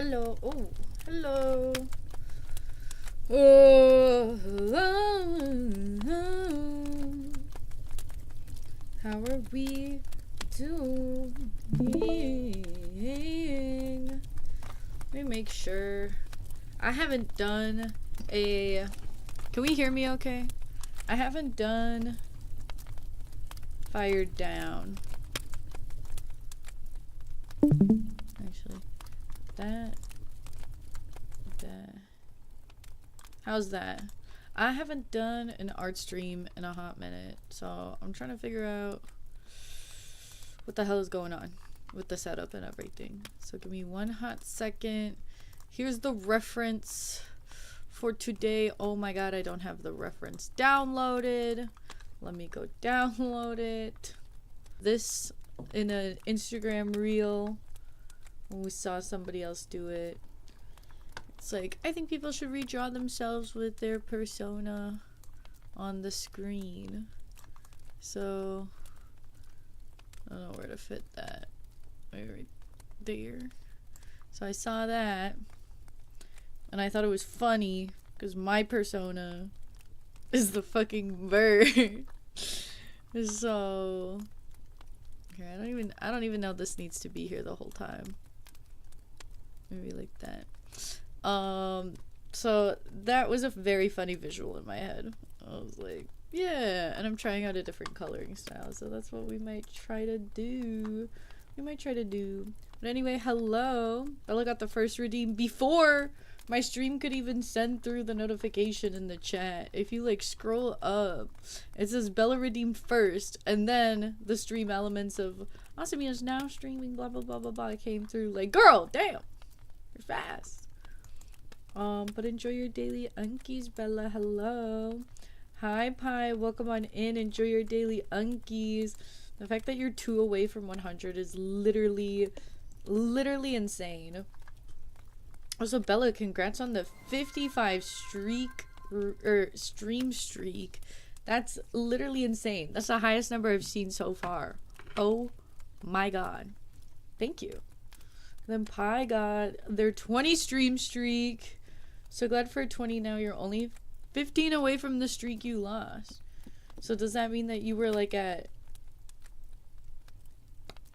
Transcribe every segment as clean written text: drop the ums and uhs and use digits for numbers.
Hello. Oh, hello. Oh, how are we doing? Let me make sure. I haven't done a... Can we hear me okay? I haven't done Fired Down. Actually, that. How's that? I haven't done an art stream in a hot minute, so I'm trying to figure out what the hell is going on with the setup and everything. So give me one hot second. Here's the reference for today. Oh my god, I don't have the reference downloaded. Let me go download it. This in an Instagram reel when we saw somebody else do it. It's like, I think people should redraw themselves with their persona on the screen. So, I don't know where to fit that. Maybe right there. So I saw that, and I thought it was funny, because my persona is the fucking bird. So, okay, I don't even know this needs to be here the whole time. Maybe like that. So that was a very funny visual in my head. I was like, yeah, and I'm trying out a different coloring style, so that's what we might try to do. But anyway, hello. Bella got the first redeem before my stream could even send through the notification in the chat. If you like scroll up, it says Bella redeemed first, and then the stream elements of Awesome is now streaming blah blah blah blah blah came through. Like, girl, damn, you're fast. But enjoy your daily unkies, Bella. Hello. Hi, Pi. Welcome on in. Enjoy your daily unkies. The fact that you're 2 away from 100 is literally insane. Also, Bella, congrats on the 55 stream streak. That's literally insane. That's the highest number I've seen so far. Oh my god. Thank you. Then Pi got their 20 stream streak. So glad for 20 now. You're only 15 away from the streak you lost. So does that mean that you were like at...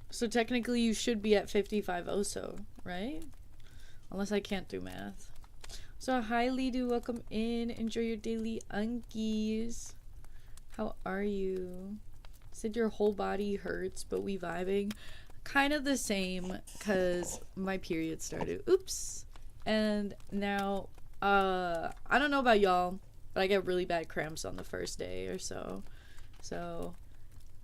So technically you should be at 55 also, right? Unless I can't do math. So hi Lidu, welcome in. Enjoy your daily unkies. How are you? Said your whole body hurts, but we vibing. Kind of the same, because my period started. Oops. And now... I don't know about y'all, but I get really bad cramps on the first day or so. So,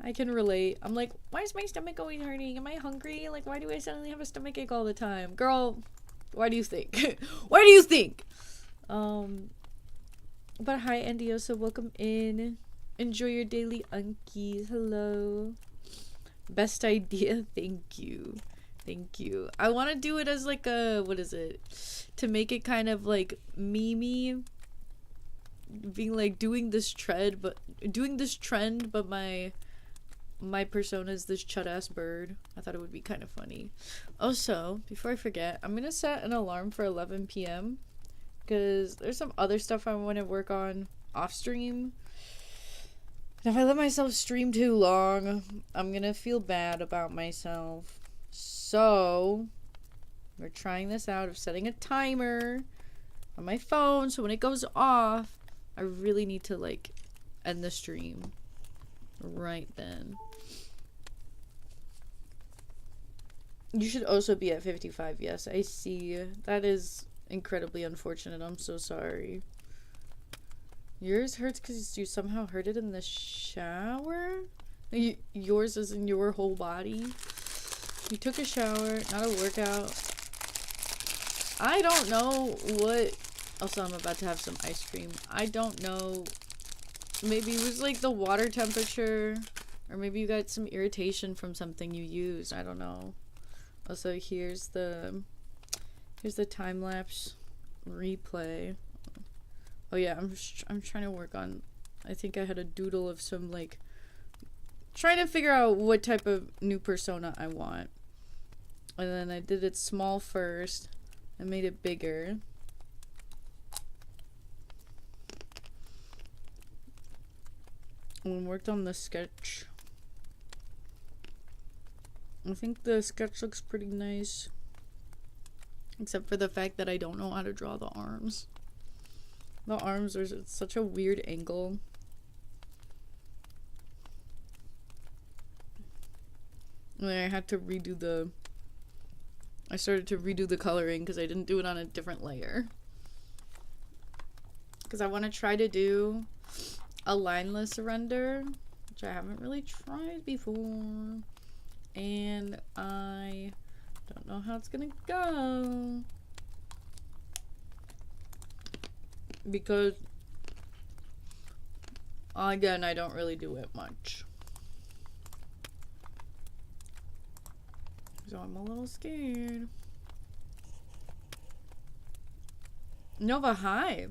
I can relate. I'm like, why is my stomach always hurting? Am I hungry? Like, why do I suddenly have a stomach ache all the time? Girl, why do you think? Why do you think? But hi, Andiosa, welcome in. Enjoy your daily unkies. Hello. Best idea. Thank you. Thank you. I want to do it as like a, what is it? To make it kind of like memey, being like doing this trend, but my persona is this chud ass bird. I thought it would be kind of funny. Also, before I forget, I'm gonna set an alarm for 11 p.m. because there's some other stuff I want to work on off stream. And if I let myself stream too long, I'm gonna feel bad about myself. So, we're trying this out of setting a timer on my phone, so when it goes off, I really need to like end the stream right then. You should also be at 55. Yes, I see. That is incredibly unfortunate. I'm so sorry. Yours hurts because you somehow heard it in the shower? Yours is in your whole body? You took a shower, not a workout. I don't know what... Also, I'm about to have some ice cream. I don't know. Maybe it was like the water temperature. Or maybe you got some irritation from something you used. I don't know. Also, here's the time-lapse replay. Oh yeah, I'm trying to work on... I think I had a doodle of some like... Trying to figure out what type of new persona I want. And then I did it small first. I made it bigger. And worked on the sketch. I think the sketch looks pretty nice. Except for the fact that I don't know how to draw the arms. The arms are at such a weird angle. And I had to redo the... I started to redo the coloring because I didn't do it on a different layer. Because I want to try to do a lineless render, which I haven't really tried before. And I don't know how it's gonna go. Because, again, I don't really do it much. So I'm a little scared. Nova, hi.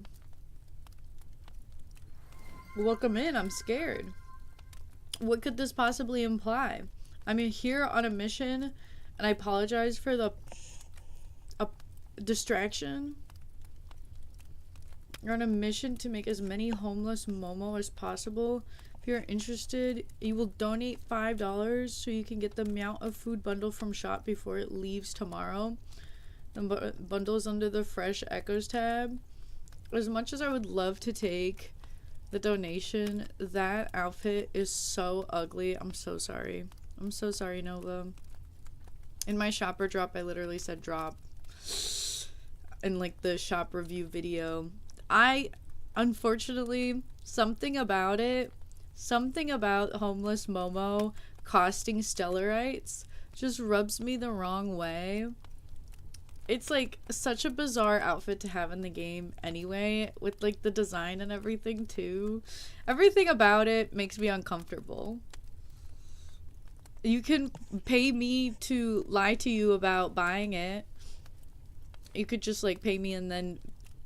Welcome in. I'm scared. What could this possibly imply? I'm here on a mission, and I apologize for the distraction. You're on a mission to make as many homeless Momo as possible. If you're interested, you will donate $5 so you can get the amount of food bundle from shop before it leaves tomorrow. The bundle's under the Fresh Echoes tab. As much as I would love to take the donation, that outfit is so ugly. I'm so sorry. I'm so sorry, Nova. In my shopper drop, I literally said drop. In like the shop review video. Unfortunately, something about homeless Momo costing stellarites just rubs me the wrong way. It's like such a bizarre outfit to have in the game anyway, with like the design and everything too. Everything about it makes me uncomfortable. You can pay me to lie to you about buying it. You could just like pay me and then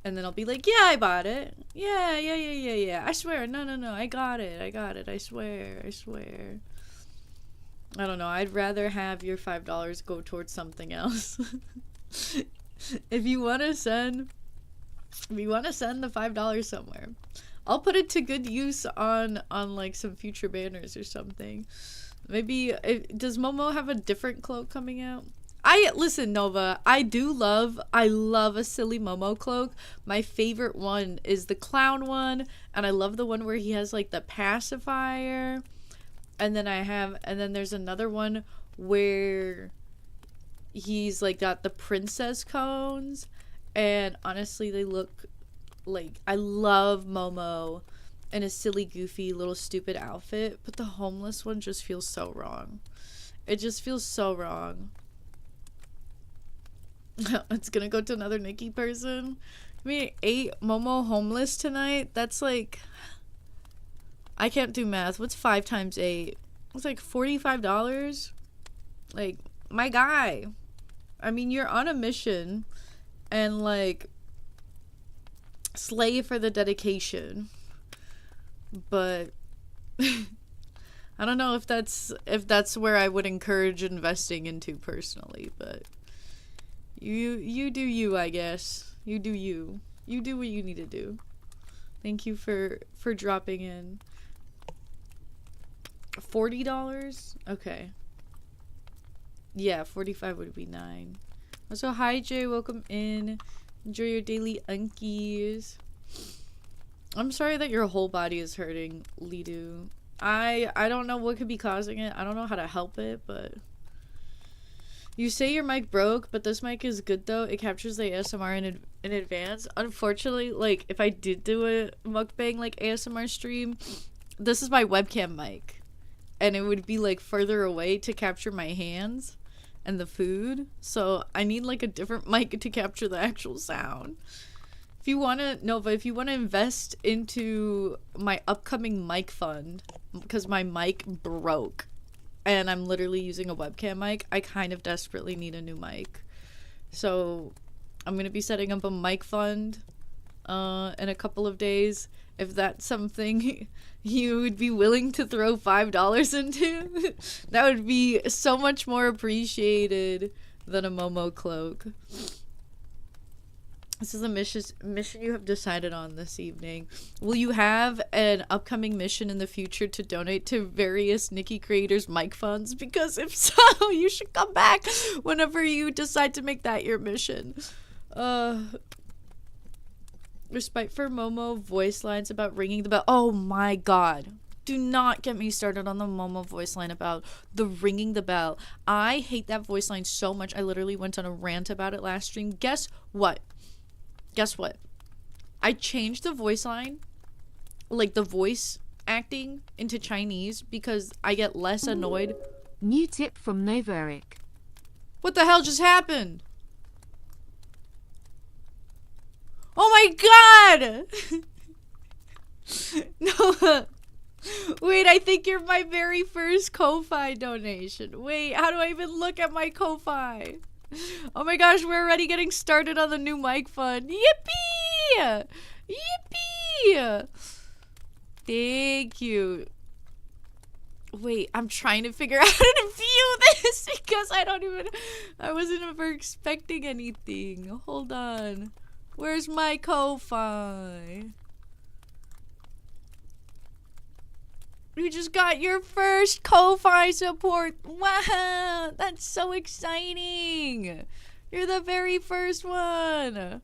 I'll be like, yeah, I bought it. Yeah. I swear. No. I got it. I swear. I don't know. I'd rather have your $5 go towards something else. If you want to send the $5 somewhere, I'll put it to good use on like some future banners or something. Maybe does Momo have a different cloak coming out? Listen, Nova, I love a silly Momo cloak. My favorite one is the clown one, and I love the one where he has like the pacifier. And then there's another one where he's like got the princess cones, and honestly they look like, I love Momo in a silly, goofy, little stupid outfit, but the homeless one just feels so wrong. It just feels so wrong. It's gonna go to another Nikki person. I mean, 8 Momo homeless tonight. That's like, I can't do math. What's 5 times 8? It's like $45. Like, my guy. I mean, you're on a mission, and like, slay for the dedication. But I don't know if that's where I would encourage investing into personally, but you do you, I guess. You do you. You do what you need to do. Thank you for dropping in. $40? Okay. Yeah, 45 would be 9. Also, hi Jay, welcome in. Enjoy your daily unkies. I'm sorry that your whole body is hurting, Lidu. I don't know what could be causing it. I don't know how to help it, but you say your mic broke, but this mic is good though. It captures the ASMR in advance. Unfortunately, like if I did do a mukbang like ASMR stream, this is my webcam mic, and it would be like further away to capture my hands and the food. So I need like a different mic to capture the actual sound. If you want to, Nova, if you want to invest into my upcoming mic fund, because my mic broke and I'm literally using a webcam mic, I kind of desperately need a new mic. So I'm going to be setting up a mic fund in a couple of days. If that's something you would be willing to throw $5 into, that would be so much more appreciated than a Momo cloak. This is a mission you have decided on this evening. Will you have an upcoming mission in the future to donate to various Nikki creators' mic funds? Because if so, you should come back whenever you decide to make that your mission. Respite for Momo voice lines about ringing the bell. Oh my god. Do not get me started on the Momo voice line about the ringing the bell. I hate that voice line so much. I literally went on a rant about it last stream. Guess what? I changed the voice line, like the voice acting, into Chinese because I get less annoyed. New tip from Nova Eric. What the hell just happened? Oh my god! No. Wait, I think you're my very first Ko-Fi donation. Wait, how do I even look at my Ko-Fi? Oh my gosh, we're already getting started on the new mic fund. Yippee! Yippee! Thank you. Wait, I'm trying to figure out how to view this because I wasn't ever expecting anything. Hold on. Where's my Ko-Fi? You just got your first Ko-Fi support. Wow, that's so exciting. You're the very first one.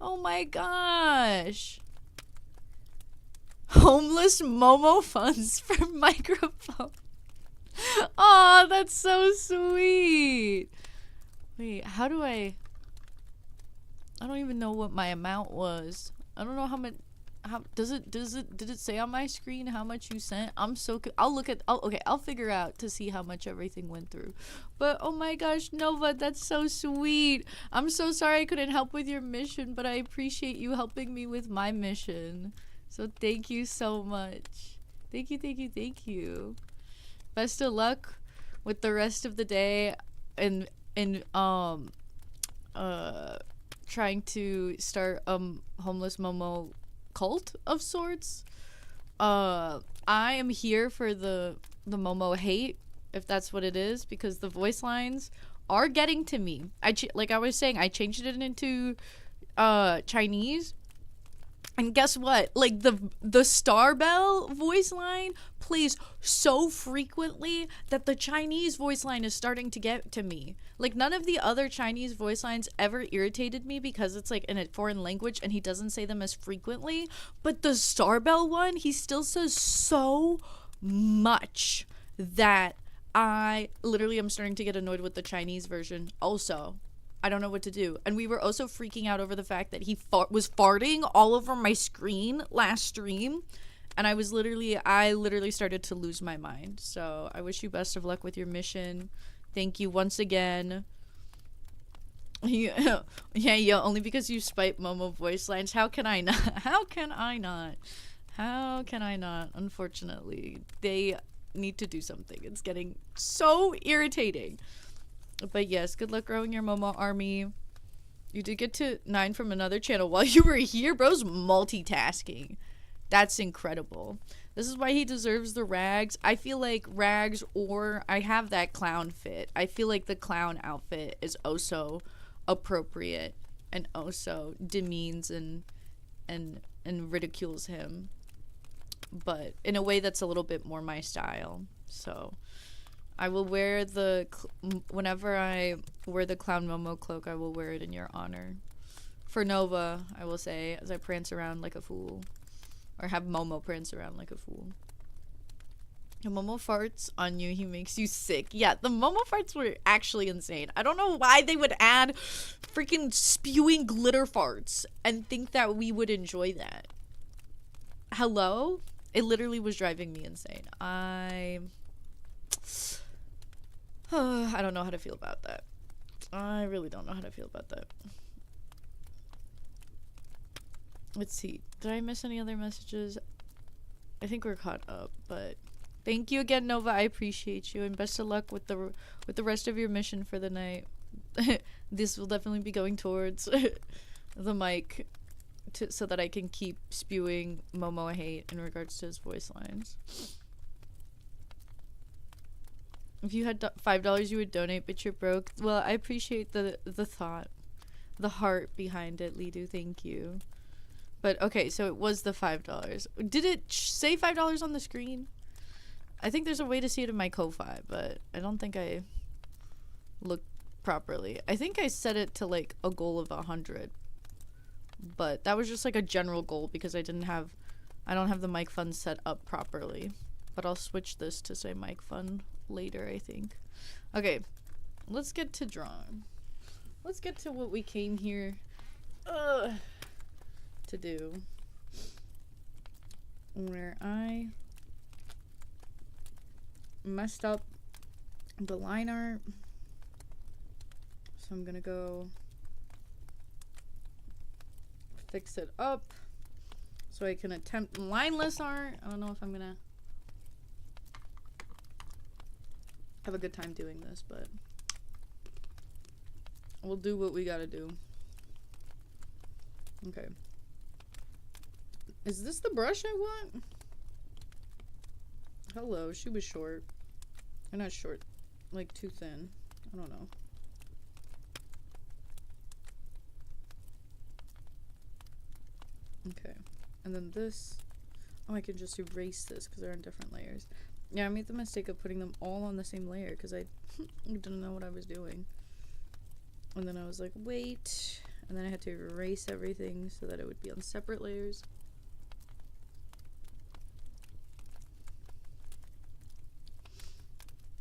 Oh my gosh. Homeless Momo funds for microphone. Oh, that's so sweet. Wait, how do I don't even know what my amount was. I don't know how much. How did it say on my screen how much you sent? I'll figure out to see how much everything went through. But oh my gosh, Nova, that's so sweet. I'm so sorry I couldn't help with your mission, but I appreciate you helping me with my mission. So thank you so much. Thank you. Best of luck with the rest of the day and trying to start homeless Momo cult of sorts. I am here for the Momo hate, if that's what it is, because the voice lines are getting to me. Like I was saying, I changed it into Chinese. And guess what? Like the Star Bell voice line plays so frequently that the Chinese voice line is starting to get to me. Like none of the other Chinese voice lines ever irritated me because it's like in a foreign language and he doesn't say them as frequently. But the Star Bell one, he still says so much that I literally am starting to get annoyed with the Chinese version also. I don't know what to do. And we were also freaking out over the fact that he was farting all over my screen last stream. And I literally started to lose my mind. So I wish you best of luck with your mission. Thank you once again. Yeah, only because you spite Momo voice lines. How can I not? Unfortunately, they need to do something. It's getting so irritating. But yes, good luck growing your Momo army. You did get to 9 from another channel while you were here. Bro's multitasking. That's incredible. This is why he deserves the rags. I feel like rags, or I have that clown fit. I feel like the clown outfit is also appropriate and also demeans and ridicules him. But in a way that's a little bit more my style. So I will wear whenever I wear the Clown Momo cloak, I will wear it in your honor. For Nova, I will say, as I prance around like a fool. Or have Momo prance around like a fool. The Momo farts on you, he makes you sick. Yeah, the Momo farts were actually insane. I don't know why they would add freaking spewing glitter farts and think that we would enjoy that. Hello? It literally was driving me insane. I don't know how to feel about that. I really don't know how to feel about that. Let's see. Did I miss any other messages? I think we're caught up, but thank you again, Nova. I appreciate you, and best of luck with the rest of your mission for the night. This will definitely be going towards the mic so that I can keep spewing Momo hate in regards to his voice lines. If you had $5 you would donate, but you're broke. Well, I appreciate the thought. the heart behind it, Lidu. Thank you. But okay, so it was the $5. Did it say $5 on the screen? I think there's a way to see it in my Ko-Fi, but I don't think I looked properly. I think I set it to like a goal of 100, but that was just like a general goal because I don't have the mic fund set up properly. But I'll switch this to say mic fund later, I think. Okay, let's get to drawing. Let's get to what we came here to do. Where I messed up the line art. So I'm gonna go fix it up so I can attempt lineless art. I don't know if I'm gonna have a good time doing this, but we'll do what we gotta do. Okay. Is this the brush I want? Hello, she was short. Or not short, like too thin. I don't know. Okay. And then this. Oh, I can just erase this because they're in different layers. Yeah, I made the mistake of putting them all on the same layer because I didn't know what I was doing. And then I was like, wait. And then I had to erase everything so that it would be on separate layers.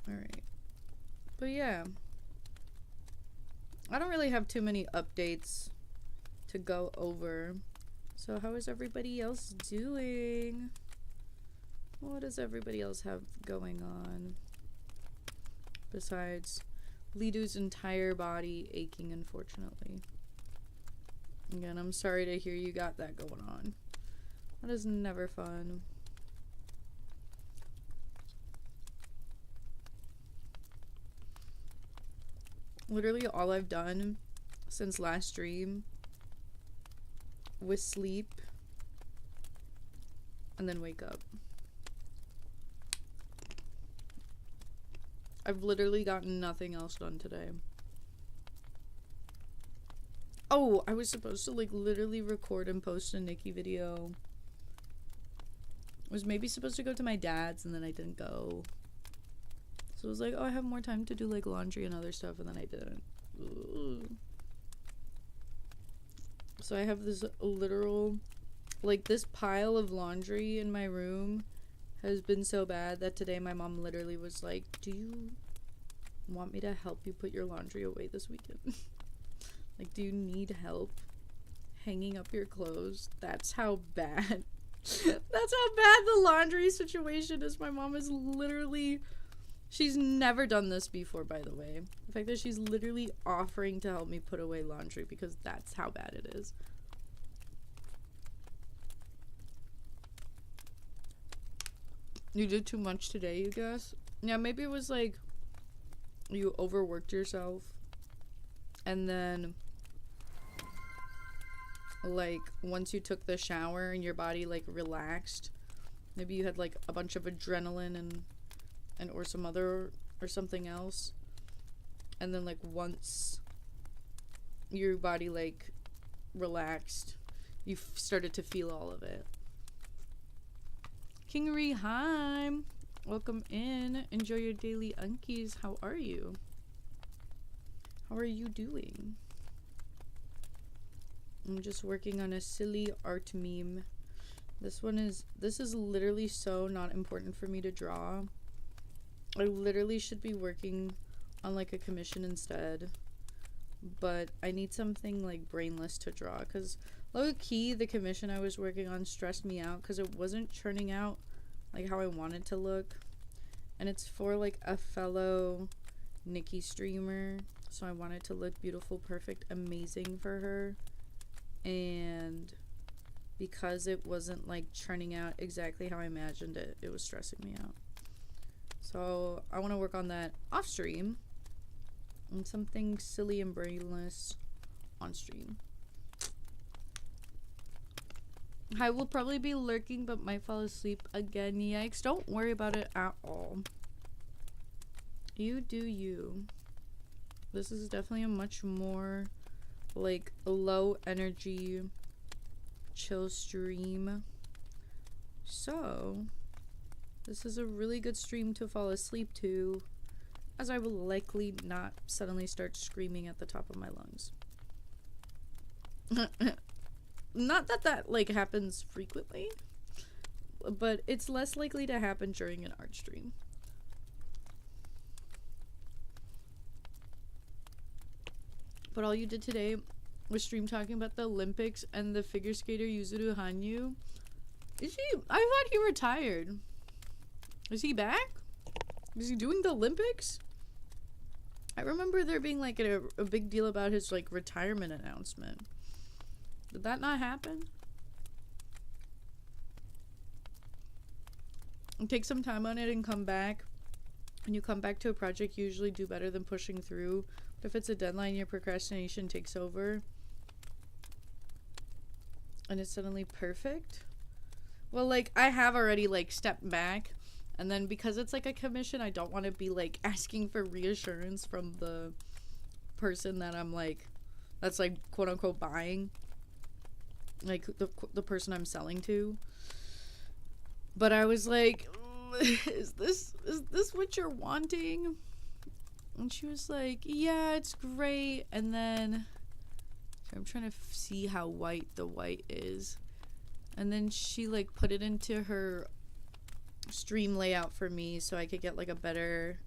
Alright. But yeah. I don't really have too many updates to go over. So how is everybody else doing? What does everybody else have going on? Besides Lidu's entire body aching, unfortunately. Again, I'm sorry to hear you got that going on. That is never fun. Literally all I've done since last stream was sleep and then wake up. I've literally gotten nothing else done today. Oh, I was supposed to like literally record and post a Nikki video. I was maybe supposed to go to my dad's and then I didn't go. So I was like, oh, I have more time to do like laundry and other stuff, and then I didn't. Ooh. So I have this literal, like this pile of laundry in my room has been so bad that today my mom literally was like, do you want me to help you put your laundry away this weekend? Like, do you need help hanging up your clothes? That's how bad. That's how bad the laundry situation is. My mom is literally, she's never done this before, by the way. The fact that she's literally offering to help me put away laundry because that's how bad it is. You did too much today, you guess? Yeah, maybe it was like you overworked yourself and then like once you took the shower and your body like relaxed, maybe you had like a bunch of adrenaline and or some other or something else, and then like once your body like relaxed, you started to feel all of it. Kingery, hi, welcome in, enjoy your daily unkies. How are you? How are you doing? I'm just working on a silly art meme. This is literally so not important for me to draw. I literally should be working on like a commission instead, but I need something like brainless to draw because low key the commission I was working on stressed me out because it wasn't churning out like how I wanted to look, and it's for like a fellow Nikki streamer, so I want it to look beautiful, perfect, amazing for her. And because it wasn't like churning out exactly how I imagined it, it was stressing me out. So I want to work on that off stream and something silly and brainless on stream. I will probably be lurking but might fall asleep again. Yikes, don't worry about it at all. You do you. This is definitely a much more like a low energy chill stream. So this is a really good stream to fall asleep to, as I will likely not suddenly start screaming at the top of my lungs. Not that that like happens frequently, but it's less likely to happen during an art stream. But all you did today was stream talking about the Olympics and the figure skater Yuzuru Hanyu. Is he? I thought he retired. Is he back? Is he doing the Olympics? I remember there being like a big deal about his like retirement announcement. Did that not happen? You take some time on it and come back. When you come back to a project, you usually do better than pushing through. But if it's a deadline, your procrastination takes over. And it's suddenly perfect. Well, like, I have already, like, stepped back. And then because it's, like, a commission, I don't want to be, like, asking for reassurance from the person that I'm, like, that's, like, quote-unquote buying. Like, the person I'm selling to. But I was like, is this what you're wanting? And she was like, yeah, it's great. And then I'm trying to see how white the white is. And then she like put it into her stream layout for me so I could get like a better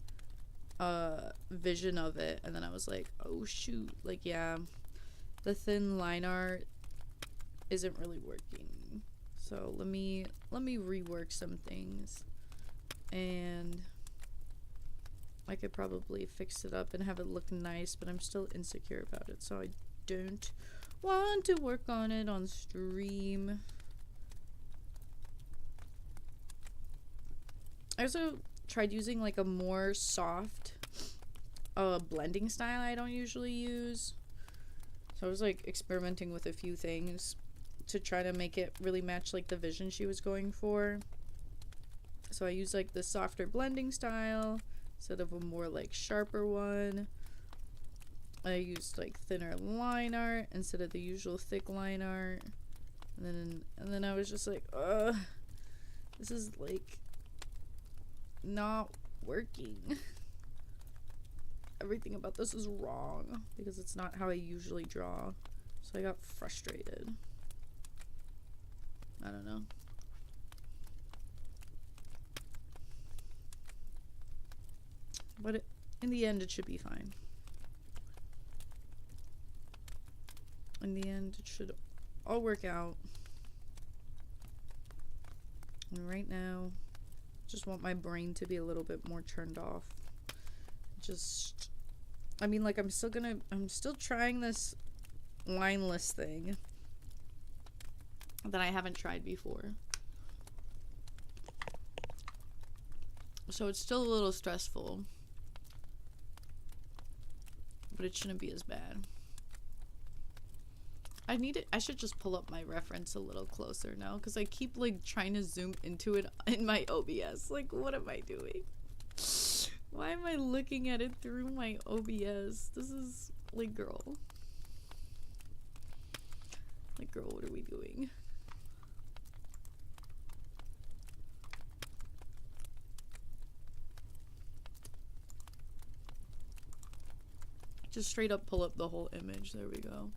vision of it. And then I was like, oh shoot, like yeah, the thin line art isn't really working. So let me rework some things, and I could probably fix it up and have it look nice, but I'm still insecure about it, so I don't want to work on it on stream. I also tried using like a more soft blending style I don't usually use. So I was like experimenting with a few things to try to make it really match like the vision she was going for. So I used like the softer blending style instead of a more like sharper one. I used like thinner line art instead of the usual thick line art. And then I was just like, this is like not working. Everything about this is wrong because it's not how I usually draw. So I got frustrated. I don't know. But in the end, it should be fine. In the end, it should all work out. And right now, just want my brain to be a little bit more turned off. Just, I mean, like, I'm still trying this lineless thing that I haven't tried before. So it's still a little stressful, but it shouldn't be as bad. I should just pull up my reference a little closer now, because I keep like trying to zoom into it in my OBS. Like, what am I doing? Why am I looking at it through my OBS? This is like, girl. Like, girl, what are we doing? Just straight up pull up the whole image. There we go.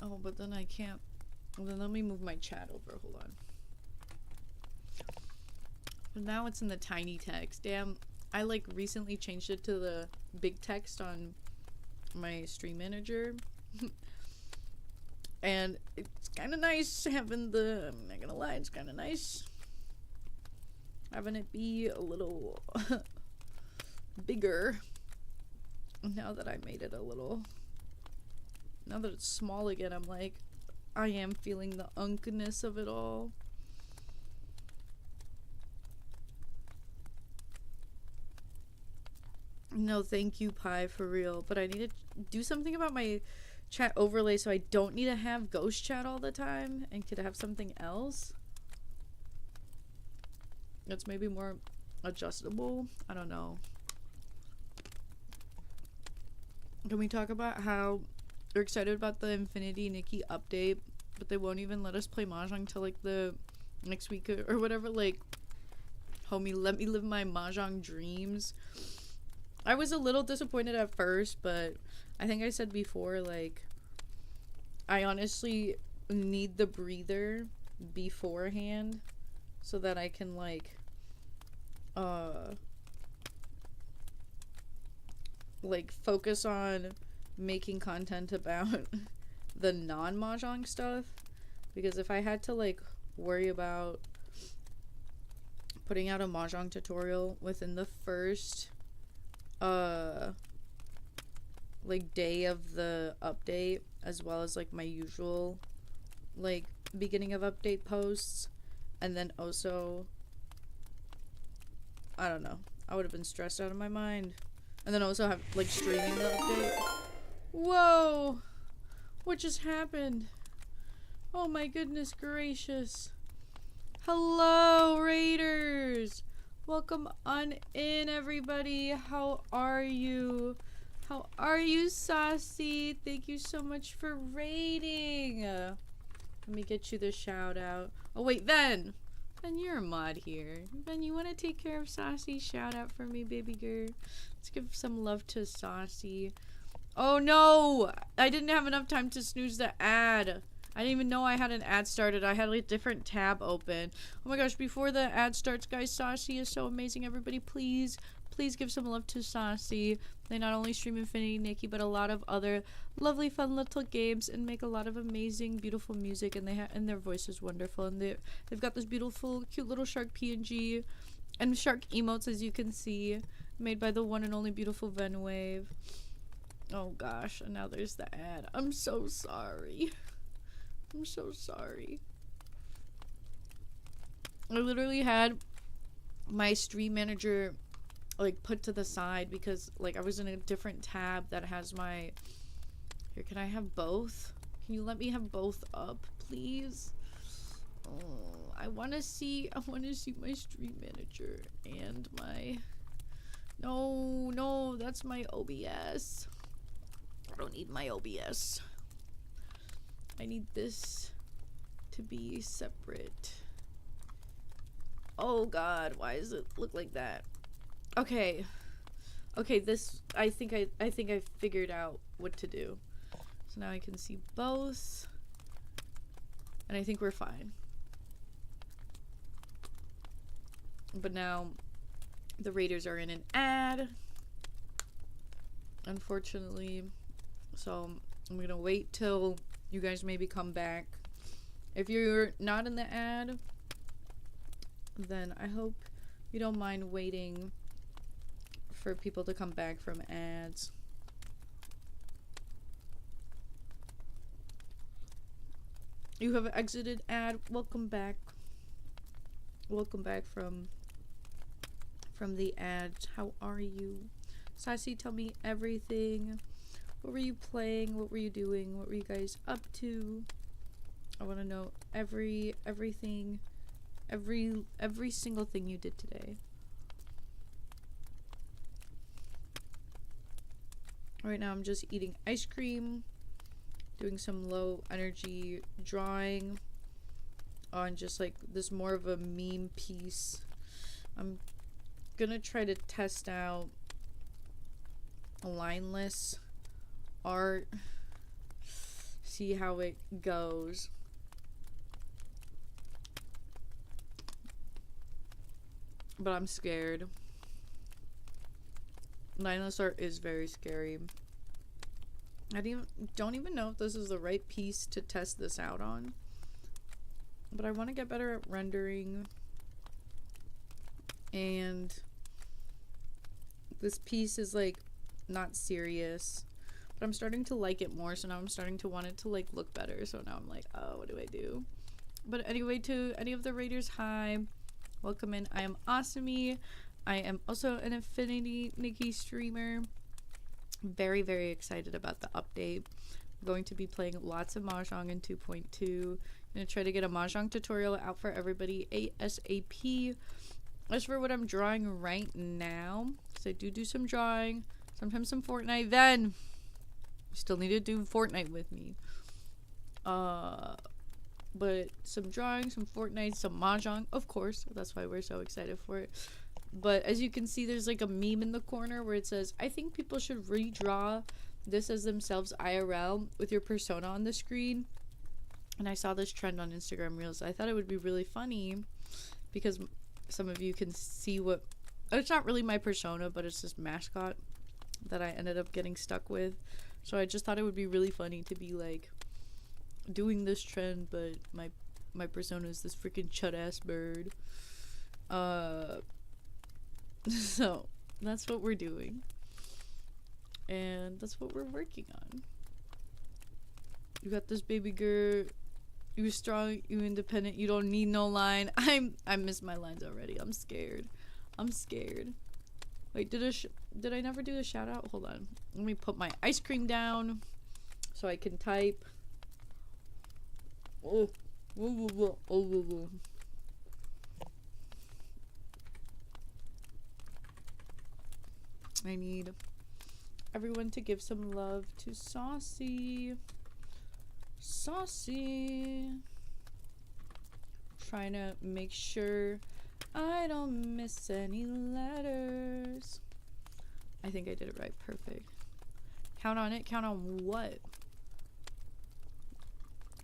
Oh, but then I can't. Well, then let me move my chat over. Hold on. But now it's in the tiny text. Damn, I like recently changed it to the big text on my stream manager. And it's kind of nice having the, I'm not gonna lie, it's kind of nice having it be a little bigger now that I made it a little. Now that it's small again, I'm like, I am feeling the unkness of it all. No, thank you, Pi, for real. But I need to do something about my chat overlay so I don't need to have ghost chat all the time and could have something else that's maybe more adjustable. I don't know. Can we talk about how we're excited about the Infinity Nikki update, but they won't even let us play Mahjong till like the next week or whatever? Like, homie, let me live my Mahjong dreams. I was a little disappointed at first, but I think I said before, like, I honestly need the breather beforehand so that I can like focus on making content about the non-mahjong stuff, because if I had to like worry about putting out a mahjong tutorial within the first like day of the update, as well as like my usual like beginning of update posts, and then also I don't know, I would have been stressed out of my mind. And then also have like streaming the update. Whoa, what just happened? Oh my goodness gracious. Hello Raiders, welcome on in everybody. How are you? How are you, Saucy? Thank you so much for raiding. Let me get you the shout out. Oh wait, Ben, you're a mod here. Ben, you want to take care of Saucy's shout out for me, baby girl? Let's give some love to Saucy. Oh no, I didn't have enough time to snooze the ad. I didn't even know I had an ad started. I had like a different tab open. Oh my gosh, before the ad starts, guys, Saucy is so amazing. Everybody, please give some love to Saucy. They not only stream Infinity Nikki, but a lot of other lovely, fun little games, and make a lot of amazing, beautiful music. And and their voice is wonderful. And they've got this beautiful, cute little shark PNG and shark emotes, as you can see, made by the one and only beautiful Venwave. Oh gosh, and now there's the ad. I'm so sorry. I'm so sorry. I literally had my stream manager like put to the side because like I was in a different tab that has my... Here, can I have both? Can you let me have both up, please? Oh, I want to see my stream manager and my... No, that's my OBS. I don't need my OBS. I need this to be separate. Oh god, why does it look like that? Okay, this, I think I figured out what to do. So now I can see both, and I think we're fine. But now the Raiders are in an ad, unfortunately, so I'm gonna wait till you guys maybe come back. If you're not in the ad, then I hope you don't mind waiting for people to come back from ads. You have exited ad. Welcome back. Welcome back from the ads. How are you? Sassy, tell me everything. What were you playing? What were you doing? What were you guys up to? I want to know everything, every single thing you did today. Right now I'm just eating ice cream, doing some low energy drawing on just like this more of a meme piece. I'm gonna try to test out lineless art, see how it goes. But I'm scared. Lineless art is very scary. I don't even know if this is the right piece to test this out on. But I want to get better at rendering. And this piece is like not serious. But I'm starting to like it more, so now I'm starting to want it to like look better. So now I'm like, oh, what do I do? But anyway, to any of the Raiders, hi. Welcome in. I am Asami. I am also an Infinity Nikki streamer. Very, very excited about the update. I'm going to be playing lots of Mahjong in 2.2. I'm going to try to get a Mahjong tutorial out for everybody ASAP. As for what I'm drawing right now, because I do some drawing, sometimes some Fortnite. Then, Still need to do Fortnite with me. But some drawing, some Fortnite, some mahjong, of course. That's why we're so excited for it. But as you can see, there's like a meme in the corner where it says, I think people should redraw this as themselves IRL with your persona on the screen. And I saw this trend on Instagram Reels. I thought it would be really funny because some of you can see what, it's not really my persona, but it's this mascot that I ended up getting stuck with. So I just thought it would be really funny to be like doing this trend, but my persona is this freaking chud ass bird. So that's what we're doing, and that's what we're working on. You got this, baby girl. You strong, you independent, you don't need no line. I missed my lines already. I'm scared. Wait, did I never do a shout out? Hold on, let me put my ice cream down so I can type. I need everyone to give some love to Saucy. Trying to make sure I don't miss any letters. I think I did it right. Perfect. Count on it. Count on what?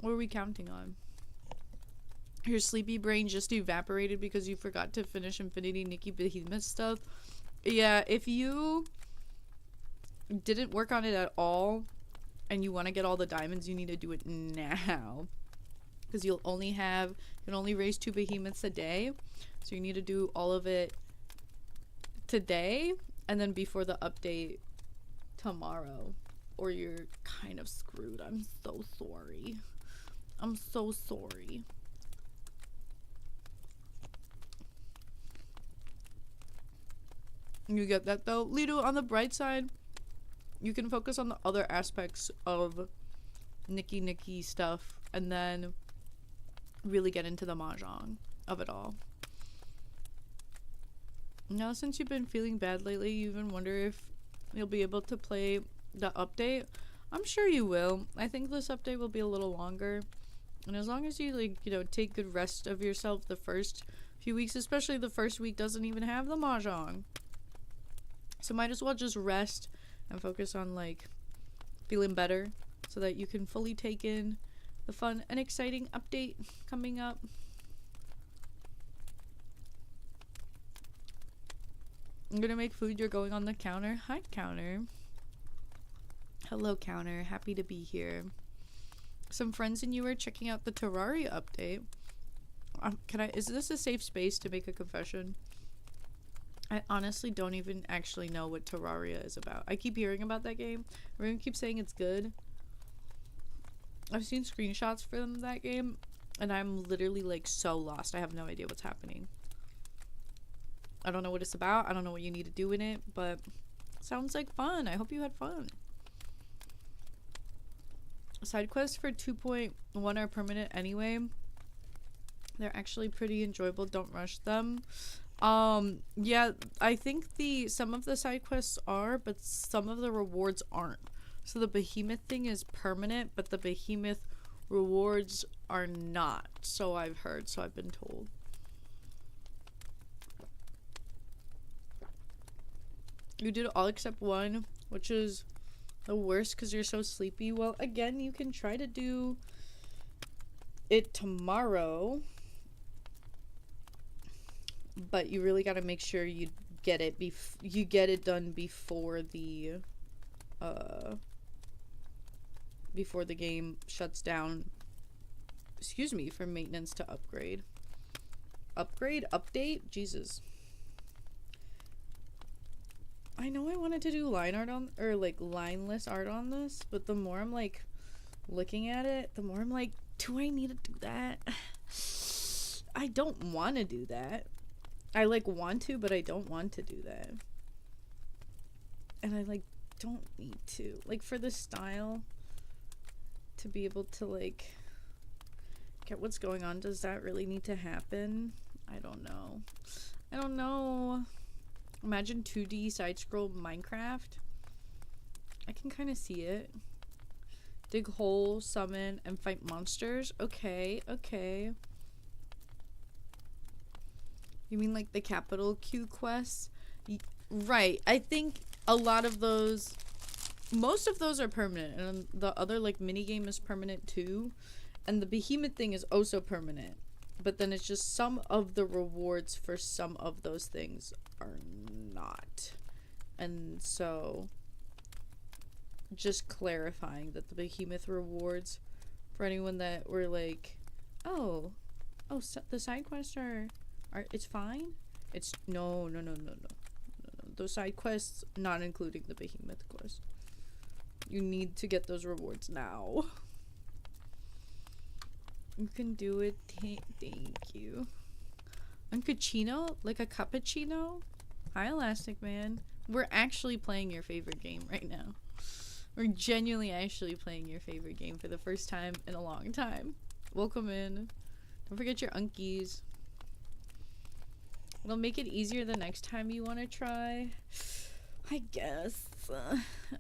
What are we counting on? Your sleepy brain just evaporated because you forgot to finish Infinity Nikki Behemoth stuff. Yeah, if you didn't work on it at all and you want to get all the diamonds, you need to do it now. Because you can only raise 2 behemoths a day. So you need to do all of it today and then before the update tomorrow. Or you're kind of screwed. I'm so sorry. I'm so sorry. You get that though? Lido, on the bright side, you can focus on the other aspects of Nikki stuff and then really get into the mahjong of it all. Now, since you've been feeling bad lately, you even wonder if you'll be able to play the update. I'm sure you will. I think this update will be a little longer. And as long as you, like, you know, take good rest of yourself the first few weeks, especially the first week doesn't even have the mahjong. So might as well just rest and focus on, like, feeling better so that you can fully take in the fun and exciting update coming up. I'm gonna make food. You're going on the counter. Hi, counter. Hello, counter. Happy to be here. Some friends and you are checking out the Terraria update. Is this a safe space to make a confession? I honestly don't even actually know what Terraria is about. I keep hearing about that game. Everyone keeps saying it's good. I've seen screenshots from that game, and I'm literally, like, so lost. I have no idea what's happening. I don't know what it's about. I don't know what you need to do in it, but it sounds like fun. I hope you had fun. Side quests for 2.1 are permanent anyway. They're actually pretty enjoyable. Don't rush them. Yeah, I think some of the side quests are, but some of the rewards aren't. So the behemoth thing is permanent, but the behemoth rewards are not. So I've heard, so I've been told. You did all except one, which is the worst because you're so sleepy. Well, again, you can try to do it tomorrow. But you really got to make sure you get it done before the game shuts down. Excuse me, for maintenance to upgrade. Update? Jesus. I know I wanted to do line art on, or like lineless art on this, but the more I'm like looking at it, the more I'm like, do I need to do that? I don't want to do that. I like want to, but I don't want to do that. And I like don't need to. Like for the style, to be able to like get what's going on, does that really need to happen? I don't know. I don't know. Imagine 2D side scroll Minecraft. I can kind of see it. Dig hole, summon, and fight monsters. Okay, okay. You mean like the capital Q quests? Right. I think a lot of those, most of those are permanent, and the other like mini game is permanent too, and the behemoth thing is also permanent. But then it's just some of the rewards for some of those things are not. And so just clarifying that the behemoth rewards for anyone that were like, oh, so the side quests are it's fine. It's no. Those side quests not including the behemoth quest. You need to get those rewards now. You can do it. Thank you. Un cappuccino? Like a cappuccino? Hi, Elastic Man. We're actually playing your favorite game right now. We're genuinely actually playing your favorite game for the first time in a long time. Welcome in. Don't forget your unkies. It'll make it easier the next time you want to try, I guess.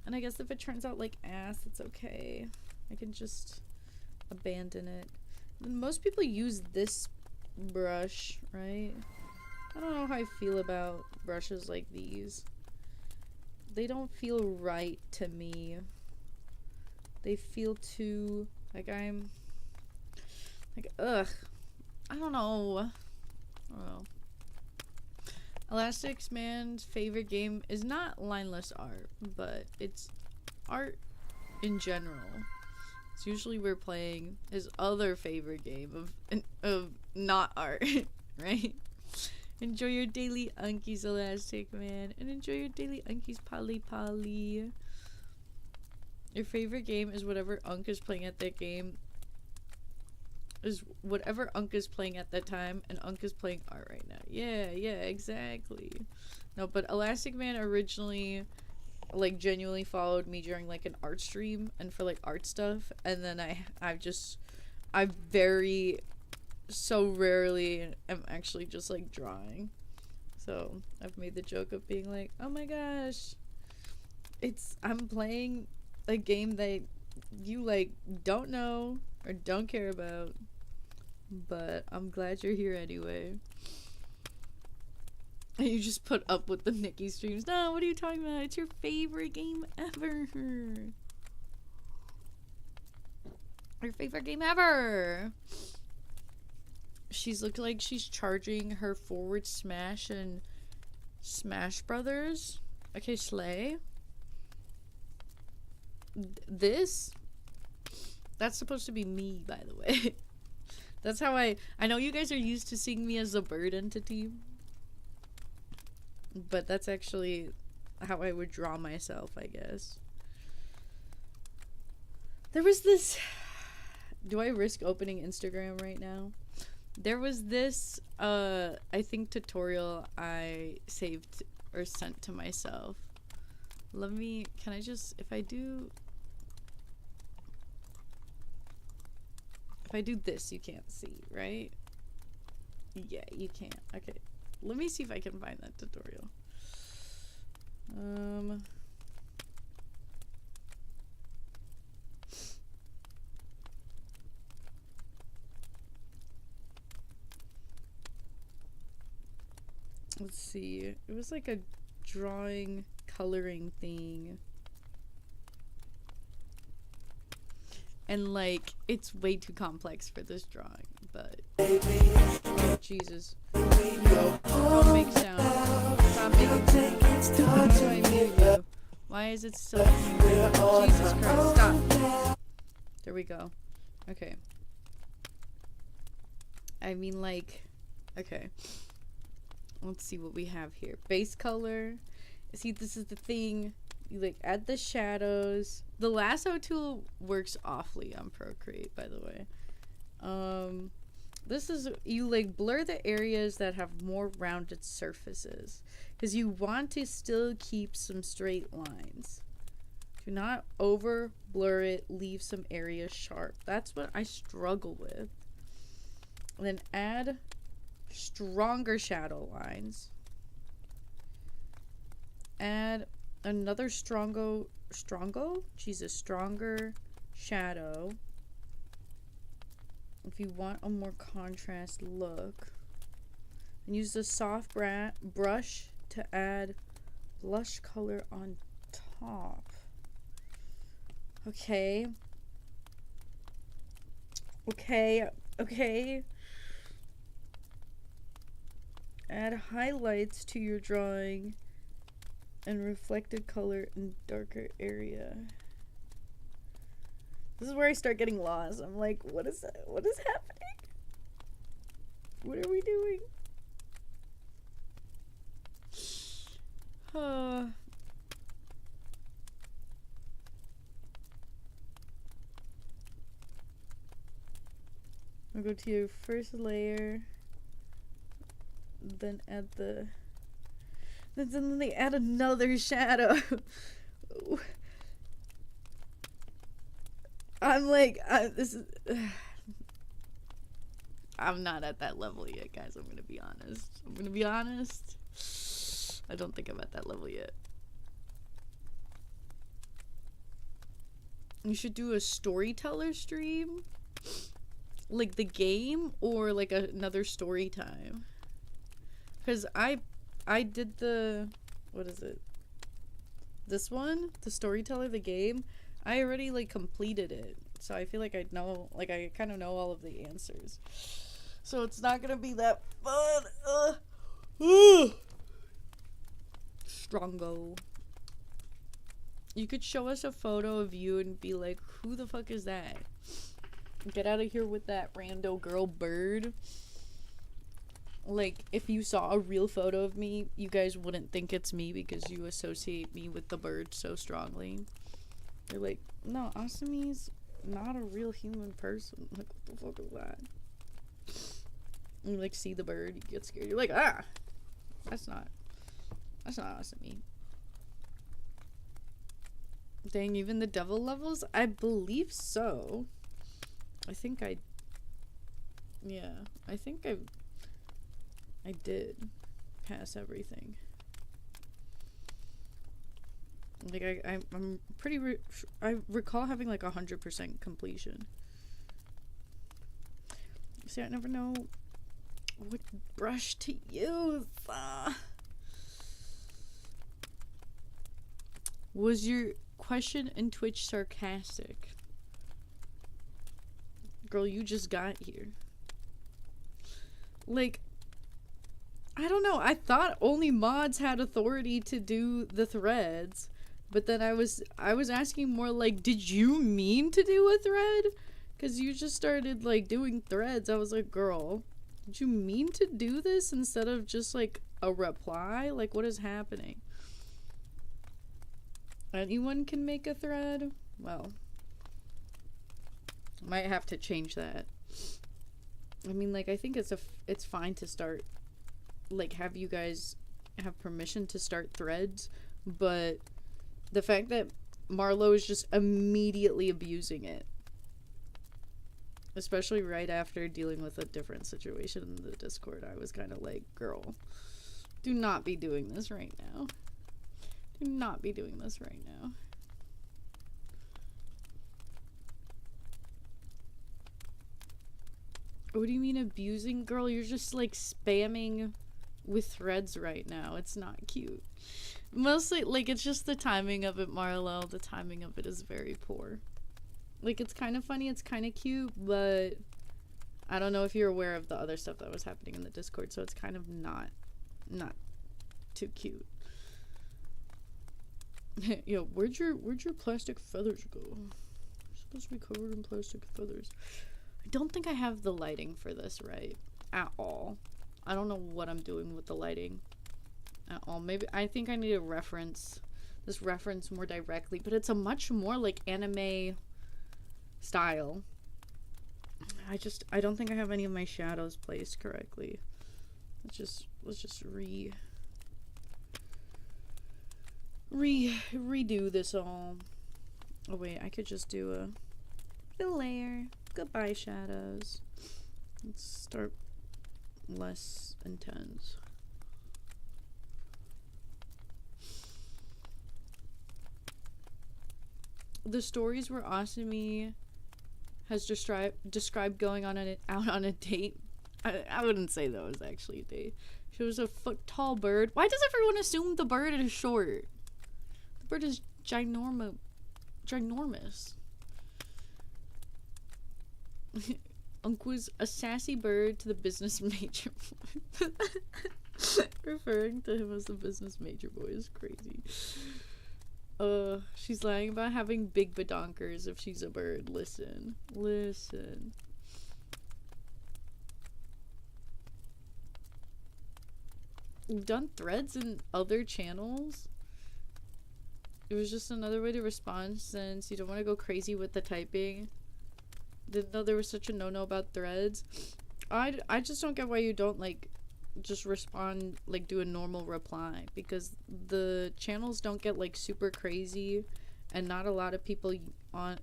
And I guess if it turns out like ass, it's okay. I can just abandon it. Most people use this brush, right? I don't know how I feel about brushes like these. They don't feel right to me. They feel too like I'm like, ugh. I don't know. Elastic Man's favorite game is not lineless art, but it's art in general. It's usually we're playing his other favorite game of not art, right? Enjoy your daily unkies, Elastic Man, and enjoy your daily unkies, Polly. Your favorite game is whatever Unk is playing at that game. Is whatever Unk is playing at that time, and Unk is playing art right now. Yeah, exactly. No, but Elastic Man originally, like, genuinely followed me during, like, an art stream and for, like, art stuff, and then I very, so rarely am actually just, like, drawing. So, I've made the joke of being like, oh my gosh, I'm playing a game that you, like, don't know or don't care about, but I'm glad you're here anyway. And you just put up with the Nikki streams. No, what are you talking about? It's your favorite game ever. Your favorite game ever. She's looked like she's charging her forward smash in Smash Brothers. Okay, slay. That's supposed to be me, by the way. That's how I know you guys are used to seeing me as a bird entity, but that's actually how I would draw myself, I guess. There was this, do I risk opening Instagram right now? There was this, I think tutorial I saved or sent to myself. Can I just, if I do this, you can't see, right? Yeah, you can't. Okay. Let me see if I can find that tutorial. Let's see. It was like a drawing, coloring thing. And, like, it's way too complex for this drawing, but... Oh, Jesus. No, don't make sound. Stop making sound. How do I mute you? Why is it still... Jesus Christ, stop. There we go. Okay. I mean, like... Okay. Let's see what we have here. Base color. See, this is the thing. You, like, add the shadows. The lasso tool works awfully on Procreate, by the way. This is, you, like, blur the areas that have more rounded surfaces, because you want to still keep some straight lines. Do not over blur it. Leave some areas sharp. That's what I struggle with. And then add stronger shadow lines. Add another stronger shadow. If you want a more contrast look. And use the soft brush to add blush color on top. Okay. Okay. Add highlights to your drawing and reflected color in darker area. This is where I start getting lost. I'm like, what is that? What is happening? What are we doing? I'll go to your first layer, then add the, then they add another shadow. I'm like, I'm not at that level yet, guys. I'm gonna be honest. I don't think I'm at that level yet. You should do a storyteller stream, like the game, or like another story time. Cause I did the, what is it? This one, the storyteller, the game. I already like completed it, so I feel like I know, like I kind of know all of the answers. So it's not gonna be that fun. Strongo. You could show us a photo of you and be like, who the fuck is that? Get out of here with that rando girl bird. Like, if you saw a real photo of me, you guys wouldn't think it's me because you associate me with the bird so strongly. You're like, no, Asami's not a real human person. Like, what the fuck is that? And you like see the bird, you get scared. You're like, ah, that's not Asami. Dang, even the devil levels? I believe so. I think I did pass everything. Like I'm pretty I recall having like 100% completion. See, I never know what brush to use. Was your question in Twitch sarcastic? Girl, you just got here. Like, I don't know. I thought only mods had authority to do the threads. But then I was asking more like, did you mean to do a thread? Because you just started like doing threads. I was like, girl, did you mean to do this instead of just like a reply? Like, what is happening? Anyone can make a thread? Well, might have to change that. I mean, like, I think it's fine to start, like, have you guys have permission to start threads, but the fact that Marlo is just immediately abusing it, especially right after dealing with a different situation in the Discord, I was kind of like, girl, do not be doing this right now. Do not be doing this right now. What do you mean abusing? Girl, you're just like spamming with threads right now. It's not cute. Mostly, like, it's just the timing of it, Marlo. The timing of it is very poor. Like, it's kind of funny, it's kind of cute, but I don't know if you're aware of the other stuff that was happening in the Discord, so it's kind of not too cute. Yo, where'd your plastic feathers go? You're supposed to be covered in plastic feathers. I don't think I have the lighting for this right at all. I don't know what I'm doing with the lighting at all. Maybe I think I need to reference this reference more directly, but it's a much more like anime style. I don't think I have any of my shadows placed correctly. Let's just redo this all. Oh wait, I could just do a fill layer. Goodbye, shadows. Let's start less intense. the stories where Asami has described going on out on a date. I wouldn't say that was actually a date. She was a foot tall bird. Why does everyone assume the bird is short? The bird is ginormous. Uncle's a sassy bird to the business major boy. Referring to him as the business major boy is crazy. She's lying about having big badonkers if she's a bird. Listen. You've done threads in other channels? It was just another way to respond since you don't want to go crazy with the typing. Didn't know there was such a no-no about threads. I just don't get why you don't, like, just respond, like, do a normal reply. Because the channels don't get, like, super crazy. And not a lot of people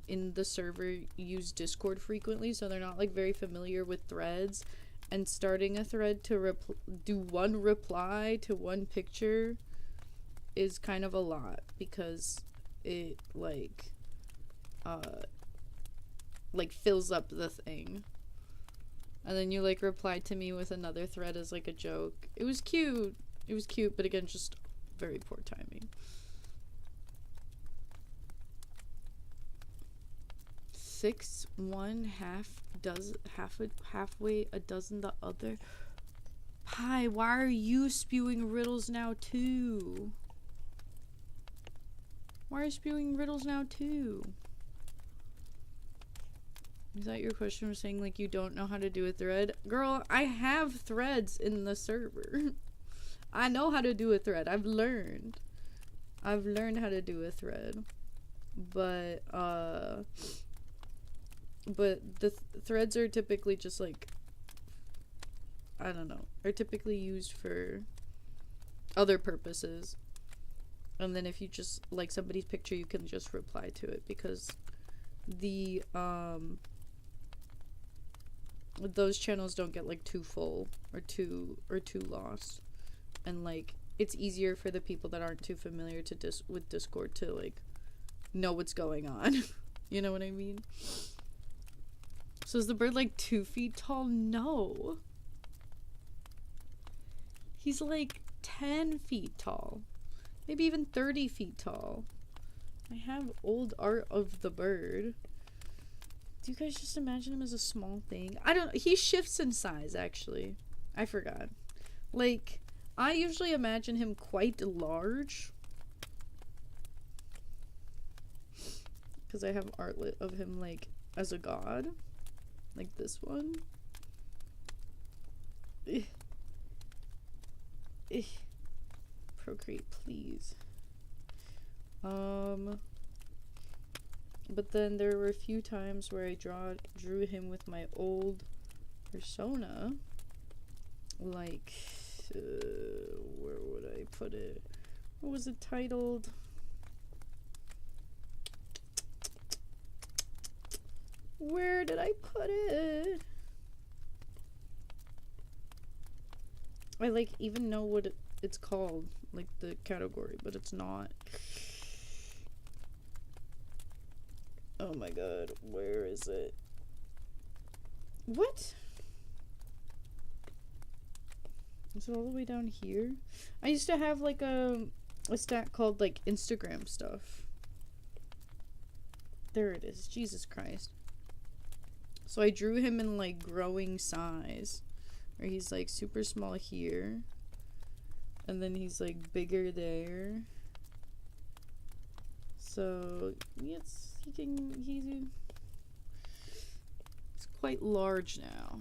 in the server use Discord frequently. So they're not, like, very familiar with threads. And starting a thread to do one reply to one picture is kind of a lot. Because it, like fills up the thing. And then you, like, reply to me with another thread as, like, a joke. It was cute. But again, just very poor timing. 6 1 halfway a dozen the other. Pie, why are you spewing riddles now too? Is that your question? Was saying, like, you don't know how to do a thread? Girl, I have threads in the server. I know how to do a thread. I've learned how to do a thread. But the threads are typically just, like, I don't know, are typically used for other purposes. And then if you just like somebody's picture, you can just reply to it, because the those channels don't get, like, too full or too lost. And, like, it's easier for the people that aren't too familiar with Discord to, like, know what's going on. You know what I mean? So is the bird, like, 2 feet tall? No. He's, like, 10 feet tall. Maybe even 30 feet tall. I have old art of the bird. Do you guys just imagine him as a small thing? He shifts in size, actually. I forgot. Like, I usually imagine him quite large. Because I have art of him, like, as a god. Like this one. Procreate, please. But then there were a few times where I drew him with my old persona. Like, where would I put it? What was it titled? Where did I put it? I, like, even know what it's called, like, the category, but it's not. Oh my god, where is it? What? Is it all the way down here? I used to have, like, a stat called, like, Instagram stuff. There it is. Jesus Christ. So I drew him in, like, growing size. Where he's, like, super small here. And then he's, like, bigger there. So, yes, he's quite large now.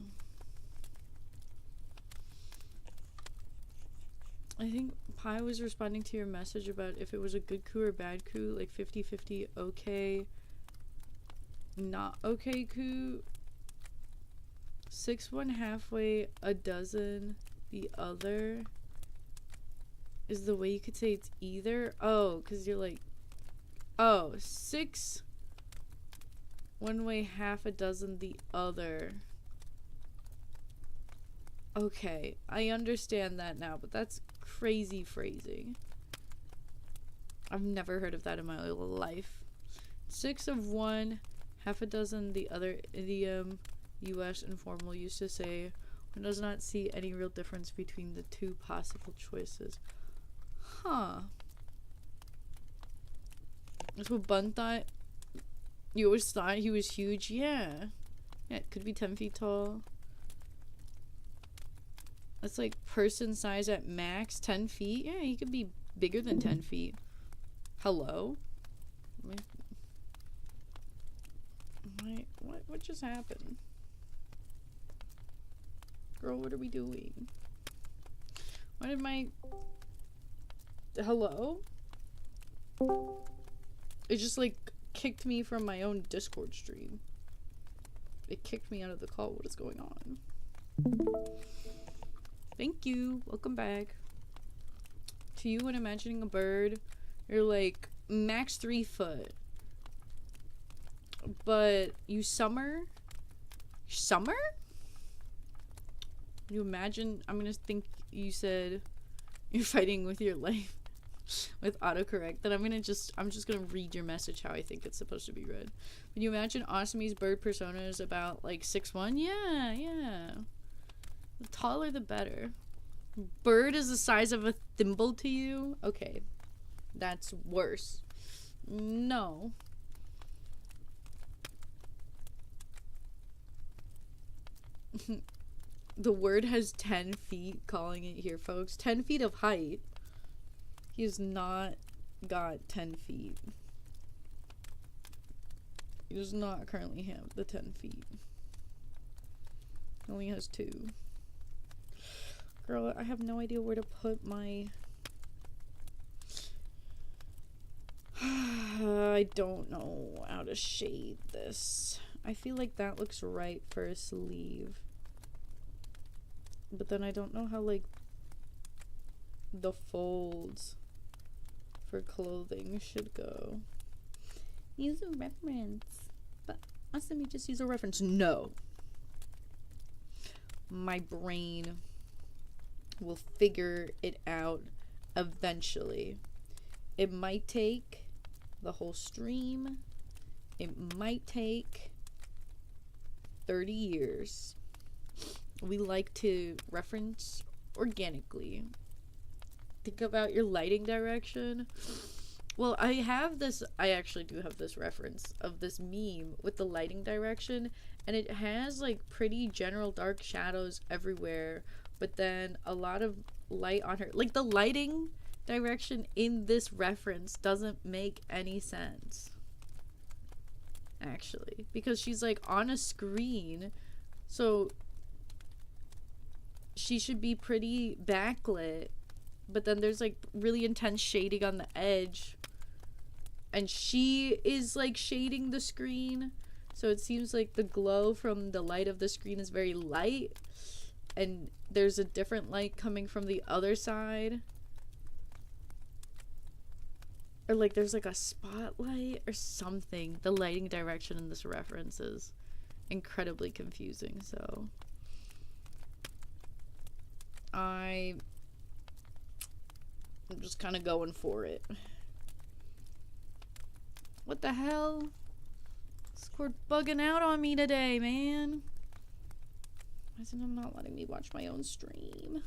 I think Pi was responding to your message about if it was a good coup or bad coup, like 50-50 okay, not okay coup. 6 1 halfway a dozen the other is the way you could say it's either. Oh, because you're like, oh, 6 one way, half a dozen the other. Okay, I understand that now, but that's crazy phrasing. I've never heard of that in my life. 6 of one, half a dozen the other idiom US informal used to say. One does not see any real difference between the two possible choices. Huh. That's what Bun thought. You always thought he was huge? Yeah. Yeah, it could be 10 feet tall. That's like person size at max, 10 feet. Yeah, he could be bigger than 10 feet. Hello? What just happened? Girl, what are we doing? Why did my... Hello? It just like kicked me from my own Discord stream. It kicked me out of the call. What is going on? Thank you. Welcome back. To you, when imagining a bird, you're like max 3 foot. But you summer? You imagine, I'm gonna think you said you're fighting with your life with autocorrect. Then I'm just gonna read your message how I think it's supposed to be read. When you imagine Awesome's bird persona is about like 6'1", yeah. The taller the better. Bird is the size of a thimble to you? Okay. That's worse. No. The word has 10 feet, calling it here, folks. 10 feet of height. He has not got 10 feet. He does not currently have the 10 feet. He only has 2. Girl, I have no idea where to put my... I don't know how to shade this. I feel like that looks right for a sleeve. But then I don't know how, like, the folds for clothing should go. Use a reference. But Awesome, you just use a reference. No. My brain will figure it out eventually. It might take the whole stream. It might take 30 years. We like to reference organically. Think about your lighting direction. Well, I actually do have this reference of this meme with the lighting direction, and it has like pretty general dark shadows everywhere, but then a lot of light on her. Like the lighting direction in this reference doesn't make any sense. Actually, because she's like on a screen, so she should be pretty backlit, but then there's like really intense shading on the edge, and she is like shading the screen, so it seems like the glow from the light of the screen is very light, and there's a different light coming from the other side, or like there's like a spotlight or something. The lighting direction in this reference is incredibly confusing, so I'm just kind of going for it. What the hell? Discord bugging out on me today, man. Why is it not letting me watch my own stream?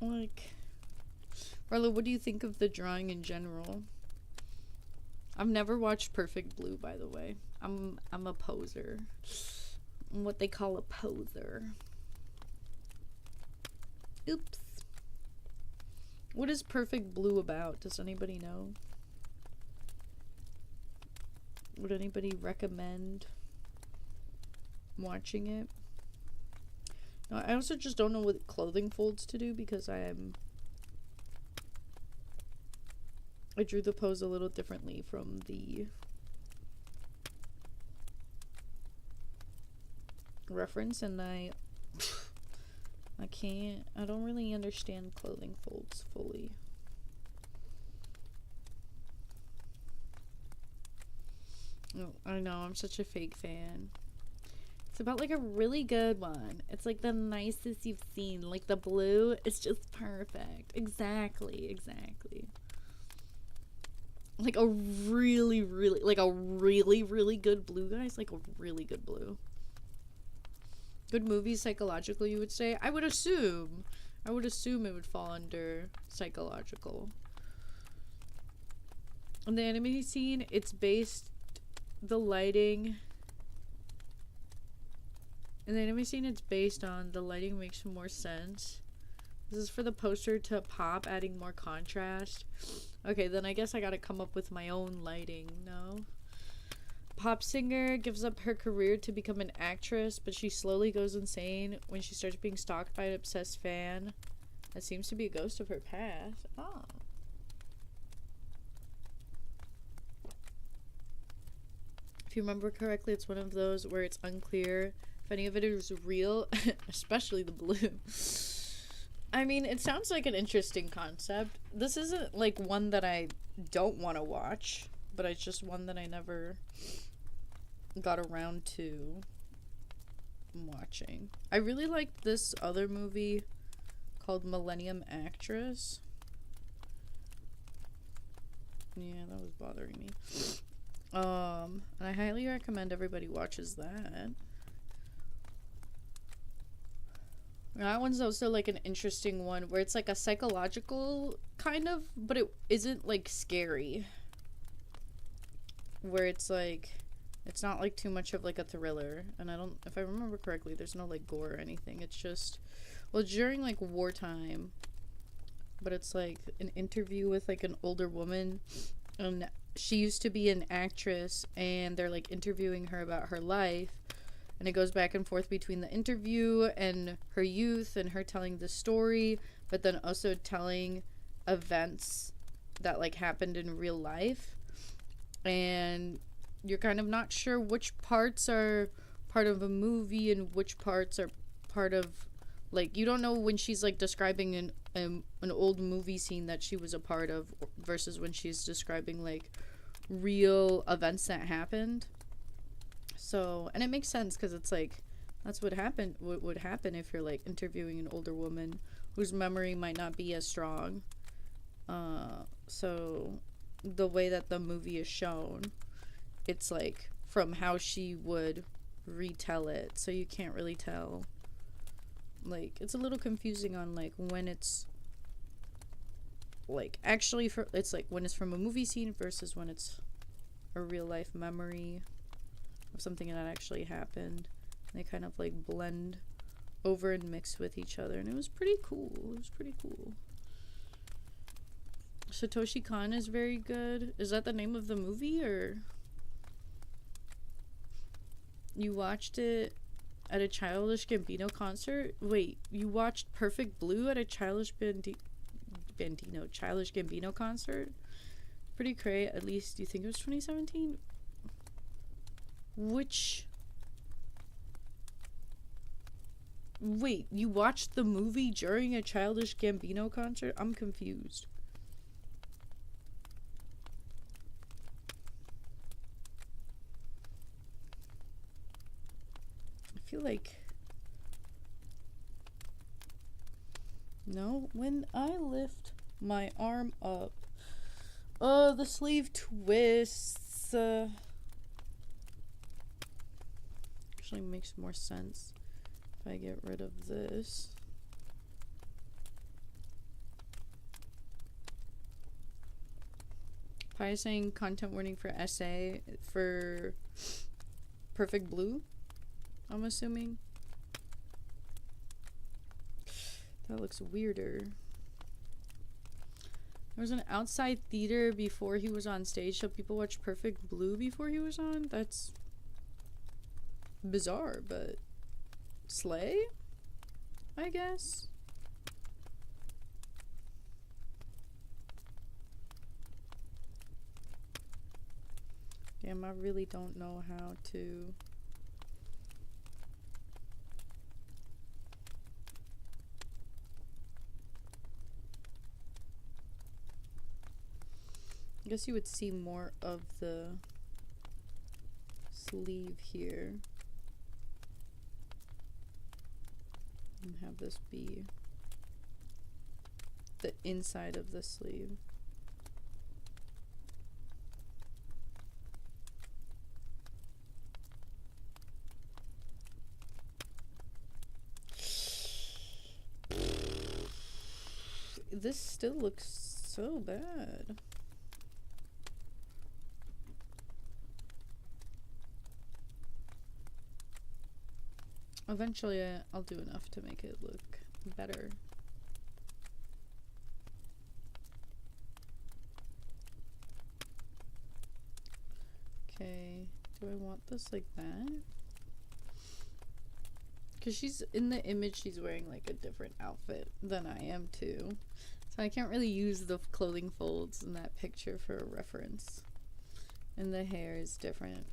Like, Marla, what do you think of the drawing in general? I've never watched Perfect Blue, by the way. I'm a poser. I'm what they call a poser. Oops. What is Perfect Blue about? Does anybody know? Would anybody recommend watching it? No, I also just don't know what clothing folds to do because I drew the pose a little differently from the reference, and I don't really understand clothing folds fully. Oh, I know, I'm such a fake fan. It's about like a really good one. It's like the nicest you've seen. Like the blue is just perfect. Exactly. Like a really good blue, guys. Like a really good blue. Good movie, psychological, you would say? I would assume it would fall under psychological. In the anime scene, it's based the lighting. In the anime scene, it's based on the lighting makes more sense. This is for the poster to pop, adding more contrast. Okay, then I guess I gotta come up with my own lighting. No. Pop singer gives up her career to become an actress, but she slowly goes insane when she starts being stalked by an obsessed fan. That seems to be a ghost of her past. Oh. If you remember correctly, it's one of those where it's unclear if any of it is real, especially the blue. I mean, it sounds like an interesting concept. This isn't like one that I don't want to watch, but it's just one that I never got around to watching. I really liked this other movie called Millennium Actress. Yeah, that was bothering me. And I highly recommend everybody watches that. That one's also like an interesting one where it's like a psychological kind of, but it isn't like scary. Where it's like, it's not like too much of like a thriller. And I don't, if I remember correctly, there's no like gore or anything. It's just, well, it's during like wartime, but it's like an interview with like an older woman, and she used to be an actress, and they're like interviewing her about her life, and it goes back and forth between the interview and her youth and her telling the story, but then also telling events that like happened in real life, and you're kind of not sure which parts are part of a movie and which parts are part of, like, you don't know when she's like describing an old movie scene that she was a part of versus when she's describing like real events that happened. So, and it makes sense because it's like that's what would happen if you're like interviewing an older woman whose memory might not be as strong. So the way that the movie is shown, it's like from how she would retell it, so you can't really tell. Like, it's a little confusing on like when it's like actually it's like when it's from a movie scene versus when it's a real life memory of something that actually happened. They kind of like blend over and mix with each other, and it was pretty cool. Satoshi Kon is very good. Is that the name of the movie, or you watched it at a Childish Gambino concert? Wait, you watched Perfect Blue at a Childish Gambino concert? Pretty great. At least, do you think it was 2017? Wait, you watched the movie during a Childish Gambino concert? I'm confused. I feel like, no, when I lift my arm up, oh, the sleeve twists. Actually makes more sense if I get rid of this. Pi is saying content warning for essay for Perfect Blue, I'm assuming. That looks weirder. There was an outside theater before he was on stage, so people watched Perfect Blue before he was on? That's bizarre, but slay, I guess. Damn, I really don't know how to. I guess you would see more of the sleeve here. And have this be the inside of the sleeve. This still looks so bad. Eventually, I'll do enough to make it look better. Okay, do I want this like that? Because she's in the image, she's wearing like a different outfit than I am too. So I can't really use the clothing folds in that picture for a reference. And the hair is different.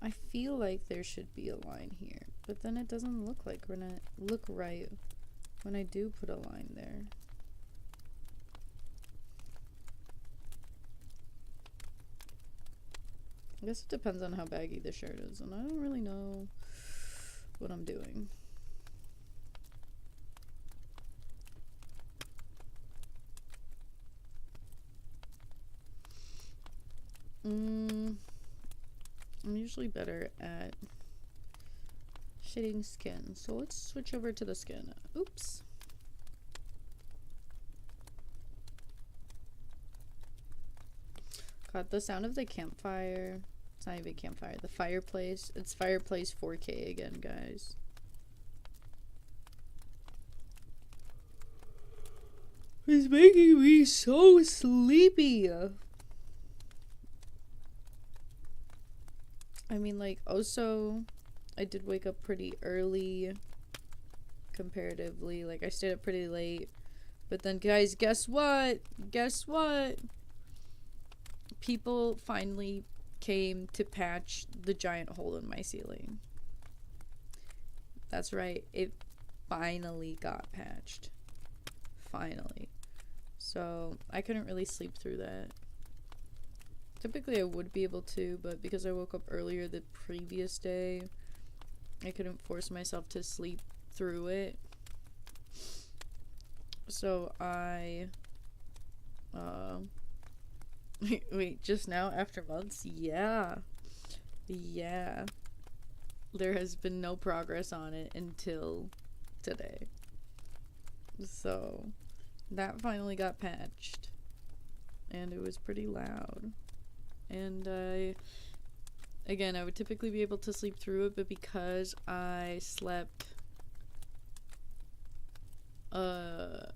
I feel like there should be a line here, but then it doesn't look right when I do put a line there. I guess it depends on how baggy the shirt is, and I don't really know what I'm doing. I'm usually better at shading skin, so let's switch over to the skin. Oops. God, the sound of the campfire. It's not even a campfire. The fireplace. It's fireplace 4K again, guys. It's making me so sleepy. I mean, like, also, I did wake up pretty early, comparatively. Like, I stayed up pretty late. But then, guys, guess what? Guess what? People finally came to patch the giant hole in my ceiling. That's right. It finally got patched. Finally. So, I couldn't really sleep through that. Typically I would be able to, but because I woke up earlier the previous day, I couldn't force myself to sleep through it. So I, wait, just now after months? Yeah. Yeah. There has been no progress on it until today. So, that finally got patched. And it was pretty loud. And again, I would typically be able to sleep through it, but because I slept, or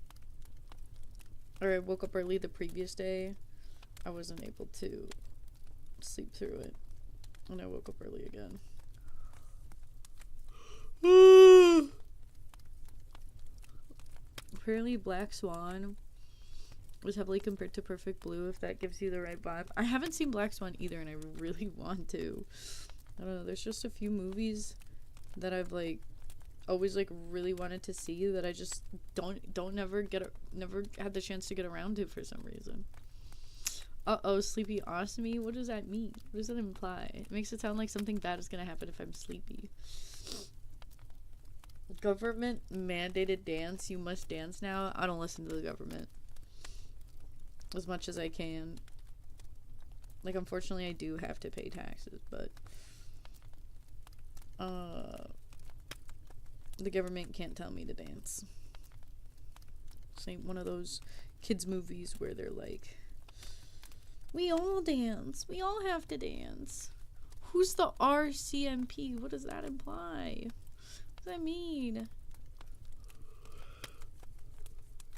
I woke up early the previous day, I wasn't able to sleep through it. And I woke up early again. Apparently Black Swan was heavily compared to Perfect Blue, if that gives you the right vibe. I haven't seen Black Swan either, and I really want to. I don't know, there's just a few movies that I've like always like really wanted to see that I just never had the chance to get around to for some reason. Uh-oh, sleepy ostomy? What does that mean? What does that imply? It makes it sound like something bad is gonna happen if I'm sleepy. Government mandated dance, you must dance now. I don't listen to the government as much as I can. Like, unfortunately I do have to pay taxes, but the government can't tell me to dance. This ain't one of those kids movies where they're like, we all dance, we all have to dance. Who's the RCMP? What does that imply? What does that mean?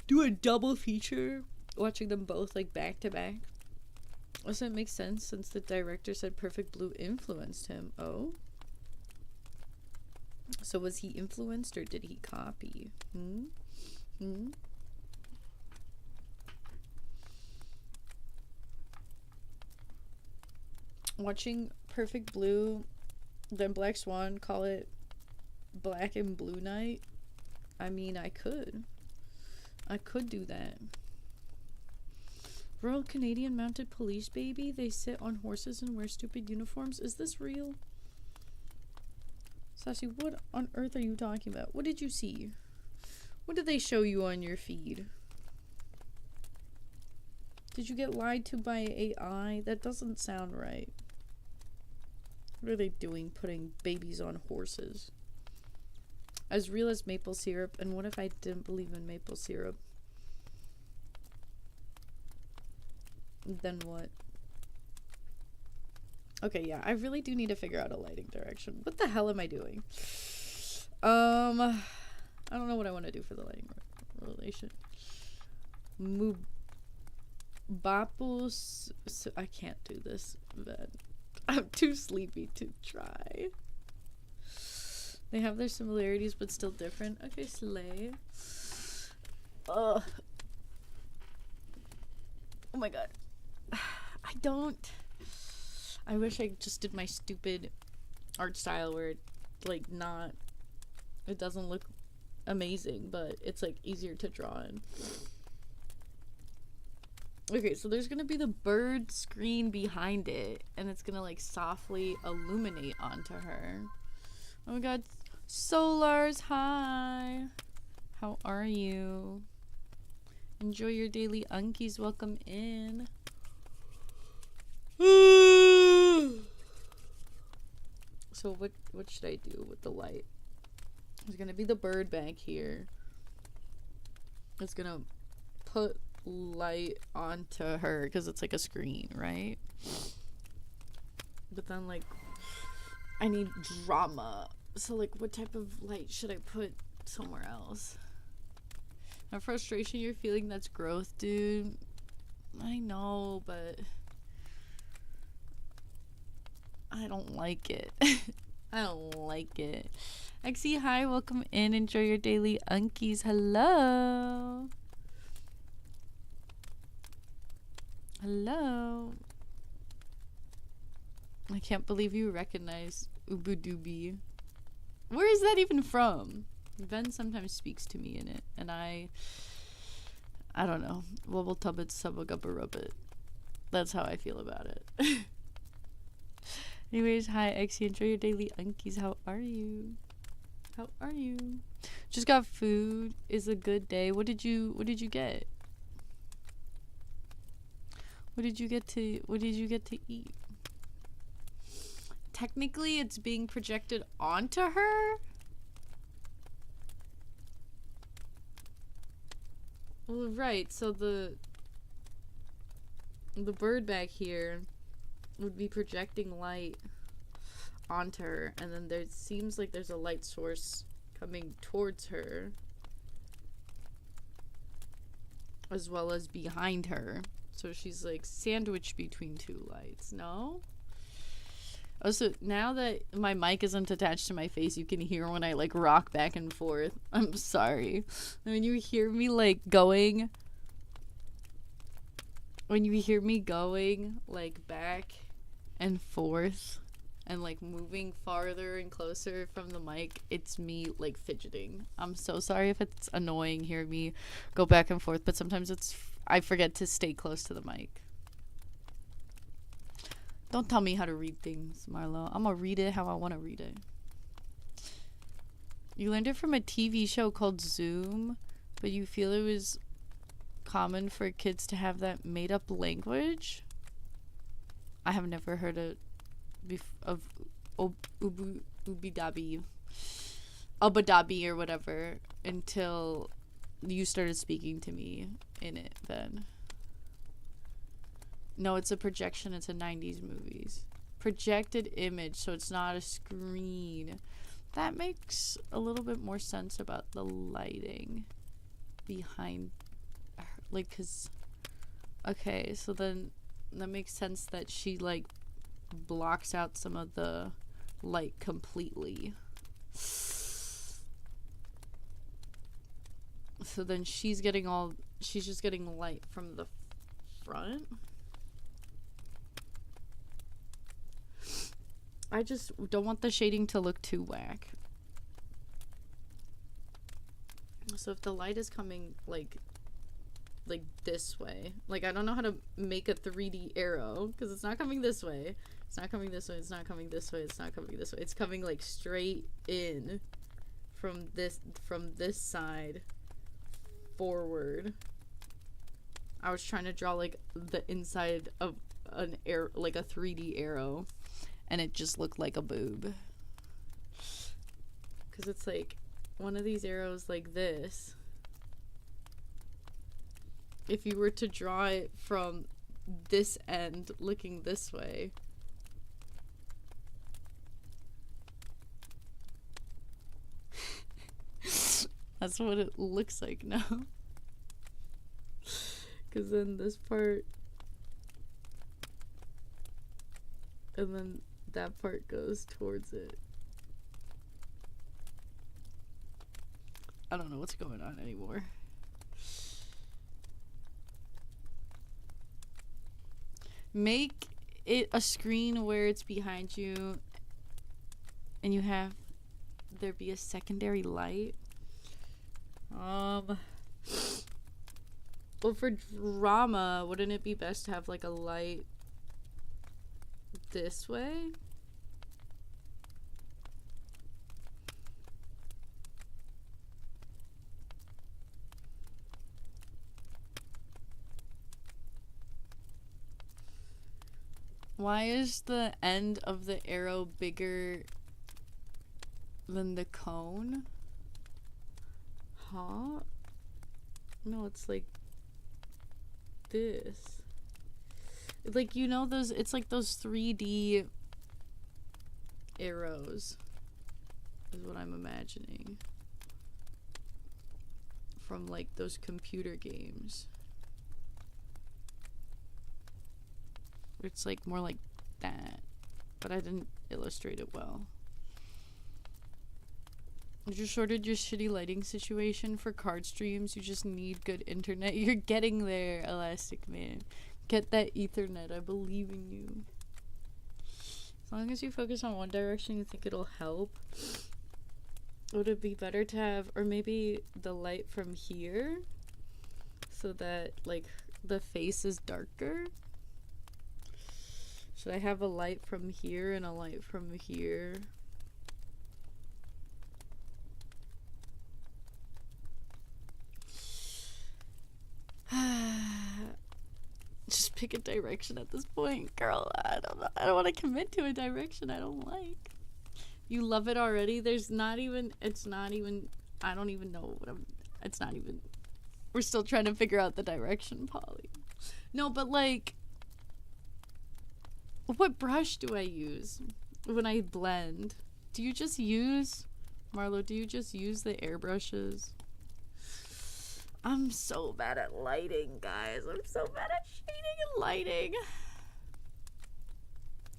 Do a double feature, watching them both like back to back. Also, it makes sense since the director said Perfect Blue influenced him. Oh, so was he influenced or did he copy? Watching Perfect Blue, then Black Swan, call it Black and Blue Night. I mean, I could. I could do that. Royal Canadian Mounted Police, baby. They sit on horses and wear stupid uniforms. Is this real? Sassy, what on earth are you talking about? What did you see? What did they show you on your feed? Did you get lied to by AI? That doesn't sound right. What are they doing, putting babies on horses? As real as maple syrup. And what if I didn't believe in maple syrup? Then what? Okay, yeah, I really do need to figure out a lighting direction. What the hell am I doing? I don't know what I want to do for the lighting relation. Mubapus. I can't do this, but I'm too sleepy to try. They have their similarities, but still different. Okay, slay. Ugh. Oh my god. I wish I just did my stupid art style where it, like, it doesn't look amazing, but it's, like, easier to draw in. Okay, so there's gonna be the bird screen behind it, and it's gonna, like, softly illuminate onto her. Oh my god. Solars, hi. How are you? Enjoy your daily unkies. Welcome in. So what should I do with the light? There's gonna be the bird back here. It's gonna put light onto her because it's like a screen, right? But then, like, I need drama. So, like, what type of light should I put somewhere else? A frustration you're feeling, that's growth, dude. I know, but I don't like it. I don't like it. Exie, hi, welcome in. Enjoy your daily unkies. Hello. Hello. I can't believe you recognize Ubudubi. Where is that even from? Ben sometimes speaks to me in it, and I don't know. Wobble tubbit subagubba rubbit. That's how I feel about it. Anyways, hi Exie, enjoy your daily unkies. How are you? How are you? Just got food. Is a good day. What did you get? What did you get to eat? Technically, it's being projected onto her. Well, right. So the bird back here would be projecting light onto her, and then there seems like there's a light source coming towards her as well as behind her. So she's like sandwiched between two lights. No? Also, now that my mic isn't attached to my face, you can hear when I, like, rock back and forth. I'm sorry. When you hear me, like, going, like, back and forth and, like, moving farther and closer from the mic, it's me, like, fidgeting. I'm so sorry if it's annoying hearing me go back and forth, but sometimes I forget to stay close to the mic. Don't tell me how to read things, Marlo. I'm gonna read it how I want to read it. You learned it from a TV show called Zoom, but you feel it was common for kids to have that made-up language? I have never heard of Ubidabi, Ubadabi or whatever until you started speaking to me in it then. No, it's a projection. It's a 90s movies. Projected image, so it's not a screen. That makes a little bit more sense about the lighting behind her. Like, because... Okay, so then that makes sense that she, like, blocks out some of the light completely. So then she's just getting light from the front. I just don't want the shading to look too whack. So if the light is coming, like, like this way. Like, I don't know how to make a 3D arrow because it's not coming this way. It's not coming this way. It's not coming this way. It's not coming this way. It's coming like straight in from this side forward. I was trying to draw like the inside of an air, like a 3D arrow, and it just looked like a boob. Cause it's like one of these arrows like this. If you were to draw it from this end looking this way, that's what it looks like now. Because then this part, and then that part goes towards it. I don't know what's going on anymore. Make it a screen where it's behind you and you have there be a secondary light. Well, for drama, wouldn't it be best to have like a light this way? Why is the end of the arrow bigger than the cone? Huh? No, it's like this. Like, you know those, it's like those 3D arrows is what I'm imagining from like those computer games. It's like more like that, but I didn't illustrate it well. You just sorted your shitty lighting situation for card streams. You just need good internet. You're getting there, Elastic Man. Get that Ethernet. I believe in you. As long as you focus on one direction, you think it'll help. Would it be better to have, or maybe the light from here, so that like the face is darker? Should I have a light from here and a light from here? Just pick a direction at this point, girl. I don't know. I don't want to commit to a direction I don't like. You love it already? There's not even, it's not even, I don't even know what it's not even, we're still trying to figure out the direction, Polly. No, but like, what brush do I use when I blend? Do you just use, Marlo, do you just use the airbrushes? I'm so bad at lighting, guys. I'm so bad at shading and lighting.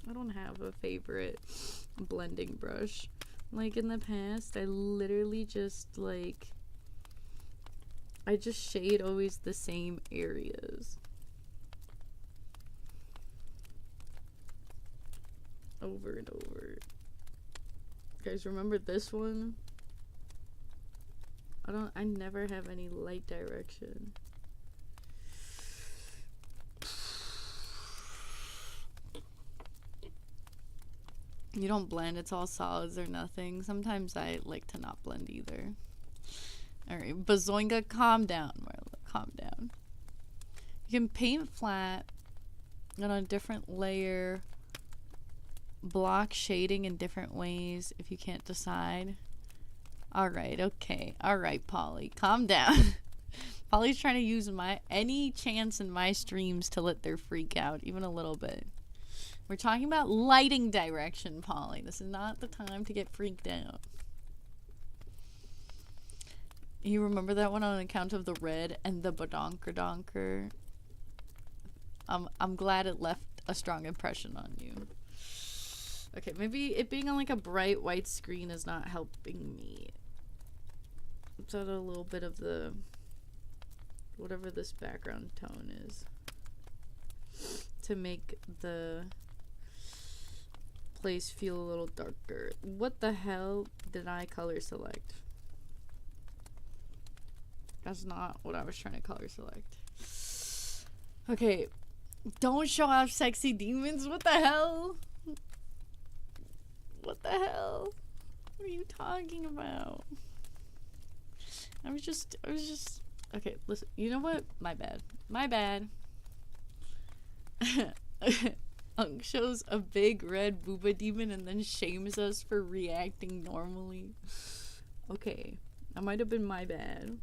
I don't have a favorite blending brush. Like in the past, I literally just like, I just shade always the same areas. Over and over. Guys, remember this one? I never have any light direction. You don't blend, it's all solids or nothing. Sometimes I like to not blend either. Alright, Bazoinga, calm down, Marla, calm down. You can paint flat and on a different layer, block shading in different ways if you can't decide. Alright, okay. Alright, Polly. Calm down. Polly's trying to use any chance in my streams to let their freak out, even a little bit. We're talking about lighting direction, Polly. This is not the time to get freaked out. You remember that one on account of the red and the badonker-donker? I'm glad it left a strong impression on you. Okay, maybe it being on like a bright white screen is not helping me. Let's add a little bit of the whatever this background tone is to make the place feel a little darker. What the hell did I color select? That's not what I was trying to color select. Okay. Don't show off sexy demons. What the hell? What the hell? What are you talking about? I was just okay, listen. You know what? My bad. Unk shows a big red booba demon and then shames us for reacting normally. Okay. That might have been my bad.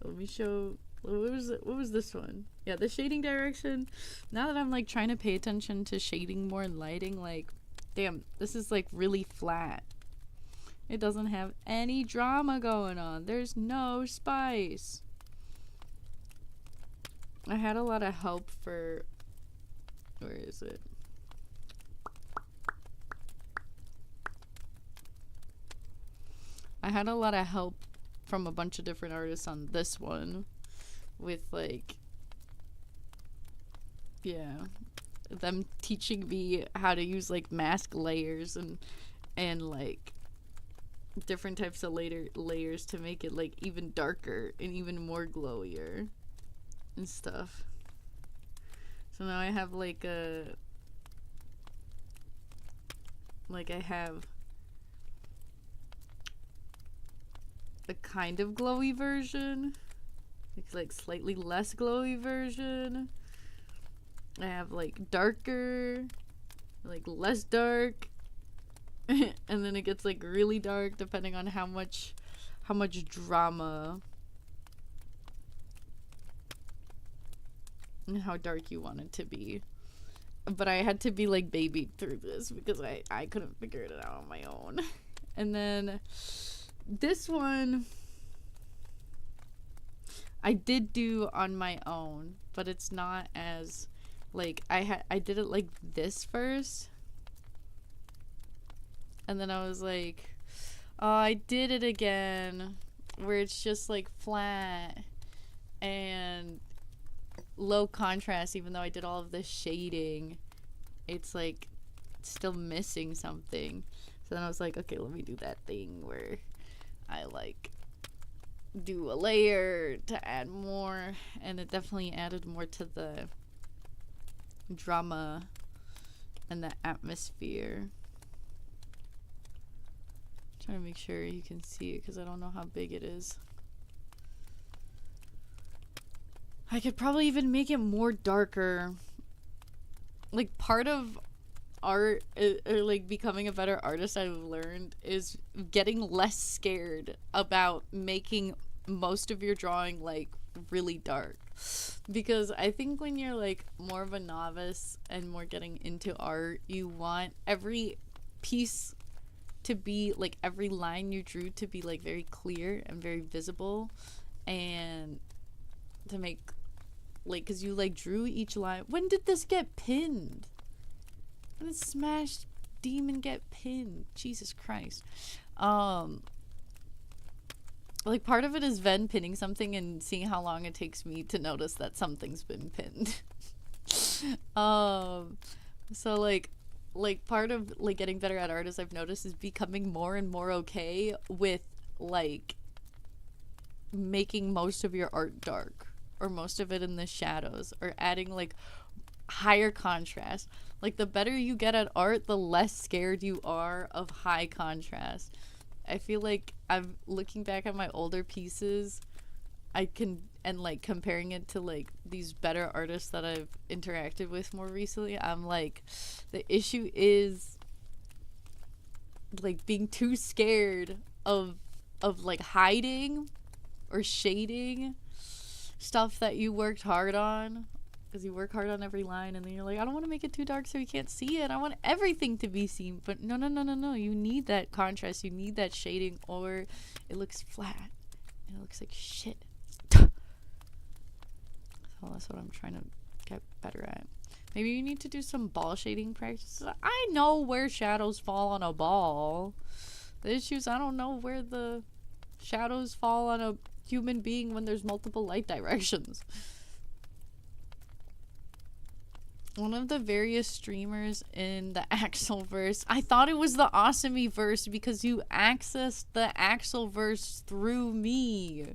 Let me show. What was this one? Yeah, the shading direction. Now that I'm like trying to pay attention to shading more and lighting, like, damn, this is like really flat. It doesn't have any drama going on. There's no spice. I had a lot of help for, where is it? I had a lot of help from a bunch of different artists on this one with like, yeah, them teaching me how to use like mask layers and like different types of layers to make it like even darker and even more glowier and stuff. So now I have like I have a kind of glowy version. It's like slightly less glowy version. I have like darker, like less dark, and then it gets like really dark depending on how much drama and how dark you want it to be. But I had to be like babied through this because I couldn't figure it out on my own. And then this one I did do on my own, but it's not as like I did it like this first, and then I was like, oh, I did it again, where it's just like flat and low contrast. Even though I did all of this shading, it's like still missing something. So then I was like, okay, let me do that thing where I like do a layer to add more, and it definitely added more to the drama and the atmosphere. I'm trying to make sure you can see it because I don't know how big it is. I could probably even make it more darker. Like, part of art, or like becoming a better artist, I've learned is getting less scared about making most of your drawing like really dark, because I think when you're like more of a novice and more getting into art, you want every piece to be like, every line you drew to be like very clear and very visible, and to make like, because you like drew each line. When did this get pinned? When did Smash Demon get pinned? Jesus Christ. Like, part of it is Ven pinning something and seeing how long it takes me to notice that something's been pinned. So like part of like getting better at art, as I've noticed, is becoming more and more okay with like making most of your art dark, or most of it in the shadows, or adding like higher contrast. Like, the better you get at art, the less scared you are of high contrast. I feel like I'm looking back at my older pieces, I can, and like comparing it to like these better artists that I've interacted with more recently, I'm like, the issue is like being too scared of like hiding or shading stuff that you worked hard on, because you work hard on every line, and then you're like, I don't want to make it too dark so you can't see it. I want everything to be seen. But no. You need that contrast. You need that shading, or it looks flat and it looks like shit. So that's what I'm trying to get better at. Maybe you need to do some ball shading practices. I know where shadows fall on a ball. The issue is I don't know where the shadows fall on a human being when there's multiple light directions. One of the various streamers in the Axelverse, I thought it was the Awesomey verse because you accessed the Axelverse through me.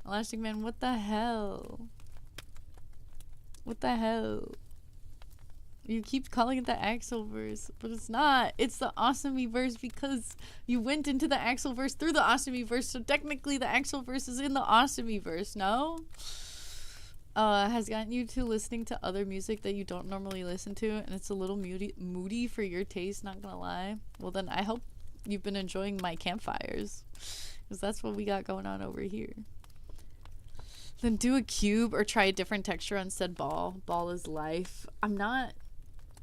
Elastic Man, what the hell? What the hell? You keep calling it the Axelverse, but it's not. It's the Awesomeverse because you went into the Axelverse through the Awesomeverse, so technically the Axelverse is in the Awesomeverse, no? Has gotten you to listening to other music that you don't normally listen to, and it's a little moody for your taste, not gonna lie. Well, then I hope you've been enjoying my campfires, because that's what we got going on over here. Then do a cube or try a different texture on said ball. Ball is life. I'm not...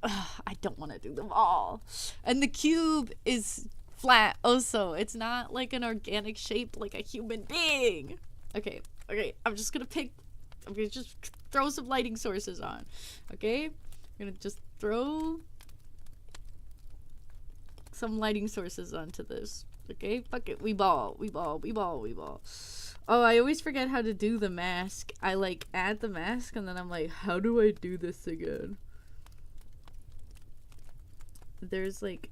I don't want to do them all. And the cube is flat also. It's not like an organic shape like a human being. Okay. I'm just gonna just throw some lighting sources on. Okay? I'm gonna just throw some lighting sources onto this. Okay? Fuck it. We ball. Oh, I always forget how to do the mask. I like add the mask and then I'm like, how do I do this again? There's like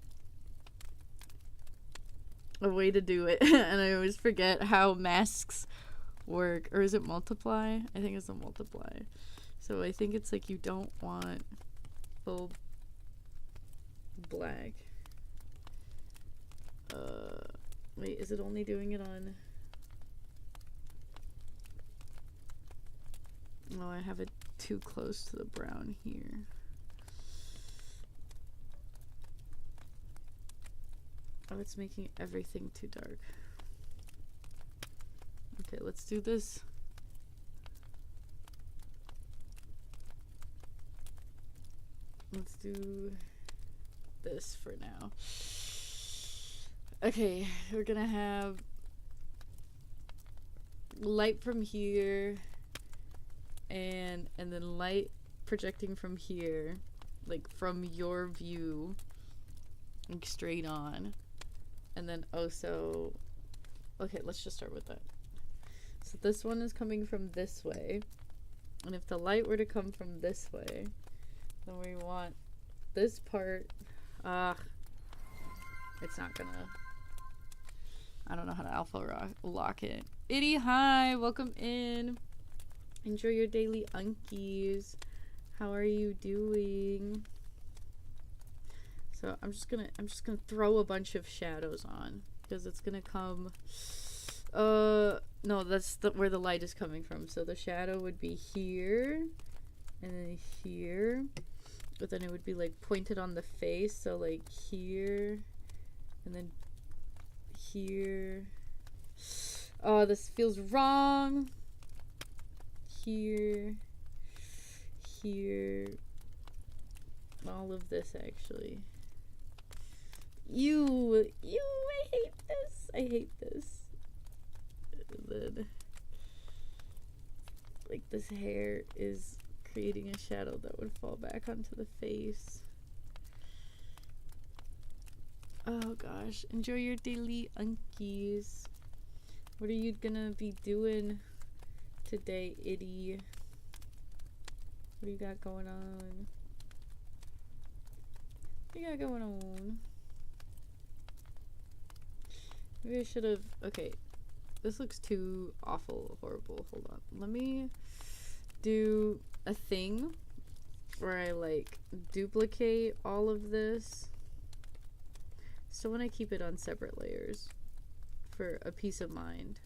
a way to do it and I always forget how masks work. Or is it multiply? I think it's a multiply. So I think it's like you don't want full black. Wait, is it only doing it on... Oh, I have it too close to the brown here. Oh, it's making everything too dark. Okay, let's do this. Let's do this for now. Okay, we're gonna have light from here and then light projecting from here, like from your view, like straight on. And then also, okay, let's just start with that. So this one is coming from this way, and if the light were to come from this way, then we want this part. It's not gonna... I don't know how to alpha lock it. Itty, hi, welcome in. Enjoy your daily unkies. How are you doing? So I'm just gonna throw a bunch of shadows on because it's gonna come. No, that's where the light is coming from. So the shadow would be here, and then here, but then it would be like pointed on the face. So like here, and then here. Oh, this feels wrong. Here, all of this actually. I hate this. And then, like, this hair is creating a shadow that would fall back onto the face. Oh gosh, enjoy your daily unkies. What are you gonna be doing today, Itty? What do you got going on? What you got going on? Maybe I should have... Okay, this looks too awful, horrible. Hold on. Let me do a thing where I like duplicate all of this. Still want to keep it on separate layers for a peace of mind.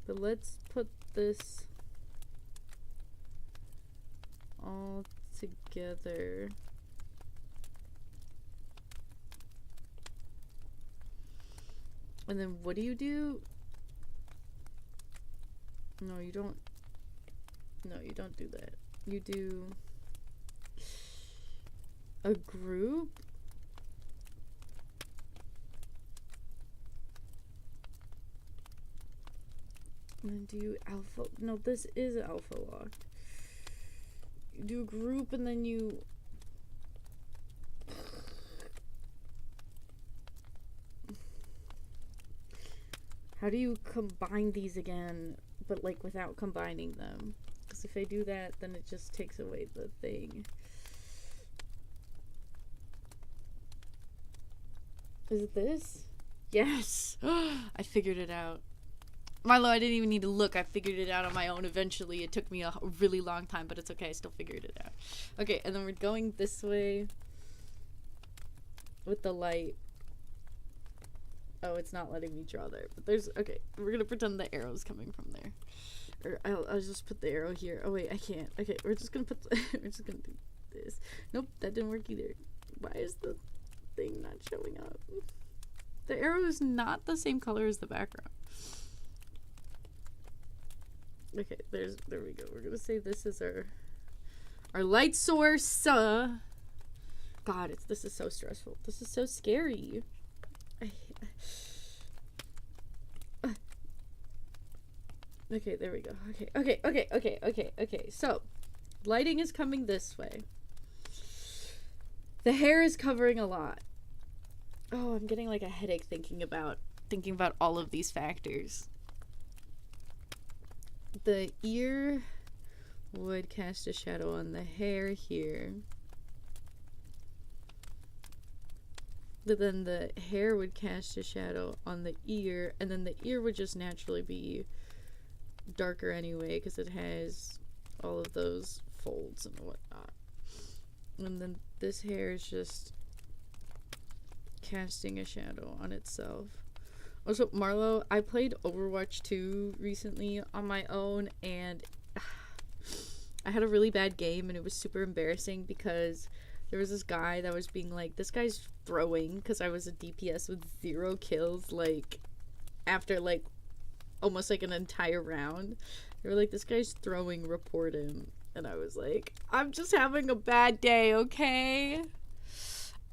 But let's put this all together. And then what do you do? No, you don't. No, you don't do that. You do a group. And then do alpha. No, this is alpha locked. You do a group and then you. How do you combine these again, but like without combining them? Because if I do that, then it just takes away the thing. Is it this? Yes! I figured it out. Marlo, I didn't even need to look. I figured it out on my own eventually. It took me a really long time, but it's okay. I still figured it out. Okay, and then we're going this way with the light. Oh, it's not letting me draw there. But there's... Okay, we're gonna pretend the arrow's coming from there. Or I'll just put the arrow here. Oh, wait, I can't. Okay, we're just gonna put... we're just gonna do this. Nope, that didn't work either. Why is the thing not showing up? The arrow is not the same color as the background. Okay, there we go. We're gonna say this is our light source. God, this is so stressful. This is so scary. Okay, there we go. Okay. So, lighting is coming this way. The hair is covering a lot. Oh, I'm getting like a headache thinking about all of these factors. The ear would cast a shadow on the hair here. But then the hair would cast a shadow on the ear, and then the ear would just naturally be darker anyway because it has all of those folds and whatnot. And then this hair is just casting a shadow on itself. Also, Marlo, I played Overwatch 2 recently on my own, and I had a really bad game, and it was super embarrassing because there was this guy that was being like, this guy's throwing, because I was a DPS with 0 kills, like, after, like, almost, like, an entire round. They were like, this guy's throwing, report him. And I was like, I'm just having a bad day, okay?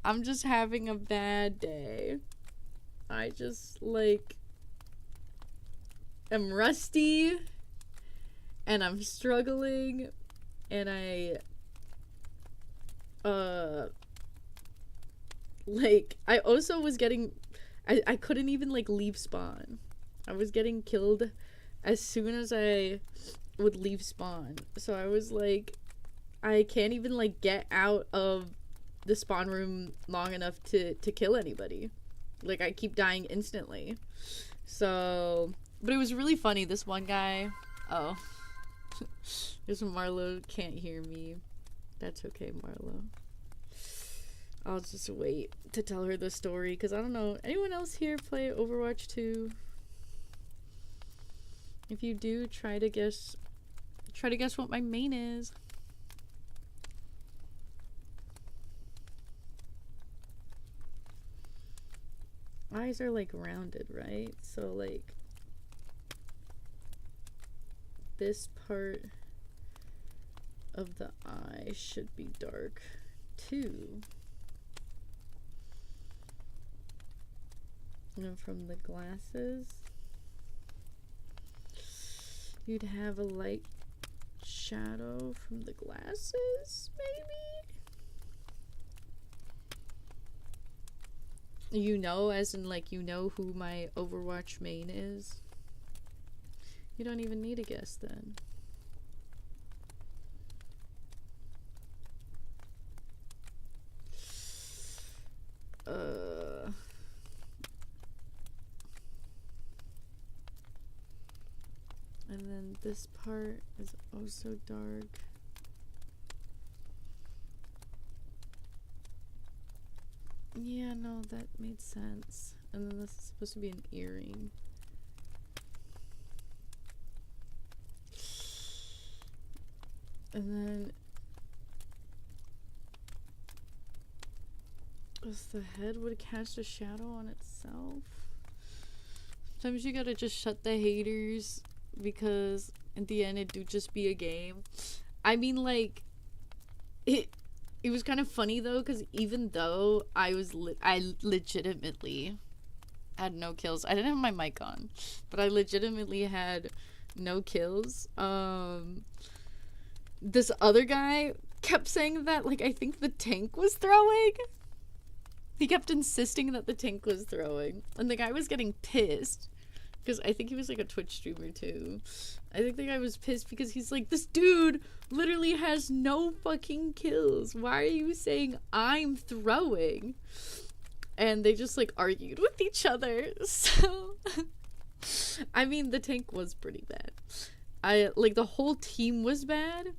I'm just having a bad day. I just, like, am rusty, and I'm struggling, and like, I also was getting, I couldn't even, like, leave spawn. I was getting killed as soon as I would leave spawn. So I was like, I can't even, like, get out of the spawn room long enough to kill anybody. Like, I keep dying instantly. So, but it was really funny. This one guy, oh, this Marlo can't hear me. That's okay, Marlo. I'll just wait to tell her the story, because I don't know, anyone else here play Overwatch 2? If you do, try to guess what my main is. Eyes are like rounded, right? So like this part of the eye should be dark too. And from the glasses, you'd have a light shadow from the glasses, maybe? You know, as in, like, you know who my Overwatch main is? You don't even need a guess then. And then this part is also dark. Yeah, no, that made sense. And then this is supposed to be an earring. And then the head would cast a shadow on itself. Sometimes you gotta just shut the haters, because at the end it do just be a game. I mean, like, it was kind of funny though, because even though I legitimately had no kills, I didn't have my mic on, but I legitimately had no kills. This other guy kept saying that, like, I think the tank was throwing. He kept insisting that the tank was throwing, and the guy was getting pissed, because I think he was like a Twitch streamer too. I think the guy was pissed because he's like, this dude literally has no fucking kills. Why are you saying I'm throwing? And they just like argued with each other. So I mean, the tank was pretty bad. I like the whole team was bad.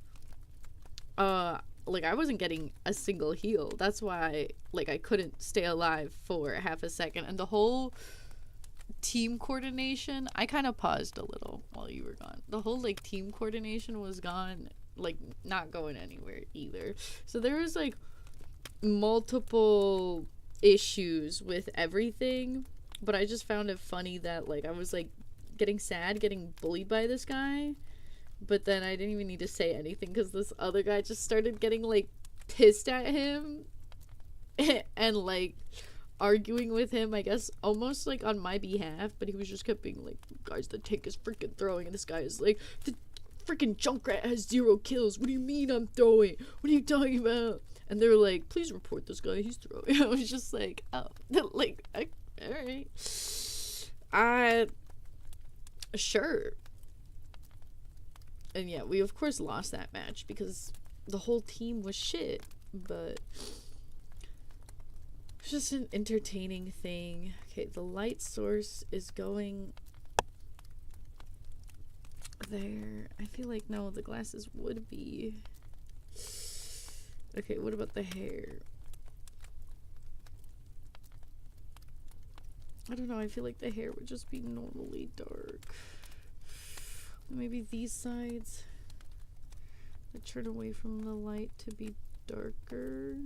Like I wasn't getting a single heal. That's why like I couldn't stay alive for half a second. And the whole team coordination, I kind of paused a little while you were gone. The whole like team coordination was gone, like not going anywhere either. So there was like multiple issues with everything, but I just found it funny that like I was like getting sad, getting bullied by this guy, but then I didn't even need to say anything because this other guy just started getting like pissed at him and like arguing with him, I guess almost like on my behalf, but he was just kept being like, guys, the tank is freaking throwing, and this guy is like, the freaking Junkrat has 0 kills, what do you mean I'm throwing, what are you talking about? And they were like, please report this guy, he's throwing. I was just like, oh, like, alright, sure. And yeah, we of course lost that match because the whole team was shit, but it's just an entertaining thing. Okay, the light source is going there. I feel like, no, the glasses would be. Okay, what about the hair? I don't know, I feel like the hair would just be normally dark. Maybe these sides. I turn away from the light to be darker.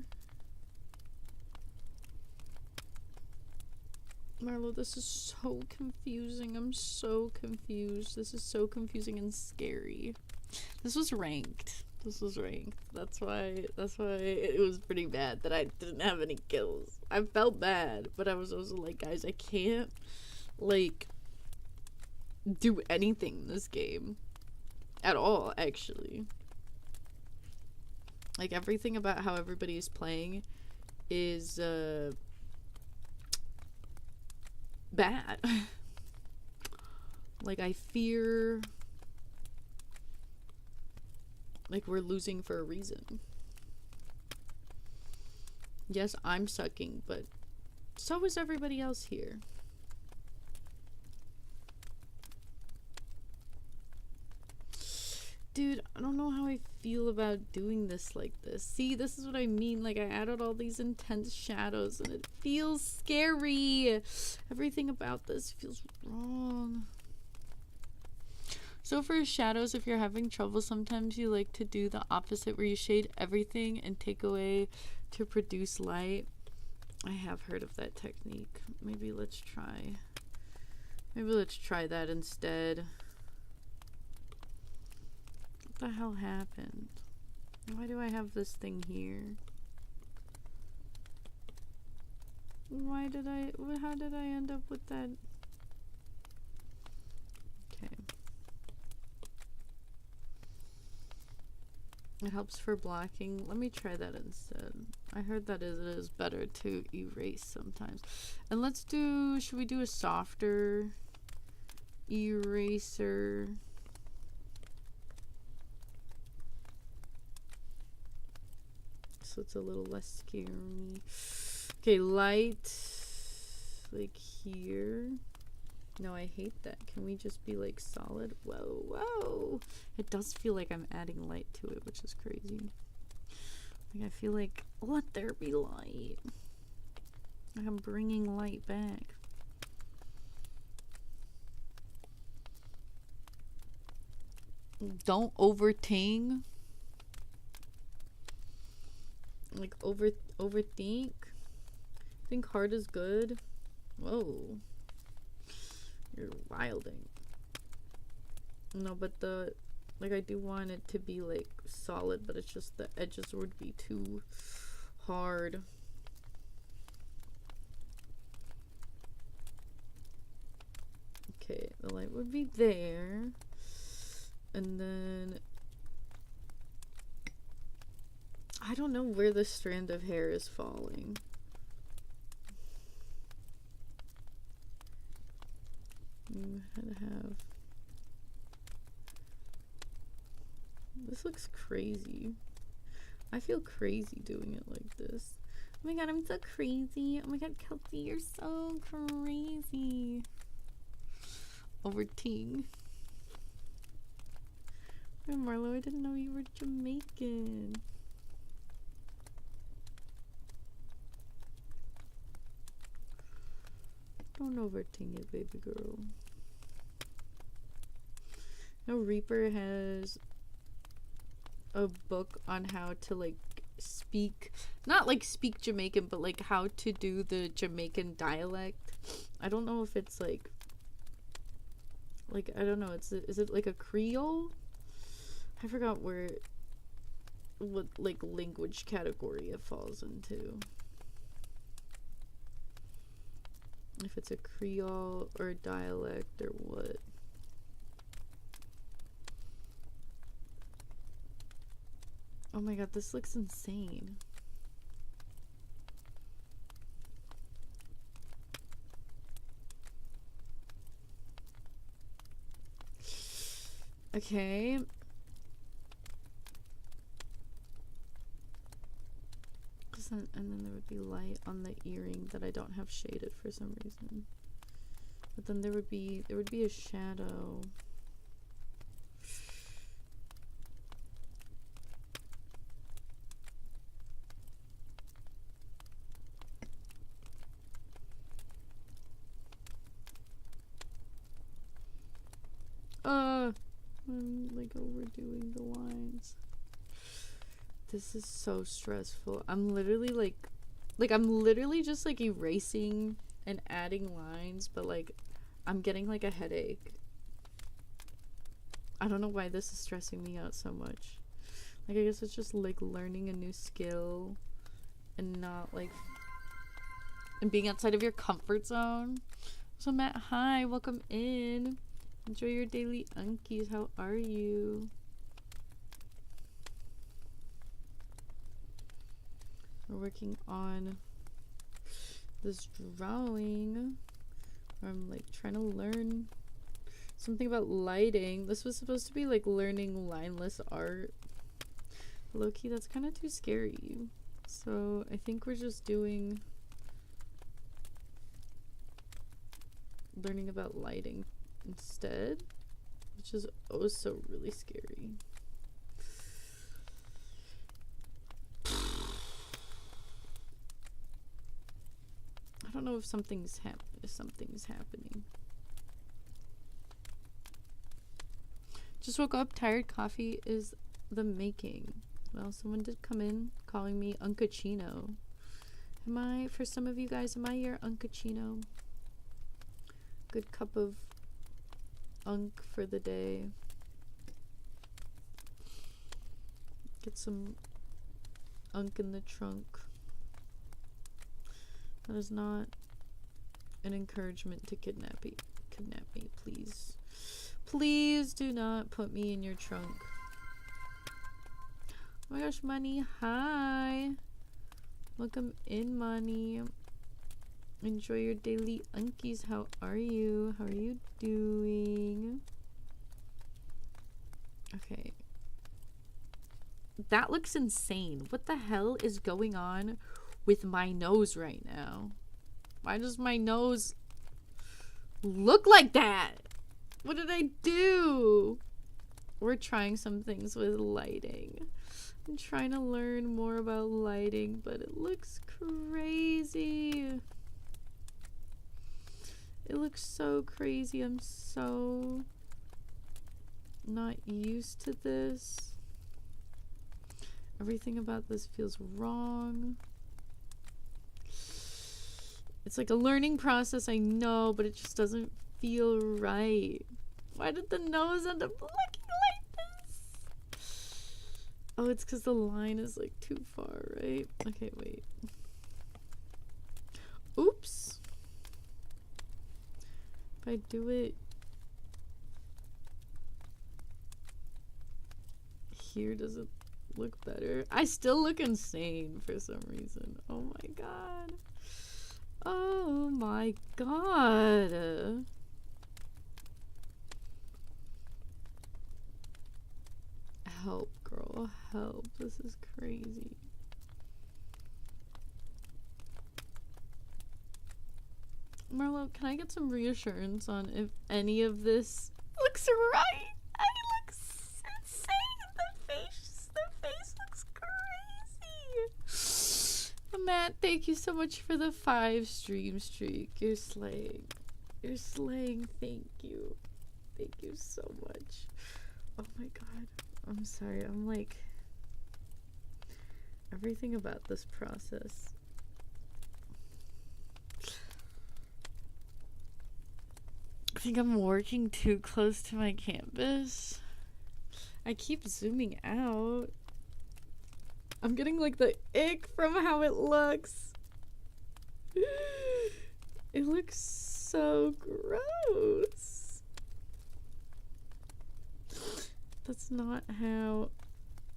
Marlo, this is so confusing. I'm so confused. This is so confusing and scary. This was ranked. That's why it was pretty bad that I didn't have any kills. I felt bad, but I was also like, guys, I can't like do anything in this game at all, actually. Like everything about how everybody is playing is bad. Like I fear like we're losing for a reason. Yes, I'm sucking, but so is everybody else here. Dude, I don't know how I feel about doing this like this. See, this is what I mean. Like, I added all these intense shadows and it feels scary. Everything about this feels wrong. So for shadows, if you're having trouble, sometimes you like to do the opposite where you shade everything and take away to produce light. I have heard of that technique. Maybe let's try that instead. What the hell happened? Why do I have this thing here? How did I end up with that? Okay. It helps for blocking. Let me try that instead. I heard that it is better to erase sometimes. And let's do, should we do a softer eraser? So it's a little less scary. Okay, light, like here. No, I hate that. Can we just be like solid? Whoa, whoa. It does feel like I'm adding light to it, which is crazy. Like I feel like, let there be light. Like I'm bringing light back. Don't overting. Like overthink. Think hard is good. Whoa. You're wilding. No, but the like I do want it to be like solid, but it's just the edges would be too hard. Okay, the light would be there. And then I don't know where the strand of hair is falling. You had to have. This looks crazy. I feel crazy doing it like this. Oh my god, I'm so crazy. Oh my god, Kelsey, you're so crazy. over ting. Hey Marlo, I didn't know you were Jamaican. Don't overting it, baby girl. No, Reaper has a book on how to like speak, not like speak Jamaican, but like how to do the Jamaican dialect. I don't know if it's like I don't know, is it like a Creole? I forgot what like language category it falls into. If it's a Creole or a dialect or what. Oh my god, this looks insane. Okay. And then there would be light on the earring that I don't have shaded for some reason. But then there would be a shadow. I'm like overdoing the lines. This is so stressful. I'm literally I'm literally just like erasing and adding lines, but like I'm getting like a headache. I don't know why this is stressing me out so much. Like I guess it's just like learning a new skill and not like and being outside of your comfort zone. So Matt, hi, welcome in. Enjoy your daily unkies. How are you? We're working on this drawing. I'm like trying to learn something about lighting. This was supposed to be like learning lineless art. Low-key, that's kind of too scary. So I think we're just doing learning about lighting instead, which is oh so really scary. I don't know if something's happening. Just woke up, tired. Coffee is the making. Well, someone did come in calling me Uncachino. For some of you guys, am I your Uncachino? Good cup of unk for the day. Get some unk in the trunk. That is not an encouragement to kidnap me, please. Please do not put me in your trunk. Oh my gosh, Money, hi. Welcome in, Money. Enjoy your daily unkies. How are you? How are you doing? Okay. That looks insane. What the hell is going on with my nose right now? Why does my nose look like that? What did I do? We're trying some things with lighting. I'm trying to learn more about lighting, but it looks crazy. It looks so crazy. I'm so not used to this. Everything about this feels wrong. It's like a learning process, I know, but it just doesn't feel right. Why did the nose end up looking like this? Oh, it's because the line is like too far, right? Okay, wait. Oops. If I do it here, does it look better? I still look insane for some reason. Oh my god. Oh my god. Help, girl. Help. This is crazy. Marlo, can I get some reassurance on if any of this looks right? I look insane. The face looks crazy. Matt, thank you so much for the 5 stream streak. You're slaying. You're slaying. Thank you. Thank you so much. Oh my god. I'm sorry. I'm like... everything about this process. I think I'm working too close to my canvas. I keep zooming out. I'm getting like the ick from how it looks. It looks so gross. That's not how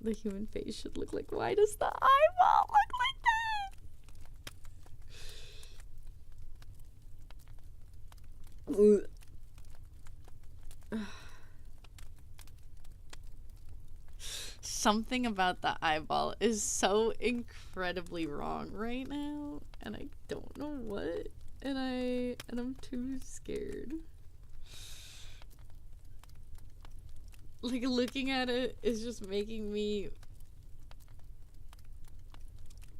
the human face should look like. Why does the eyeball look like that? Something about the eyeball is so incredibly wrong right now, and I don't know what, and I'm too scared. Like, looking at it is just making me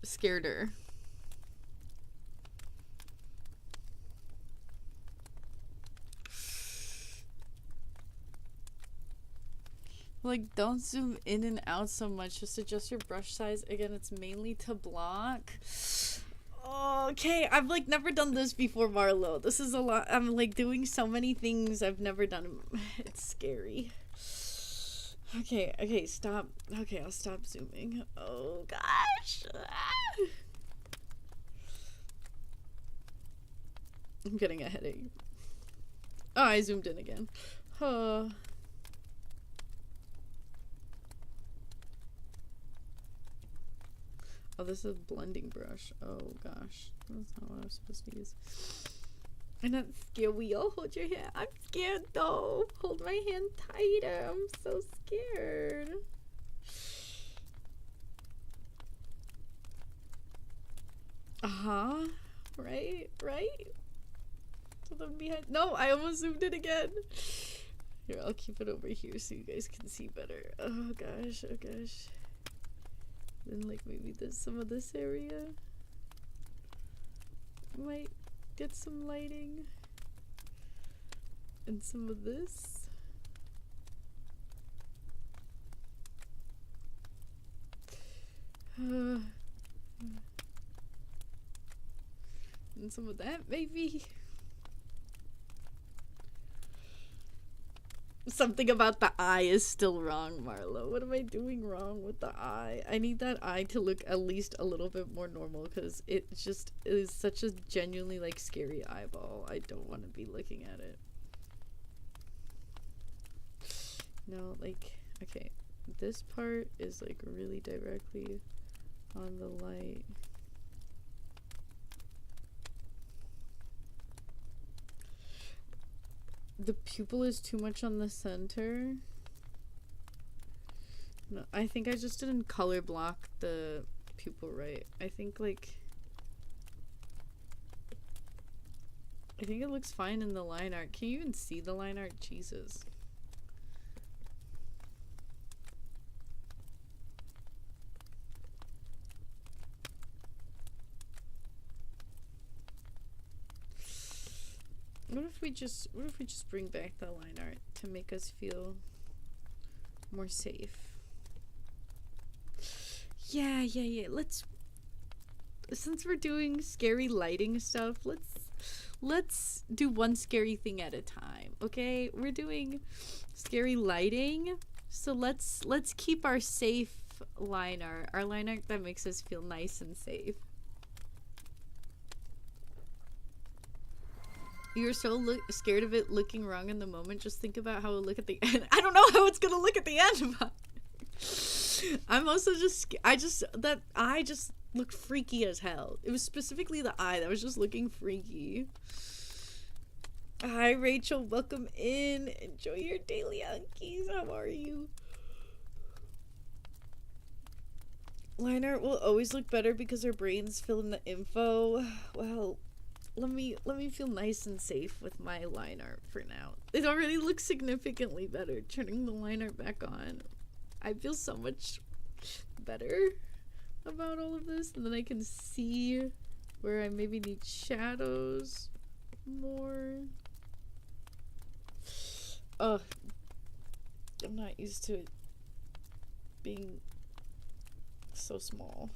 scareder. Like, don't zoom in and out so much. Just adjust your brush size. Again, it's mainly to block. Okay, I've like never done this before, Marlo. This is a lot. I'm like doing so many things I've never done. It's scary. Okay, stop. Okay, I'll stop zooming. Oh gosh. I'm getting a headache. Oh, I zoomed in again. Oh. Oh, this is a blending brush. Oh gosh, that's not what I was supposed to use. I'm not scared. We all hold your hand. I'm scared though. Hold my hand tighter. I'm so scared. Right. So then behind. No, I almost zoomed in again. Here, I'll keep it over here so you guys can see better. Oh gosh. Then like maybe there's some of this area. Might get some lighting. And some of this. And some of that maybe. Something about the eye is still wrong, Marlo. What am I doing wrong with the eye? I need that eye to look at least a little bit more normal because it just is such a genuinely like scary eyeball. I don't want to be looking at it. No, like, okay. This part is like really directly on the light. The pupil is too much on the center. No, I think I just didn't color block the pupil right. I think like... I think it looks fine in the line art. Can you even see the line art? Jesus. What if we just bring back the line art to make us feel more safe? Yeah. Let's, since we're doing scary lighting stuff, let's do one scary thing at a time, okay? We're doing scary lighting, so let's keep our safe line art, our line art that makes us feel nice and safe. You're so scared of it looking wrong in the moment. Just think about how it'll look at the end. I don't know how it's gonna look at the end, but I'm also just, that eye just looked freaky as hell. It was specifically the eye that was just looking freaky. Hi, Rachel. Welcome in. Enjoy your daily unkies. How are you? Line art will always look better because our brains fill in the info. Well, let me feel nice and safe with my line art for now. It already looks significantly better turning the line art back on. I feel so much better about all of this, and then I can see where I maybe need shadows more. Oh, I'm not used to it being so small.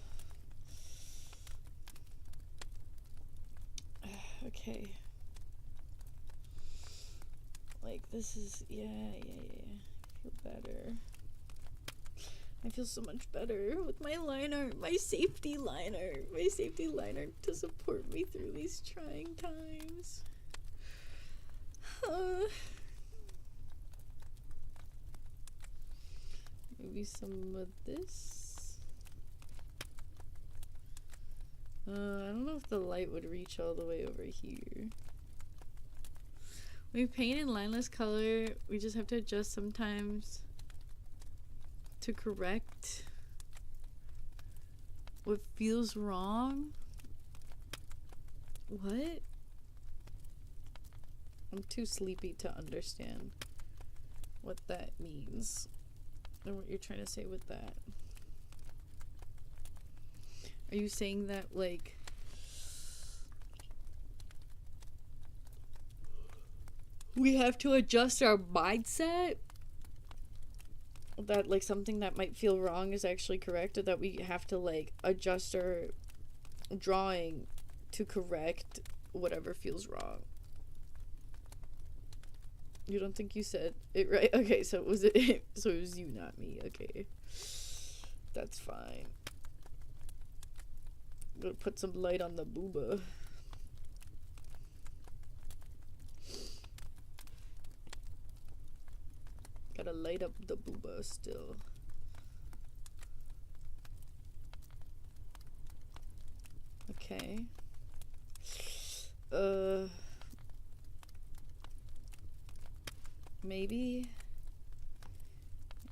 Okay. Like, this is, yeah. I feel better. I feel so much better with my line art, my safety line art to support me through these trying times. Maybe some of this. I don't know if the light would reach all the way over here. When we paint in lineless color, we just have to adjust sometimes to correct what feels wrong. What? I'm too sleepy to understand what that means and what you're trying to say with that. Are you saying that, like, we have to adjust our mindset? That, like, something that might feel wrong is actually correct, or that we have to, like, adjust our drawing to correct whatever feels wrong? You don't think you said it right? Okay, so it was so it was you, not me. Okay. That's fine. I'm gonna put some light on the booba. Gotta light up the booba still. Okay. Maybe.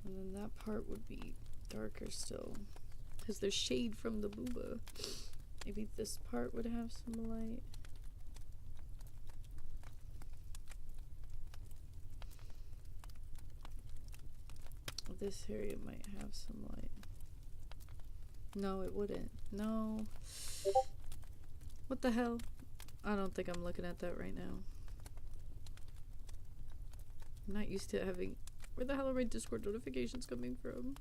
And then that part would be darker still, because there's shade from the booba. Maybe this part would have some light. This area might have some light. No, it wouldn't. No. What the hell? I don't think I'm looking at that right now. I'm not used to having... Where the hell are my Discord notifications coming from?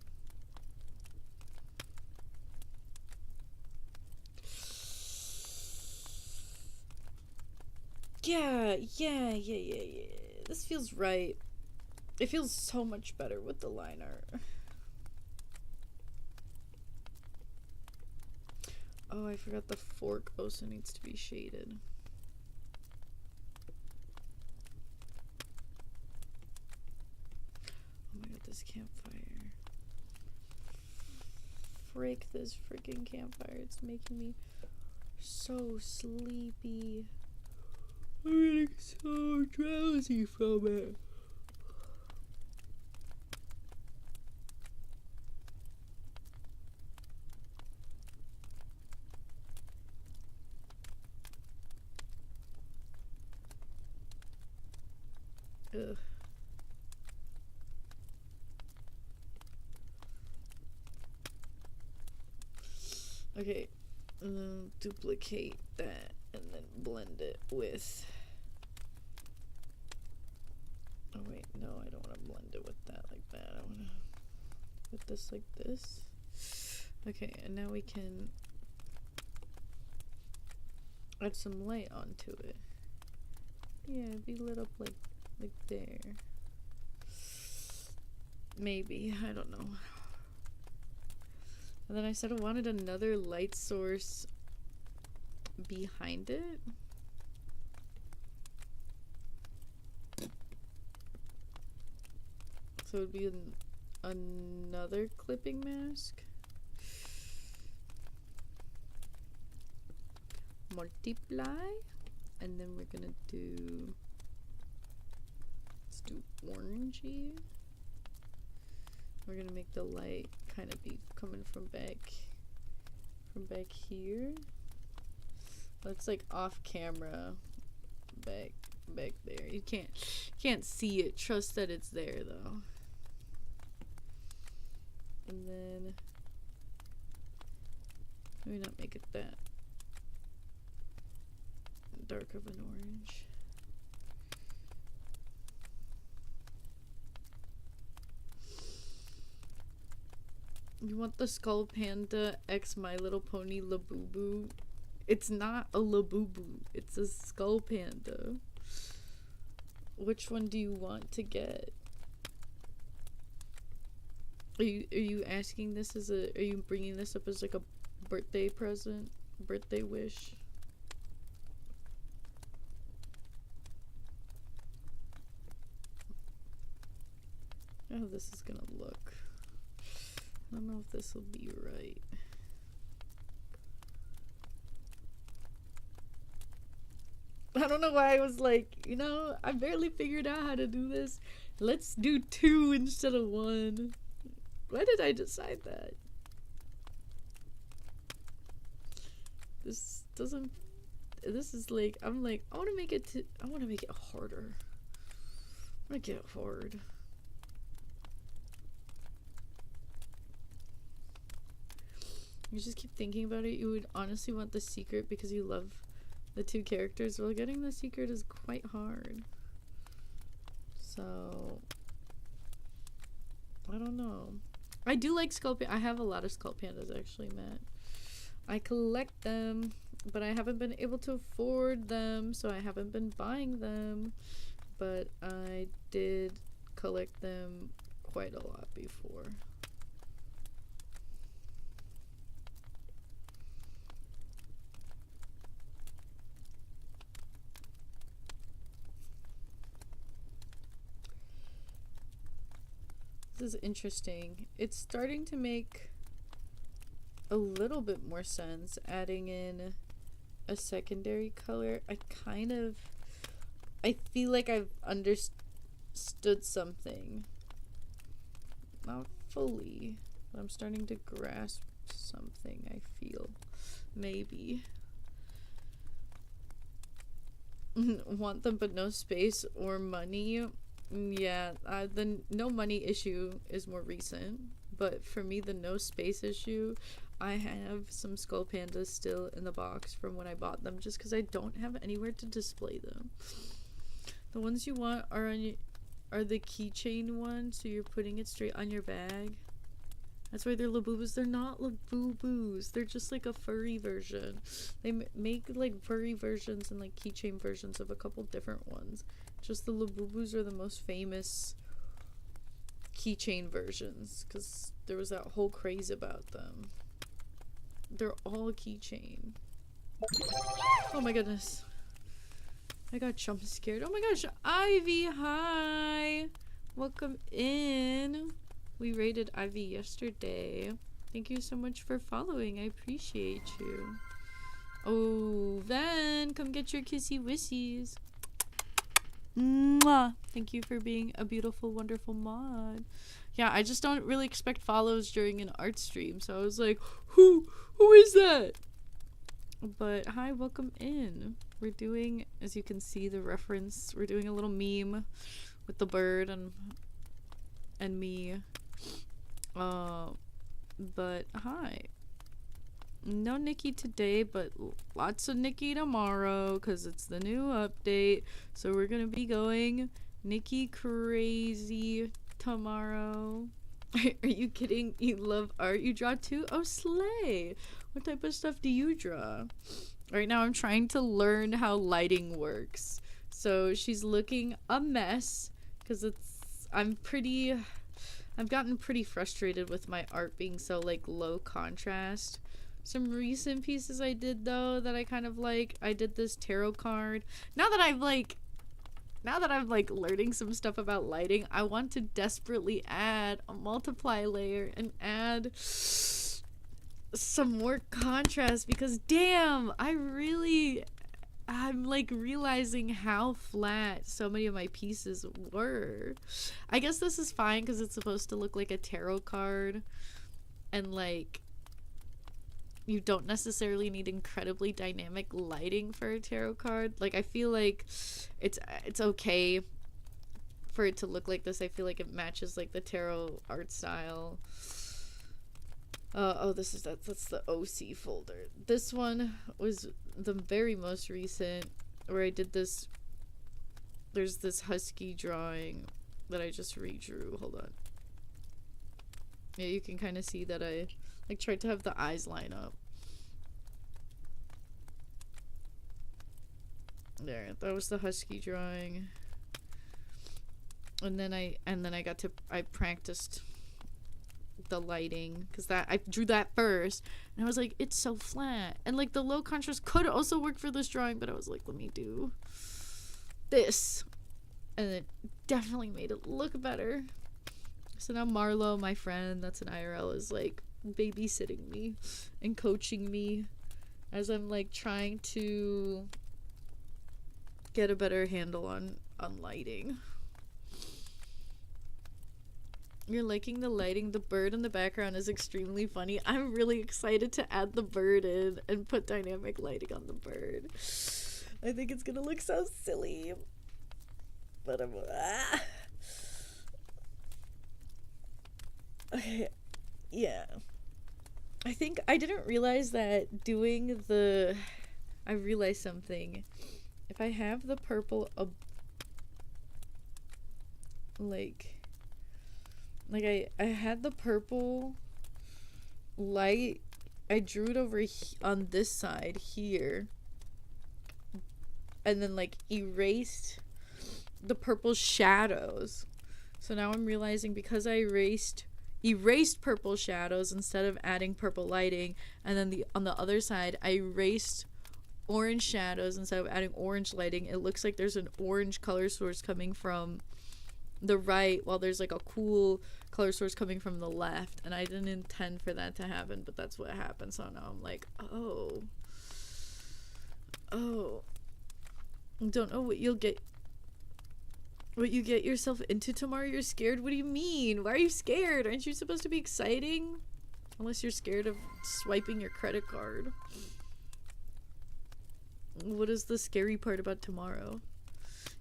Yeah. This feels right. It feels so much better with the line art. Oh, I forgot the fork also needs to be shaded. Oh my god, this campfire. Frick this freaking campfire. It's making me so sleepy. I'm getting so drowsy from it. Ugh. Okay, duplicate that and then blend it with... Oh wait, no, I don't want to blend it with that like that. I want to put this like this. Okay, and now we can add some light onto it. Yeah, it'd be lit up like there. Maybe, I don't know. And then I said I wanted another light source behind it. So it would be another clipping mask. Multiply. And then we're gonna do... Let's do orangey. We're gonna make the light kind of be coming from back here. That's like off camera. Back there. You can't see it. Trust that it's there though. And then maybe not make it that dark of an orange. You want the Skull Panda X My Little Pony Labubu? It's not a Labubu. It's a Skull Panda. Which one do you want to get? Are you asking this as a? Are you bringing this up as like a birthday present, birthday wish? How this is gonna look. I don't know if this will be right. I don't know why I was like, you know, I barely figured out how to do this. Let's do 2 instead of 1. Why did I decide that? This doesn't. This is like, I'm like, I want to make it harder. I want to get hard. You just keep thinking about it. You would honestly want the secret because you love the 2 characters. Well, getting the secret is quite hard. So, I don't know. I do like Skull Pandas. I have a lot of Skull Pandas actually, Matt. I collect them, but I haven't been able to afford them, so I haven't been buying them. But I did collect them quite a lot before. This is interesting. It's starting to make a little bit more sense adding in a secondary color. I feel like I've understood something. Not fully, but I'm starting to grasp something, I feel. Maybe. Want them but no space or money. Yeah, the no money issue is more recent, but for me the no space issue, I have some Skull Pandas still in the box from when I bought them just because I don't have anywhere to display them. The ones you want are the keychain ones, so you're putting it straight on your bag. That's why they're Labubus. They're not Labubus. They're just like a furry version. They make like furry versions and like keychain versions of a couple different ones. Just the Labubus are the most famous keychain versions because there was that whole craze about them. They're all keychain. Oh my goodness. I got jump scared. Oh my gosh. Ivy, hi. Welcome in. We rated Ivy yesterday. Thank you so much for following. I appreciate you. Oh, Van, come get your kissy wissies. Mwah. Thank you for being a beautiful, wonderful mod. Yeah, I just don't really expect follows during an art stream, so I was like, who is that? But hi, welcome in. We're doing, as you can see the reference, we're doing a little meme with the bird and me. But hi. No Nikki today, but lots of Nikki tomorrow because it's the new update. So we're gonna be going Nikki crazy tomorrow. Are you kidding? You love art? You draw too? Oh, slay! What type of stuff do you draw? Right now I'm trying to learn how lighting works. So she's looking a mess because I've gotten pretty frustrated with my art being so like low contrast. Some recent pieces I did though that I kind of like. I did this tarot card. Now that I'm learning some stuff about lighting, I want to desperately add a multiply layer and add some more contrast because damn, I'm like realizing how flat so many of my pieces were. I guess this is fine because it's supposed to look like a tarot card and like you don't necessarily need incredibly dynamic lighting for a tarot card. Like, I feel like it's okay for it to look like this. I feel like it matches like the tarot art style. Oh, that's the OC folder. This one was the very most recent where I did this. There's this husky drawing that I just redrew. Hold on. Yeah, you can kind of see that I like tried to have the eyes line up. There, that was the husky drawing. And then I practiced the lighting because that I drew that first, and I was like, it's so flat, and like the low contrast could also work for this drawing, but I was like, let me do this, and it definitely made it look better. So now Marlo, my friend that's an IRL, is like babysitting me and coaching me as I'm like trying to get a better handle on lighting. You're liking the lighting. The bird in the background is extremely funny. I'm really excited to add the bird in and put dynamic lighting on the bird. I think it's gonna look so silly, but I'm okay. Yeah, I think I didn't realize that doing the I realized something. If I have the purple I had the purple light, I drew it over on this side here, and then like erased the purple shadows. So now I'm realizing because I erased purple shadows instead of adding purple lighting, and then on the other side I erased orange shadows instead of adding orange lighting, it looks like there's an orange color source coming from the right while there's like a cool color source coming from the left, and I didn't intend for that to happen, but that's what happened. So now I'm like, oh, don't know what you get yourself into tomorrow. You're scared? What do you mean? Why are you scared? Aren't you supposed to be exciting? Unless you're scared of swiping your credit card. What is the scary part about tomorrow?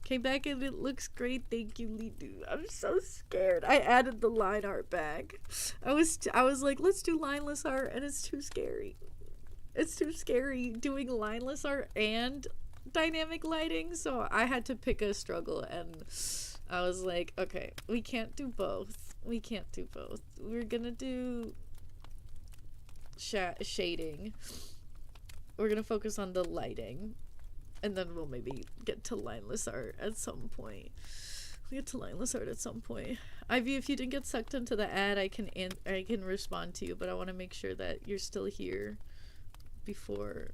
Came back and it looks great. Thank you, Lidu. I'm so scared. I added the line art back. I was like, let's do lineless art, and it's too scary. It's too scary doing lineless art and dynamic lighting, so I had to pick a struggle, and I was like, okay, we can't do both. We're gonna do shading. We're gonna focus on the lighting, and then we'll maybe get to lineless art at some point. Ivy, if you didn't get sucked into the ad, I can respond to you, but I want to make sure that you're still here before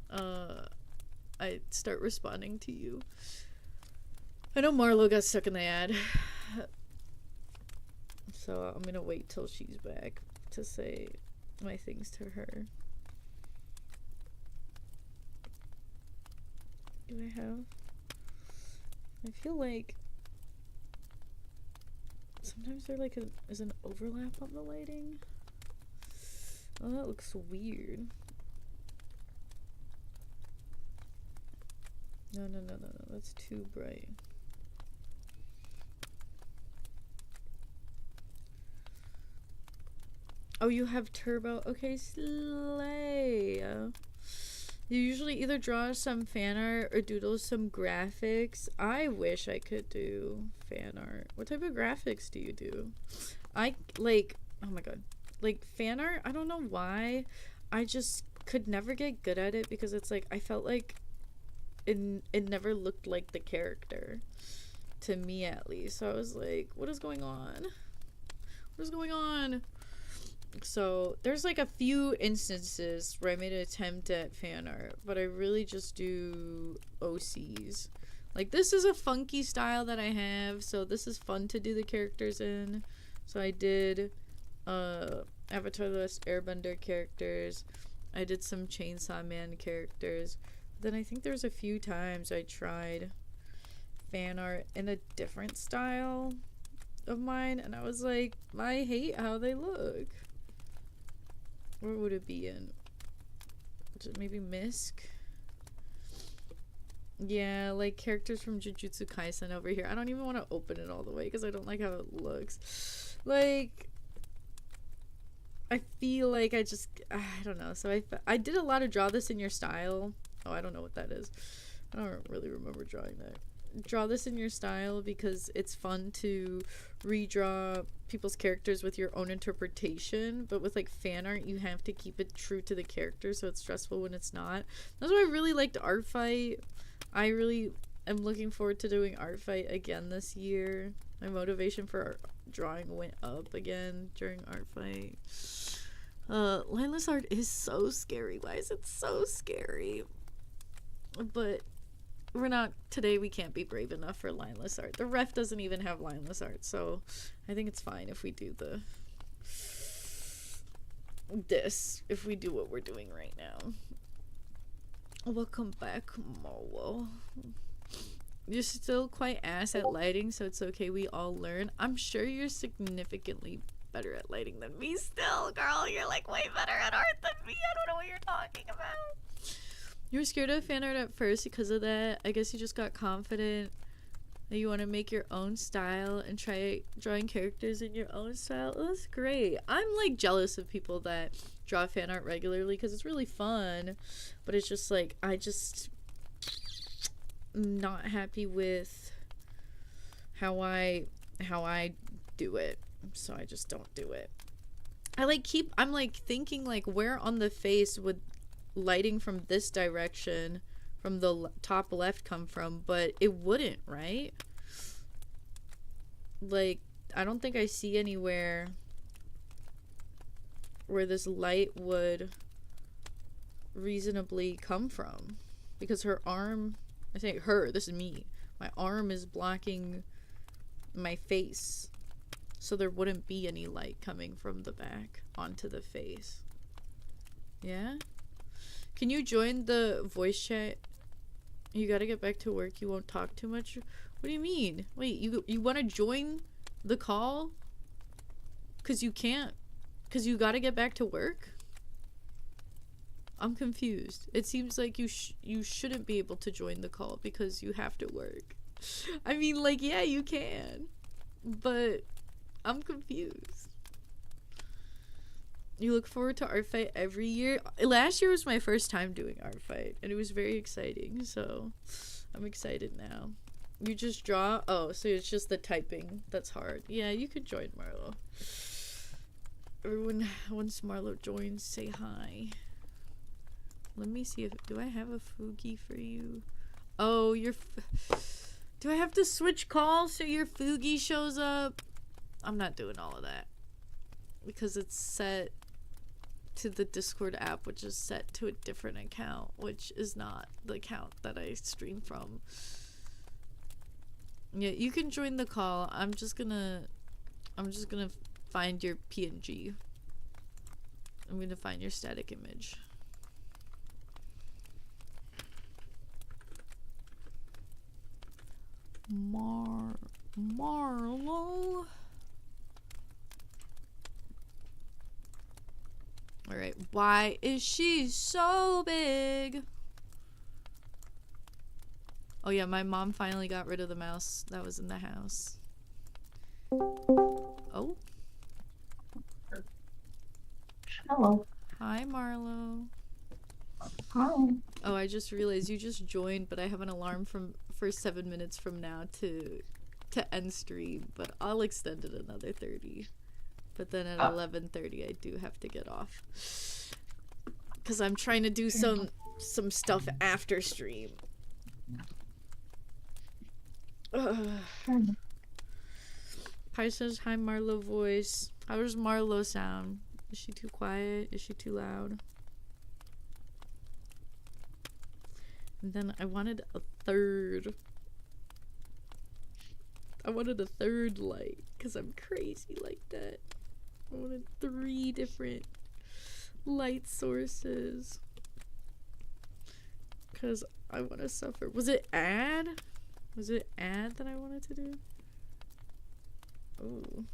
I start responding to you. I know Marlo got stuck in the ad, so I'm gonna wait till she's back to say my things to her. Do I have? I feel like sometimes there like is an overlap on the lighting. Oh, that looks weird. No, that's too bright. Oh, you have turbo? Okay, slay. You usually either draw some fan art or doodle some graphics. I wish I could do fan art. What type of graphics do you do? I like, oh my god, like fan art, I don't know why. I just could never get good at it because it's like I felt like it never looked like the character, to me at least. So I was like, what is going on? So there's like a few instances where I made an attempt at fan art, but I really just do OCs. Like, this is a funky style that I have, so this is fun to do the characters in. So I did Avatar: The Last Airbender characters. I did some Chainsaw Man characters. Then I think there's a few times I tried fan art in a different style of mine, and I was like, I hate how they look. Where would it be in? maybe Misk. Yeah, like characters from Jujutsu Kaisen over here. I don't even want to open it all the way because I don't like how it looks. Like, I feel like I don't know. So I did a lot of draw this in your style. Oh, I don't know what that is. I don't really remember drawing that. Draw this in your style because it's fun to redraw people's characters with your own interpretation, but with like fan art you have to keep it true to the character, so it's stressful when it's not. That's why I really liked Art Fight. I really am looking forward to doing Art Fight again this year. My motivation for drawing went up again during Art Fight. Lineless art is so scary. Why is it so scary? But today we can't be brave enough for lineless art. The ref doesn't even have lineless art, so I think it's fine if we do if we do what we're doing right now. Welcome back, Marlo. You're still quite ass at lighting, so it's okay, we all learn. I'm sure you're significantly better at lighting than me still, girl. You're like way better at art than me. I don't know what you're talking about. You were scared of fan art at first because of that. I guess you just got confident that you want to make your own style and try drawing characters in your own style. Oh, that's great. I'm like jealous of people that draw fan art regularly because it's really fun, but it's just like I'm not happy with how I do it, so I just don't do it. I'm like thinking like where on the face would lighting from this direction from the top left come from, but it wouldn't, right? Like I don't think I see anywhere where this light would reasonably come from, because her arm, I say her, this is me, my arm is blocking my face, so there wouldn't be any light coming from the back onto the face. Yeah? Can you join the voice chat? You gotta get back to work. You won't talk too much. What do you mean? Wait, you want to join the call? Cause you can't. Cause you gotta get back to work. I'm confused. It seems like you shouldn't be able to join the call because you have to work. I mean, like, yeah, you can, but I'm confused. You look forward to Art Fight every year? Last year was my first time doing Art Fight, and it was very exciting, so I'm excited now. You just draw? Oh, so it's just the typing that's hard. Yeah, you could join Marlo. Everyone, once Marlo joins, say hi. Let me see do I have a Fugi for you? Oh, do I have to switch calls so your Fugi shows up? I'm not doing all of that because it's set to the Discord app, which is set to a different account, which is not the account that I stream from. Yeah, you can join the call. I'm just gonna find your PNG. I'm gonna find your static image. Marlo. Alright, why is she so big? Oh yeah, my mom finally got rid of the mouse that was in the house. Oh. Hello. Hi, Marlo. Hi. Oh, I just realized you just joined, but I have an alarm for 7 minutes from now to end stream, but I'll extend it another 30. But then at 11:30 I do have to get off, because I'm trying to do some stuff after stream. Pi says hi, Marlo voice. How does Marlo sound? Is she too quiet? Is she too loud? And then I wanted a third light, because I'm crazy like that. I wanted 3 different light sources, because I want to suffer. Was it ad? Was it ad that I wanted to do? Oh.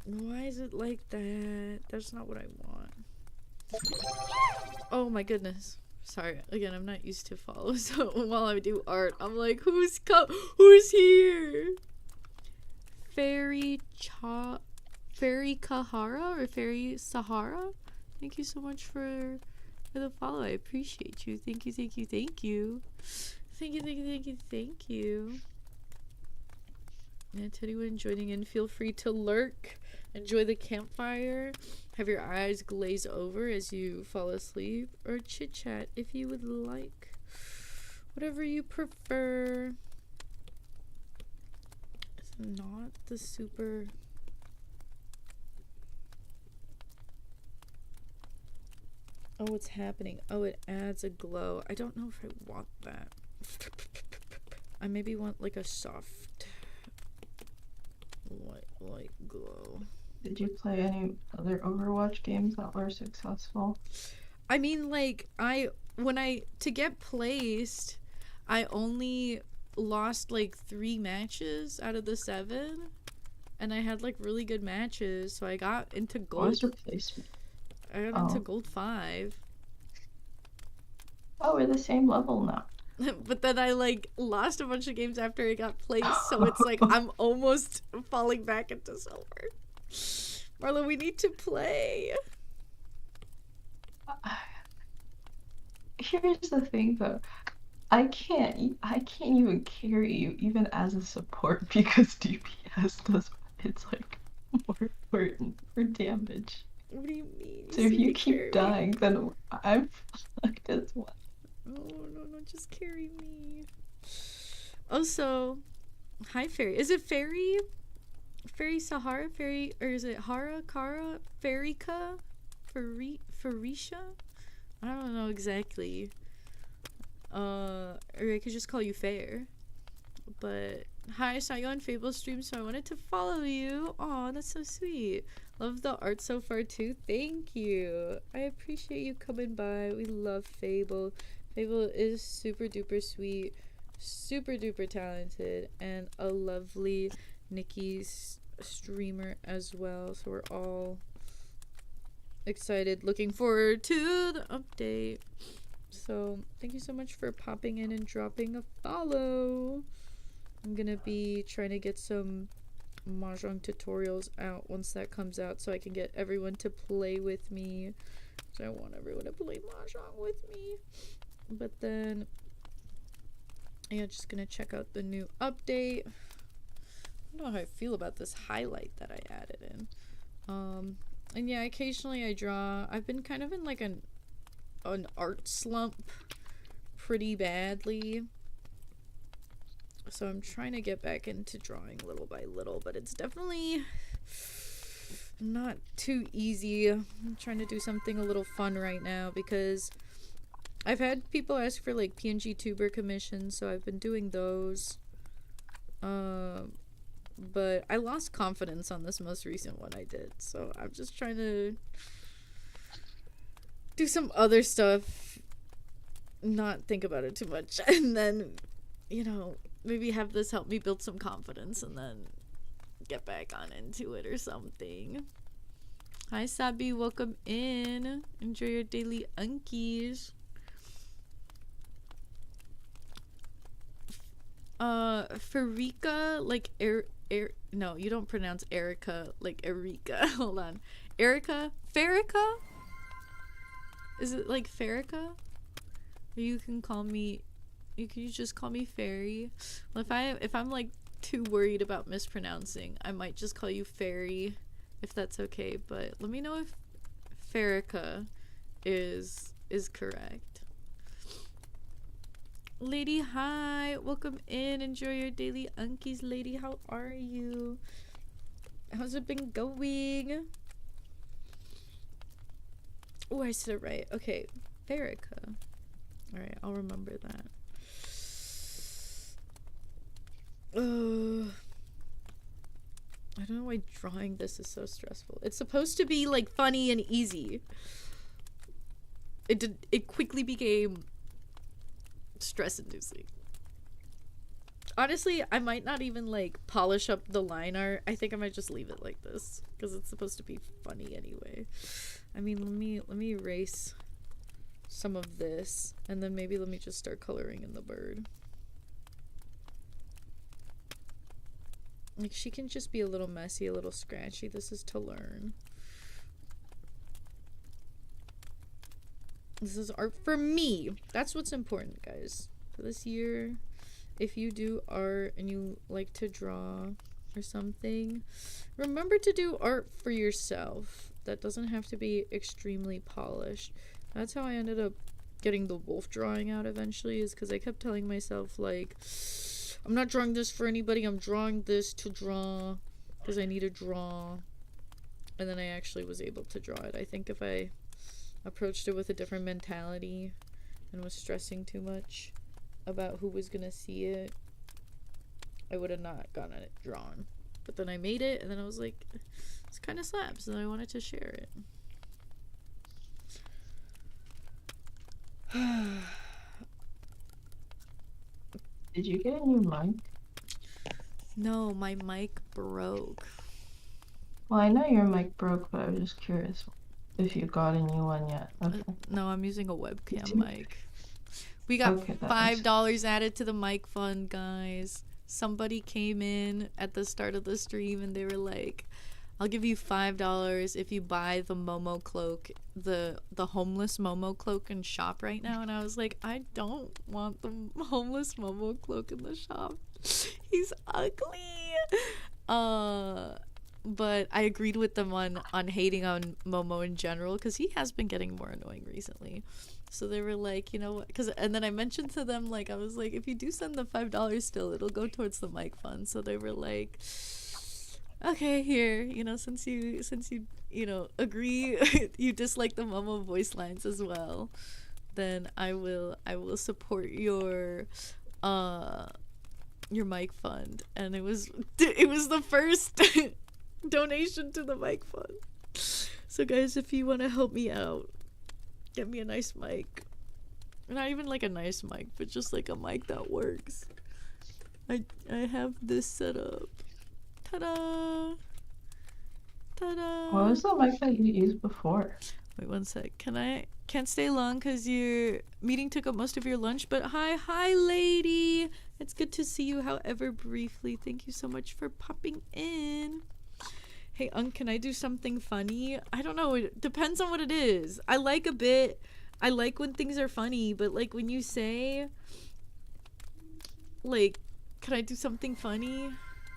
Why is it like that? That's not what I want. Oh my goodness. Sorry, again, I'm not used to follow, so while I do art, I'm like, who's here? Fairy Kahara or Fairy Sahara? Thank you so much for the follow. I appreciate you. Thank you, thank you, thank you. Thank you, thank you, thank you, thank you. And to anyone joining in, feel free to lurk. Enjoy the campfire. Have your eyes glaze over as you fall asleep. Or chit chat if you would like. Whatever you prefer. It's not the super... Oh, what's happening? Oh, it adds a glow. I don't know if I want that. I maybe want like a soft light glow. Did you play any other Overwatch games that were successful? I mean, like, to get placed, I only lost like 3 matches out of the 7. And I had like really good matches, so I got into gold. What was your placement? I got into gold 5. Oh, we're the same level now. But then I like lost a bunch of games after I got placed, so it's like I'm almost falling back into silver. Marla, we need to play. Here's the thing though. I can't even carry you even as a support because DPS does it's like more damage. What do you mean? So if you keep dying, then I'm fucked as well. No, just carry me. Also, hi Fairy. Is it Fairy? Fairy Sahara? Fairy, or is it Hara? Kara? Fairika? Farisha? I don't know exactly. Or I could just call you Fair. But hi, I saw you on Fable stream, so I wanted to follow you. Aw, that's so sweet. Love the art so far too. Thank you. I appreciate you coming by. We love Fable. Fable is super duper sweet, super duper talented, and a lovely Nikki's streamer as well. So we're all excited, looking forward to the update. So thank you so much for popping in and dropping a follow. I'm gonna be trying to get some Mahjong tutorials out once that comes out so I can get everyone to play with me. So I want everyone to play Mahjong with me. But then, yeah, just gonna check out the new update. I don't know how I feel about this highlight that I added in. And yeah, occasionally I draw. I've been kind of in like an art slump pretty badly. So I'm trying to get back into drawing little by little, but it's definitely not too easy. I'm trying to do something a little fun right now because I've had people ask for like PNG tuber commissions, so I've been doing those. But I lost confidence on this most recent one I did, so I'm just trying to do some other stuff, not think about it too much, and then, you know, maybe have this help me build some confidence and then get back on into it or something. Hi Sabi, welcome in. Enjoy your daily unkies. Farika, like no, you don't pronounce Erica like Erika. Hold on. Erica? Farika? Is it like Farika? Or you can call me, you just call me Fairy. Well, if I'm like too worried about mispronouncing, I might just call you Fairy, if that's okay. But let me know if Farika is correct. Lady, hi, welcome in. Enjoy your daily unkies, lady. How are you? How's it been going? Oh, I said it right. Okay, Farika. All right, I'll remember that. I don't know why drawing this is so stressful. It's supposed to be like funny and easy. It quickly became stress-inducing. Honestly, I might not even like polish up the line art. I think I might just leave it like this because it's supposed to be funny anyway. I mean, let me erase some of this, and then maybe let me just start coloring in the bird. Like, she can just be a little messy, a little scratchy. This is to learn. This is art for me. That's what's important, guys. For this year, if you do art and you like to draw or something, remember to do art for yourself. That doesn't have to be extremely polished. That's how I ended up getting the wolf drawing out eventually, is because I kept telling myself, like, I'm not drawing this for anybody, I'm drawing this to draw because I need to draw. And then I actually was able to draw it. I think if I approached it with a different mentality and was stressing too much about who was gonna see it, I would have not gotten it drawn. But then I made it, and then I was like, it's kind of slaps, and I wanted to share it. Did you get a new mic? No, my mic broke. Well, I know your mic broke, but I was just curious if you got a new one yet. Okay. No, I'm using a webcam mic. We got Okay, that $5 added to the mic fund, guys. Somebody came in at the start of the stream and they were like, I'll give you $5 if you buy the Momo cloak, the homeless Momo cloak in shop right now. And I was like, I don't want the homeless Momo cloak in the shop. He's ugly. But I agreed with them on hating on Momo in general, because he has been getting more annoying recently. So they were like, you know what? And then I mentioned to them, like, I was like, if you do send the $5 still, it'll go towards the mic fund. So they were like, okay, here, you know, since you agree, you dislike the Momo voice lines as well, then I will support your mic fund. And it was the first donation to the mic fund. So guys, if you want to help me out, get me a nice mic. Not even like a nice mic, but just like a mic that works. I have this set up. Ta-da! Ta-da! What was the mic that you used before? Wait one sec. Can't stay long because your meeting took up most of your lunch, but hi lady! It's good to see you, however briefly. Thank you so much for popping in. Hey, can I do something funny? I don't know. It depends on what it is. I like when things are funny, but like when you say, like, can I do something funny?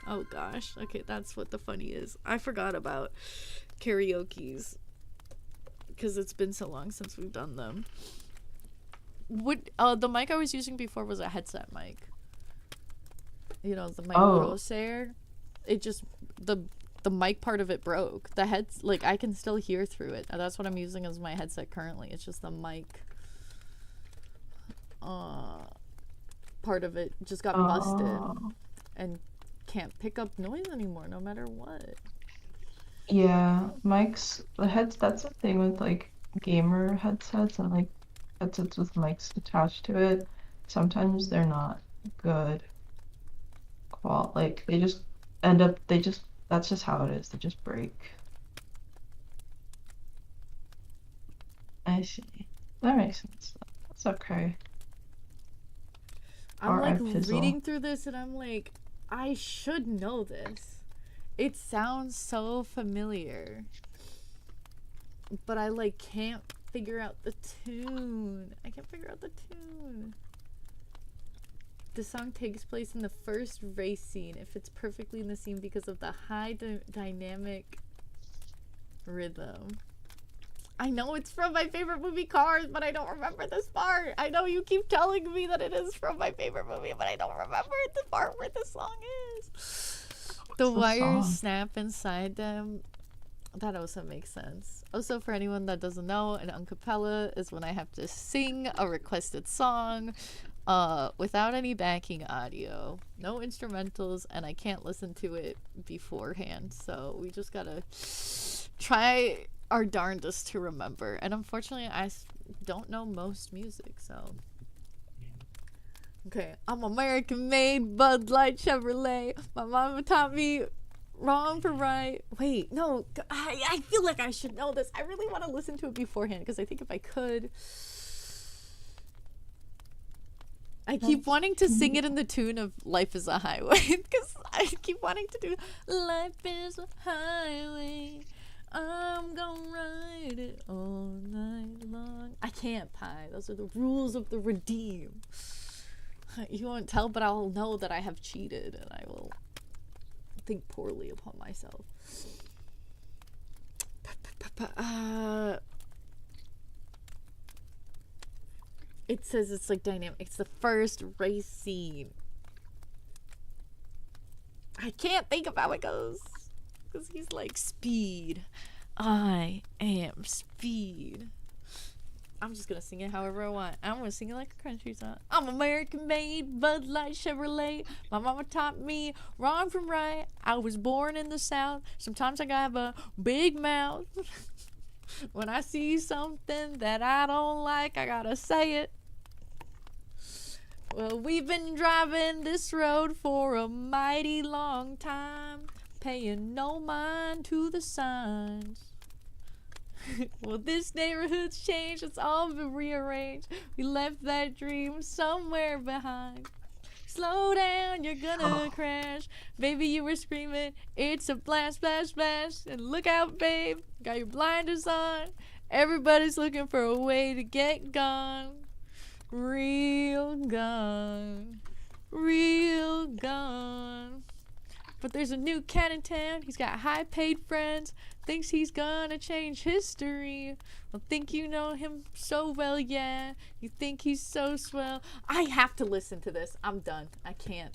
Oh gosh. Okay, that's what the funny is. I forgot about karaoke's because it's been so long since we've done them. The mic I was using before was a headset mic. You know, the mic Corsair. It just the mic part of it broke. The heads, like, I can still hear through it. That's what I'm using as my headset currently. It's just the mic part of it just got busted and can't pick up noise anymore no matter what. Yeah, mics, that's the thing with like gamer headsets and like headsets with mics attached to it. Sometimes they're not good like they just that's just how it is. They just break. I see. That makes sense. That's okay. I'm like reading through this and I'm like, I should know this. It sounds so familiar. But I like can't figure out the tune. I can't figure out the tune. The song takes place in the first race scene. It fits perfectly in the scene because of the high dynamic rhythm. I know it's from my favorite movie, Cars, but I don't remember this part. I know you keep telling me that it is from my favorite movie, but I don't remember the part where the song is. The wires snap inside them. That also makes sense. Also, for anyone that doesn't know, an acapella is when I have to sing a requested song without any backing audio, no instrumentals, and I can't listen to it beforehand. So we just gotta try our darndest to remember. And unfortunately, I don't know most music, so Okay, I'm American made Bud Light Chevrolet. My mama taught me wrong for right. Wait, no, I feel like I should know this. I really want to listen to it beforehand because I think if I could. I keep wanting to sing it in the tune of Life is a Highway because I keep wanting to do Life is a Highway. I'm gonna ride it all night long. I can't, Pie. Those are the rules of the redeem. You won't tell, but I'll know that I have cheated and I will think poorly upon myself. It says it's like dynamic. It's the first race scene. I can't think of how it goes. Because he's like, speed. I am speed. I'm just going to sing it however I want. I'm going to sing it like a country song. I'm American made, Bud Light Chevrolet. My mama taught me wrong from right. I was born in the South. Sometimes I gotta have a big mouth. When I see something that I don't like, I gotta say it. Well, we've been driving this road for a mighty long time, paying no mind to the signs. Well, this neighborhood's changed, it's all been rearranged. We left that dream somewhere behind. Slow down, you're gonna crash. Baby, you were screaming, it's a blast, blast, blast. And look out, babe, got your blinders on. Everybody's looking for a way to get gone. Real gone. Real gone. But there's a new cat in town. He's got high-paid friends. Thinks he's gonna change history. Well, think you know him so well, yeah. You think he's so swell. I have to listen to this. I'm done. I can't.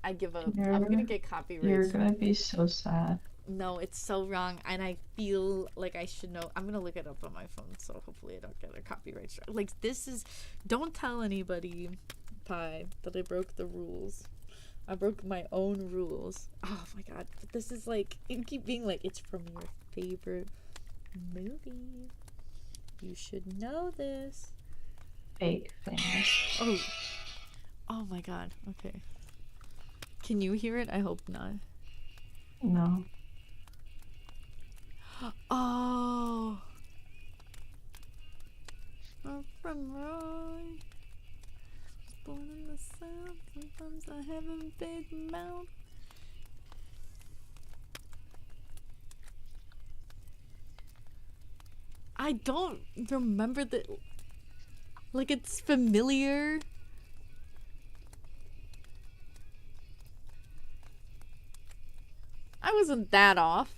I give up. I'm gonna get copyright. You're gonna be so sad. No, it's so wrong, and I feel like I should know. I'm gonna look it up on my phone, so hopefully I don't get a copyright strike. Like, this is... Don't tell anybody, Pie, that I broke the rules. I broke my own rules. Oh my god. But this is like, you keep being like, it's from your favorite movie. You should know this. Fake famous. Oh. Oh my god. Okay. Can you hear it? I hope not. No. Oh. I'm from Roy. Born in the South, sometimes I have a big mouth. I don't remember the... Like, it's familiar. I wasn't that off.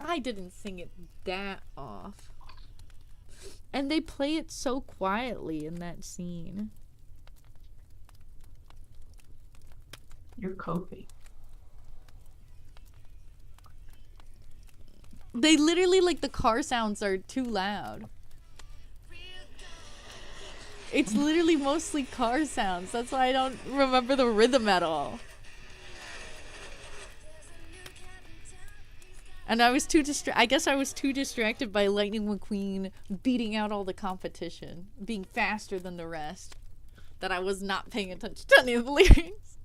I didn't sing it that off. And they play it so quietly in that scene. You're coping. They literally, like, the car sounds are too loud. It's literally mostly car sounds. That's why I don't remember the rhythm at all. And I was too I guess I was too distracted by Lightning McQueen beating out all the competition, being faster than the rest, that I was not paying attention to any of the lyrics.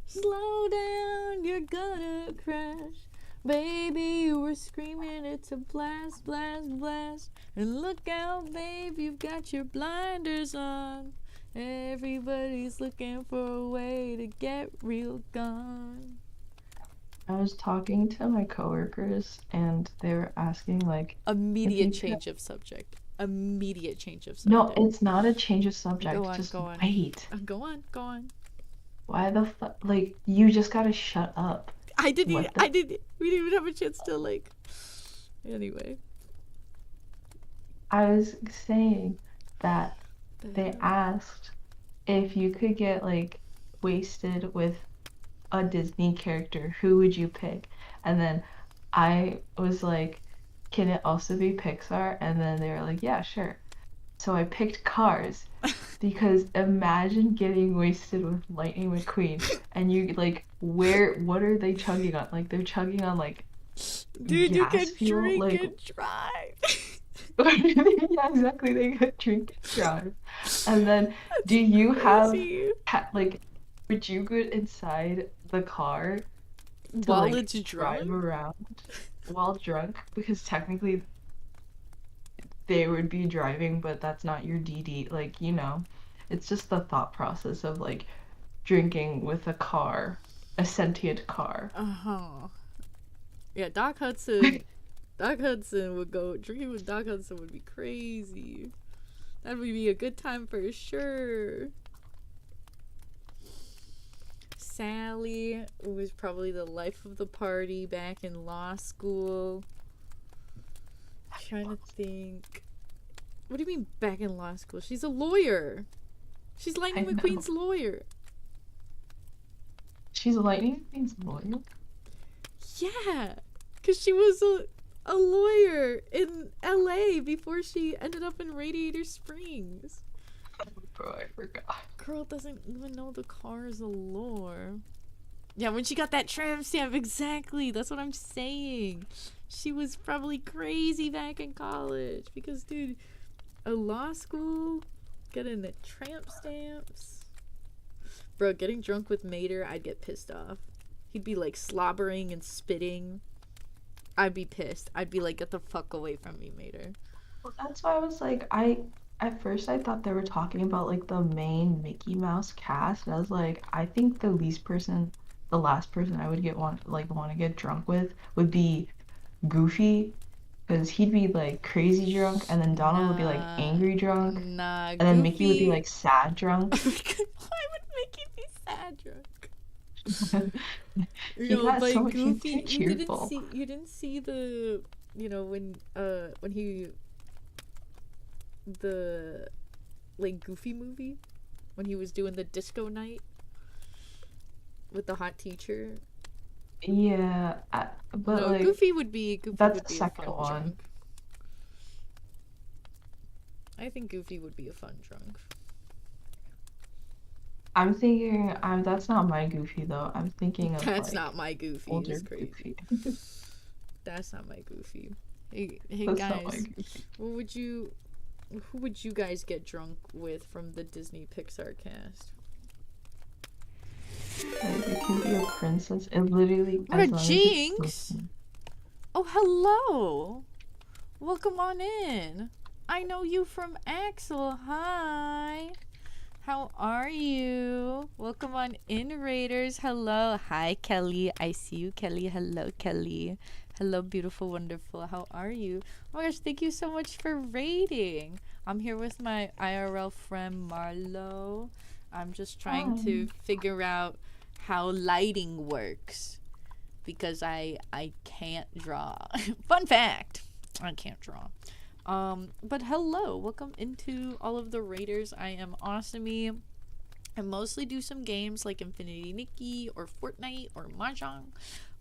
Slow down, you're gonna crash. Baby, you were screaming, it's a blast, blast, blast. And look out, babe, you've got your blinders on. Everybody's looking for a way to get real gone. I was talking to my coworkers and they were asking like immediate change of subject. Immediate change of subject. No, it's not a change of subject. Go on, just go on. wait. Go on, go on. Why the fuck? Like, you just gotta shut up. We didn't even have a chance to, like... Anyway. I was saying that they asked if you could get, like, wasted with a Disney character, who would you pick? And then I was like, can it also be Pixar? And then they were like, yeah, sure. So I picked cars because imagine getting wasted with Lightning McQueen and you like what are they chugging on? Like they're chugging on like Dude, you gas can fuel? drink Like and drive. yeah, exactly. They could drink and drive. And then That's do you have crazy. like would you get inside the car to While like it's drive drunk? around while drunk? Because technically they would be driving, but that's not your DD. Like, it's just the thought process of like drinking with a car, a sentient car. Uh-huh. Yeah, Doc Hudson would go drinking with Doc Hudson would be crazy. That would be a good time for sure. Sally was probably the life of the party back in law school. Trying to think. What do you mean back in law school? She's a lawyer. She's Lightning I know. McQueen's lawyer. She's a Lightning McQueen's lawyer? Yeah, because she was a lawyer in LA before she ended up in Radiator Springs. Bro, I forgot. Girl doesn't even know the car's a lore. Yeah, when she got that tramp stamp, exactly. That's what I'm saying. She was probably crazy back in college because, dude, a law school, getting the tramp stamps. Bro, getting drunk with Mater, I'd get pissed off. He'd be like slobbering and spitting. I'd be pissed. I'd be like, get the fuck away from me, Mater. Well, that's why I was like, at first I thought they were talking about like the main Mickey Mouse cast, and I was like, I think the last person I would want to get drunk with would be Goofy, because he'd be like crazy drunk, and then Donald would be like angry drunk, Nah, and then Mickey would be like sad drunk. Why would Mickey be sad drunk? He No, got but so much, he's Goofy, too cheerful. you didn't see the, when he, the, like, Goofy movie, when he was doing the disco night with the hot teacher. Yeah, but No, like Goofy would be that's a the second fun one. drunk. I think Goofy would be a fun drunk. I'm thinking, that's not my Goofy though. I'm thinking of That's like not my Goofy. older It's crazy. Goofy. That's not my Goofy. Hey That's not my guys, Goofy. who would you guys get drunk with from the Disney Pixar cast? Like, it can be a princess. It literally. What a as long as it's jinx! Disney. Oh, hello! Welcome on in. I know you from Axel. Hi. How are you? Welcome on in, Raiders. Hello. Hi, Kelly. I see you, Kelly. Hello, Kelly. Hello, beautiful, wonderful. How are you? Oh my gosh, thank you so much for raiding. I'm here with my IRL friend, Marlo. I'm just trying to figure out how lighting works because I can't draw. Fun fact, I can't draw. But hello, welcome into all of the raiders. I am Awesomey. I mostly do some games like Infinity Nikki or Fortnite or Mahjong,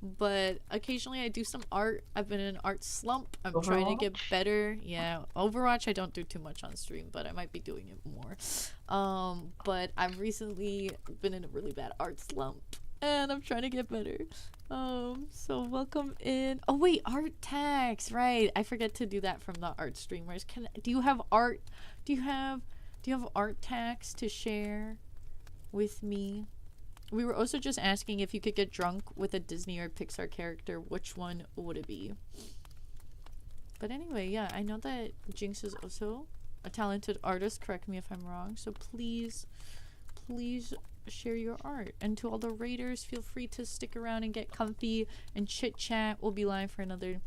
but occasionally I do some art. I've been in an art slump. I'm trying to get better. Yeah, Overwatch I don't do too much on stream, but I might be doing it more. But I've recently been in a really bad art slump and I'm trying to get better. So welcome in. Oh wait, art tags, right? I forget to do that from the art streamers. Do you have art? Do you have art tags to share with me? We were also just asking if you could get drunk with a Disney or Pixar character, which one would it be? But anyway, yeah, I know that Jinx is also a talented artist. Correct me if I'm wrong. So please share your art. And to all the raiders, feel free to stick around and get comfy and chit chat. We'll be live for another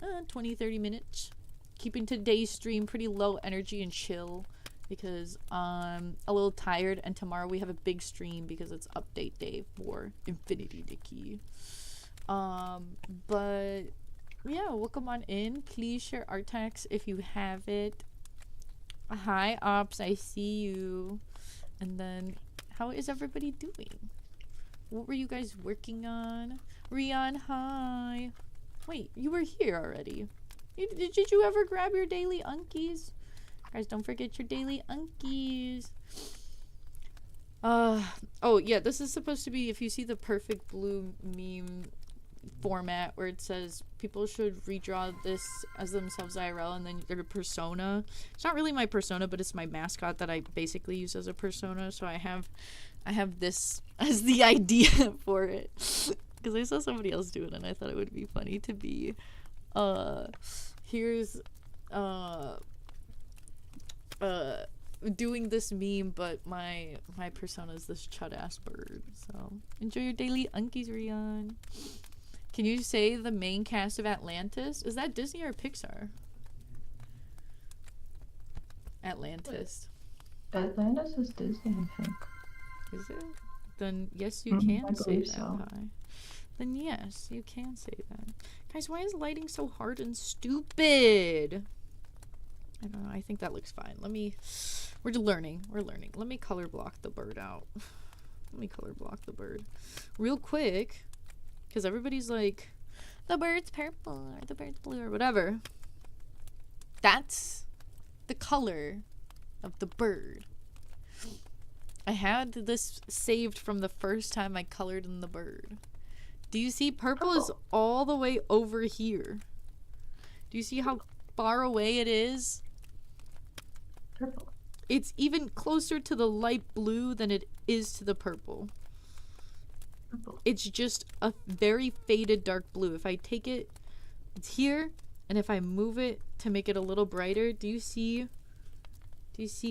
20-30 minutes, keeping today's stream pretty low energy and chill because I'm a little tired, and tomorrow we have a big stream because it's update day for Infinity Nikki. But yeah, welcome on in. Please share art tags if you have it. Hi Ops, I see you. And then how is everybody doing? What were you guys working on? Rian, hi. Wait, you were here already. Did you ever grab your daily unkies? Guys, don't forget your daily unkies. Oh yeah, this is supposed to be, if you see the perfect blue meme format where it says people should redraw this as themselves IRL and then their persona. It's not really my persona, but it's my mascot that I basically use as a persona. So I have this as the idea for it because I saw somebody else do it and I thought it would be funny to be here's doing this meme, but my persona is this chud ass bird. So enjoy your daily unkies, Rion. Can you say the main cast of Atlantis? Is that Disney or Pixar? Atlantis. Atlantis is Disney, I think. Is it? Then yes, you can say that, so. Pi. Then yes, you can say that. Guys, why is lighting so hard and stupid? I don't know. I think that looks fine. We're learning. Let me color block the bird out. Let me color block the bird real quick, because everybody's like, the bird's purple or the bird's blue or whatever. That's the color of the bird. I had this saved from the first time I colored in the bird. Do you see purple is all the way over here? Do you see how far away it is? Purple. It's even closer to the light blue than it is to the purple. It's just a very faded dark blue. If I take it, it's here, and if I move it to make it a little brighter, do you see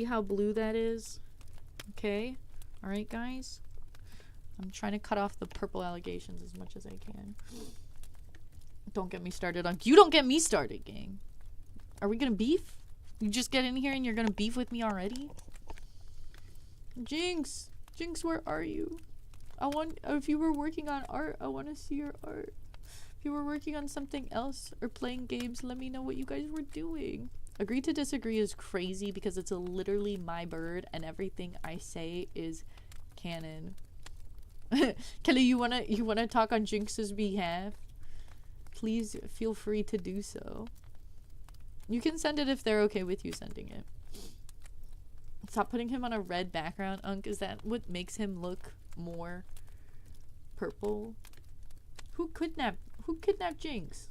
how blue that is? Okay. All right, guys. I'm trying to cut off the purple allegations as much as I can. Don't get me started on... You don't get me started, gang. Are we gonna beef? You just get in here and you're gonna beef with me already? Jinx! Jinx, where are you? If you were working on art, I want to see your art. If you were working on something else or playing games, let me know what you guys were doing. Agree to disagree is crazy because it's literally my bird and everything I say is canon. Kelly, you wanna talk on Jinx's behalf? Please feel free to do so. You can send it if they're okay with you sending it. Stop putting him on a red background, Unk. Is that what makes him look more purple? Who kidnapped Jinx?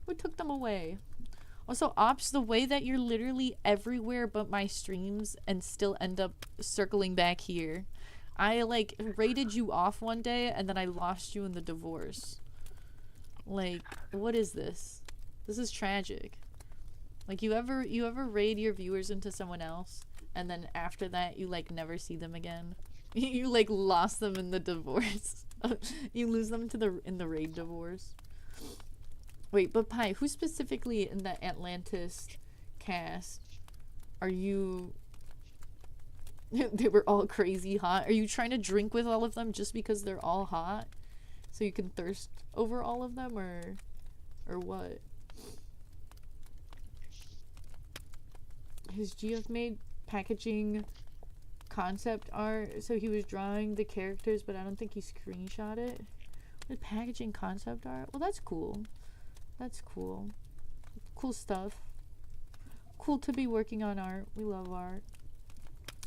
Who took them away? Also, Ops, the way that you're literally everywhere but my streams and still end up circling back here. I like raided you off one day and then I lost you in the divorce. Like, what is this? This is tragic. Like, you ever raid your viewers into someone else and then after that you like never see them again? You like lost them in the divorce. You lose them to in the raid divorce. Wait, but Pi, who specifically in the Atlantis cast are you? They were all crazy hot. Are you trying to drink with all of them just because they're all hot? So you can thirst over all of them, or what? His GF made packaging concept art, so he was drawing the characters, but I don't think he screenshot it. With packaging concept art? Well, that's cool. That's cool. Cool stuff. Cool to be working on art. We love art.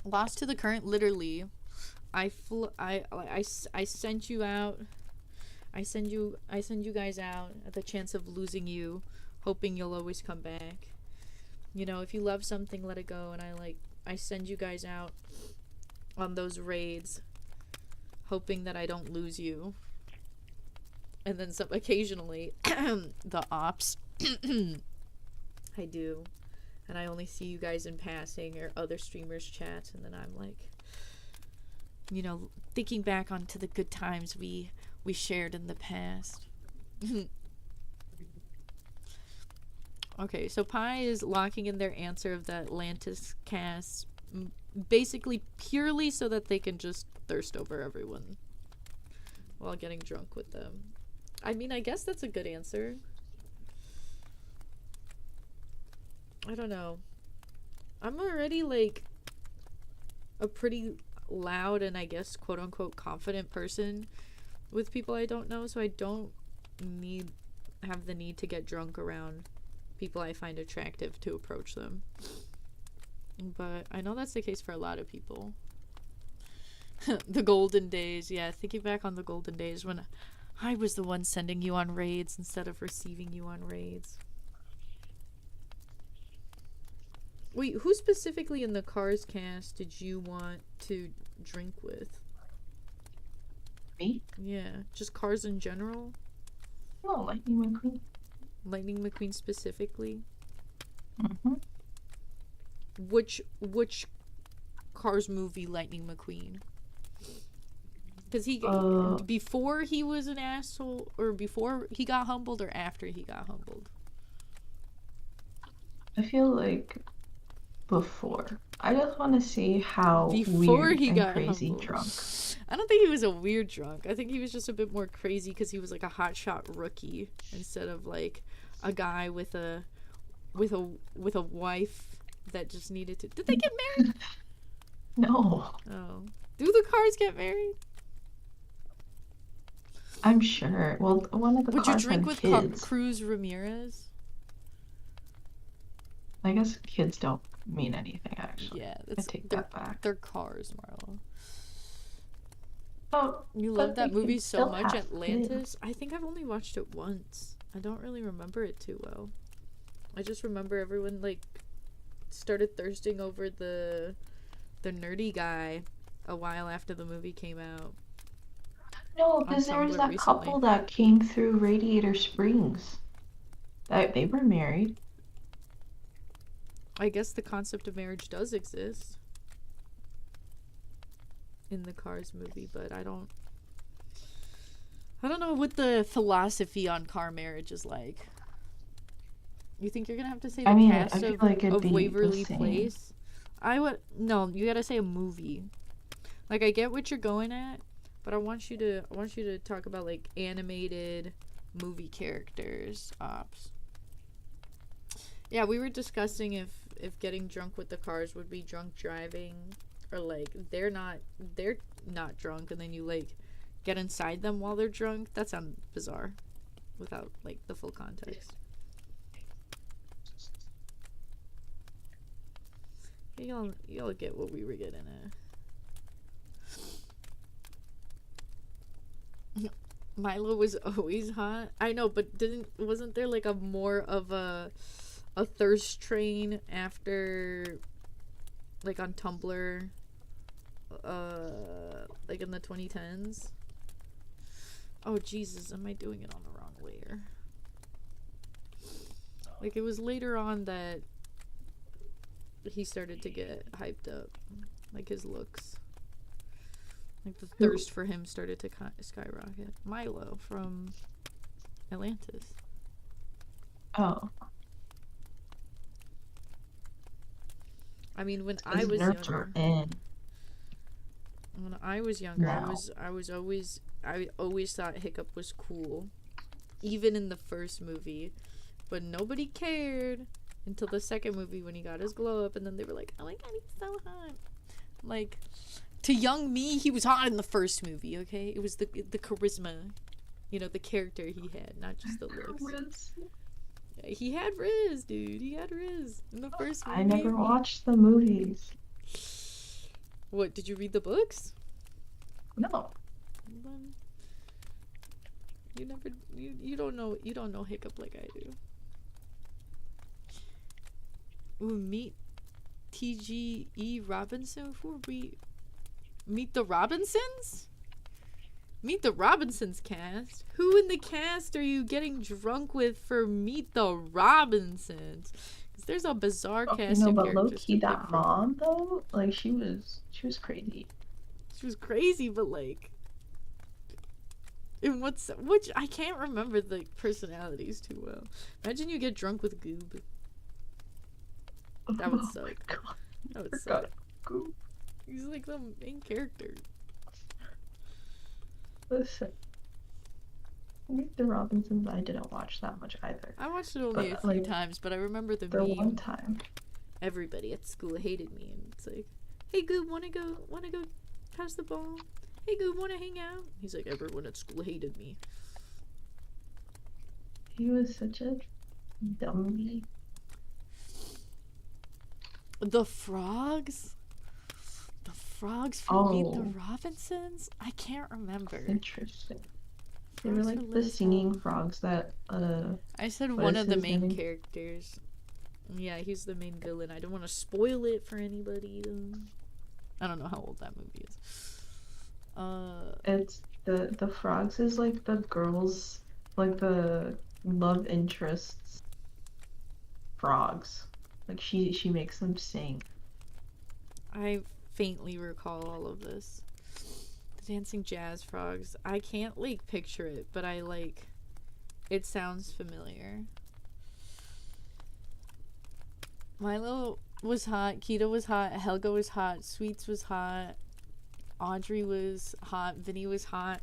Lost to the current, literally. I sent you out. I send you guys out at the chance of losing you, hoping you'll always come back. You know, if you love something, let it go. And I send you guys out on those raids, hoping that I don't lose you. And then occasionally, the ops, I do. And I only see you guys in passing or other streamers' chats. And then I'm like, you know, thinking back onto the good times we shared in the past. Okay, so Pi is locking in their answer of the Atlantis cast basically purely so that they can just thirst over everyone while getting drunk with them. I mean, I guess that's a good answer. I don't know. I'm already like a pretty loud and I guess quote unquote confident person with people I don't know, so I don't have the need to get drunk around people I find attractive to approach them. But I know that's the case for a lot of people. The golden days, yeah, thinking back on the golden days when I was the one sending you on raids instead of receiving you on raids. Wait, who specifically in the Cars cast did you want to drink with? Me? Yeah, just Cars in general? No, Lightning McQueen. Lightning McQueen specifically? Mm-hmm. Which Cars movie Lightning McQueen? Because he before he was an asshole, or before he got humbled, or after he got humbled? I feel like before. I just want to see how Before weird he and got crazy humbled. drunk. I don't think he was a weird drunk. I think he was just a bit more crazy because he was like a hotshot rookie instead of like a guy with a wife that just needed to. Did they get married? No, Oh, do the Cars get married? I'm sure. Well, one of the Would you cars drink had with kids. Cruz Ramirez? I guess kids don't mean anything, actually. Yeah, I take that back. They're Cars, Marlo. Oh, You but love that they movie could so still much, have Atlantis? kids. I think I've only watched it once. I don't really remember it too well. I just remember everyone like started thirsting over the nerdy guy a while after the movie came out. No, On because there was Tumblr that recently. couple that came through Radiator Springs. They were married. I guess the concept of marriage does exist in the Cars movie, but I don't know what the philosophy on car marriage is like. You think you're gonna have to say the I cast feel like it'd of be the Waverly same. Place? No, you gotta say a movie. Like, I get what you're going at, but I want you to talk about like animated movie characters, ops. Yeah, we were discussing if getting drunk with the Cars would be drunk driving, or like they're not drunk and then you like get inside them while they're drunk. That sounds bizarre without like the full context. Y'all get what we were getting at. Milo was always hot. I know, but wasn't there like a more of a thirst train after, like, on Tumblr, like in the 2010s? Oh Jesus, am I doing it on the wrong layer? Like, it was later on that he started to get hyped up, like his looks. Like the thirst for him started to skyrocket. Milo from Atlantis. Oh, I mean, when his I was nerves younger, were in. when I was younger, Now. I always thought Hiccup was cool, even in the first movie, but nobody cared until the second movie when he got his glow up, and then they were like, "Oh my god, he's so hot!" Like, to young me, he was hot in the first movie. Okay, it was the charisma, you know, the character he had, not just the looks. He had Riz, dude. He had Riz in the first movie. I never watched the movies. What, did you read the books? No. Then you don't know Hiccup like I do. Ooh, meet TGE Robinson. Who are we? Meet the Robinsons? Meet the Robinsons cast? Who in the cast are you getting drunk with for Meet the Robinsons? Because there's a bizarre cast No, of but characters. low-key, that mom, though, like, she was crazy. She was crazy, but like, in which I can't remember the personalities too well. Imagine you get drunk with Goob. That would Oh suck. my God. That would Forgot suck. Goob. He's like the main character. Listen, Meet the Robinsons, I didn't watch that much either. I watched it only a few times, but I remember the The meme. one time. Everybody at school hated me, and it's like, "Hey Goob, wanna go pass the ball? Hey Goob, wanna hang out?" He's like, "Everyone at school hated me." He was such a dummy. The frogs? The frogs from Meet the Oh, Robinsons? I can't remember. interesting. They were Frogs who like live the as singing hell. frogs that I said what one is of the his main name? characters. Yeah, he's the main villain. I don't want to spoil it for anybody. I don't know how old that movie is. It's the frogs is like the girls, like the love interests frogs. Like she makes them sing. I faintly recall all of this. The dancing jazz frogs. I can't like picture it, but I like it sounds familiar. Milo was hot, Kita was hot, Helga was hot, Sweets was hot, Audrey was hot, Vinny was hot.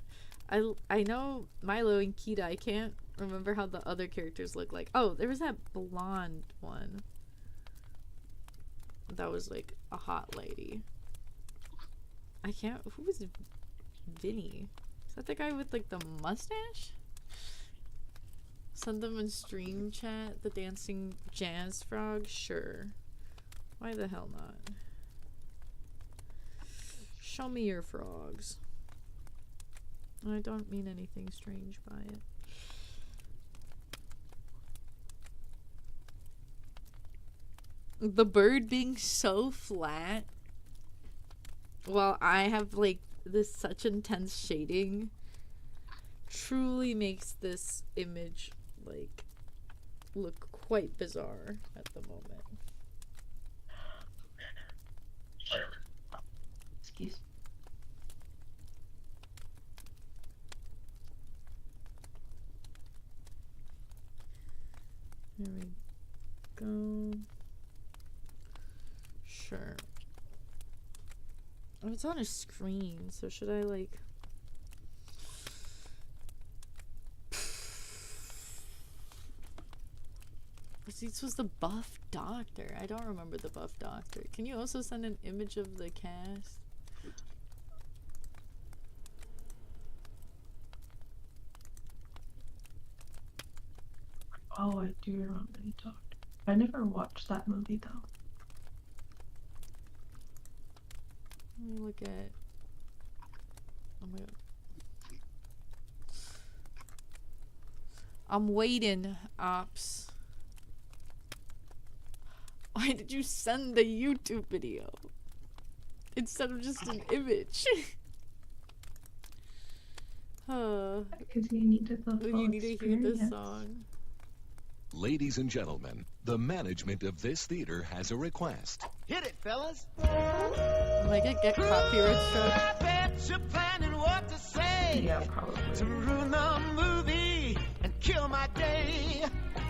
I know Milo and Kita. I can't remember how the other characters look like. Oh, there was that blonde one. That was like a hot lady. I can't. Who was Vinny? Is that the guy with like the mustache? Send them in stream chat. The dancing jazz frog? Sure. Why the hell not? Show me your frogs. I don't mean anything strange by it. The bird being so flat while I have like this such intense shading truly makes this image like look quite bizarre at the moment. Excuse me. There we go. Sure. Oh, it's on a screen, so should I like... This was the buff doctor. I don't remember the buff doctor. Can you also send an image of the cast? Oh, I do remember you talked. I never watched that movie though. Let me look at... Oh my god. I'm waiting, Ops. Why did you send the YouTube video instead of just an image? Because you needed the full You need to hear this experience. song. Ladies and gentlemen, the management of this theater has a request. Hit it, fellas. Am I gonna get copyright struck? I bet you're planning what to say Yeah, probably. to ruin the movie and kill my day.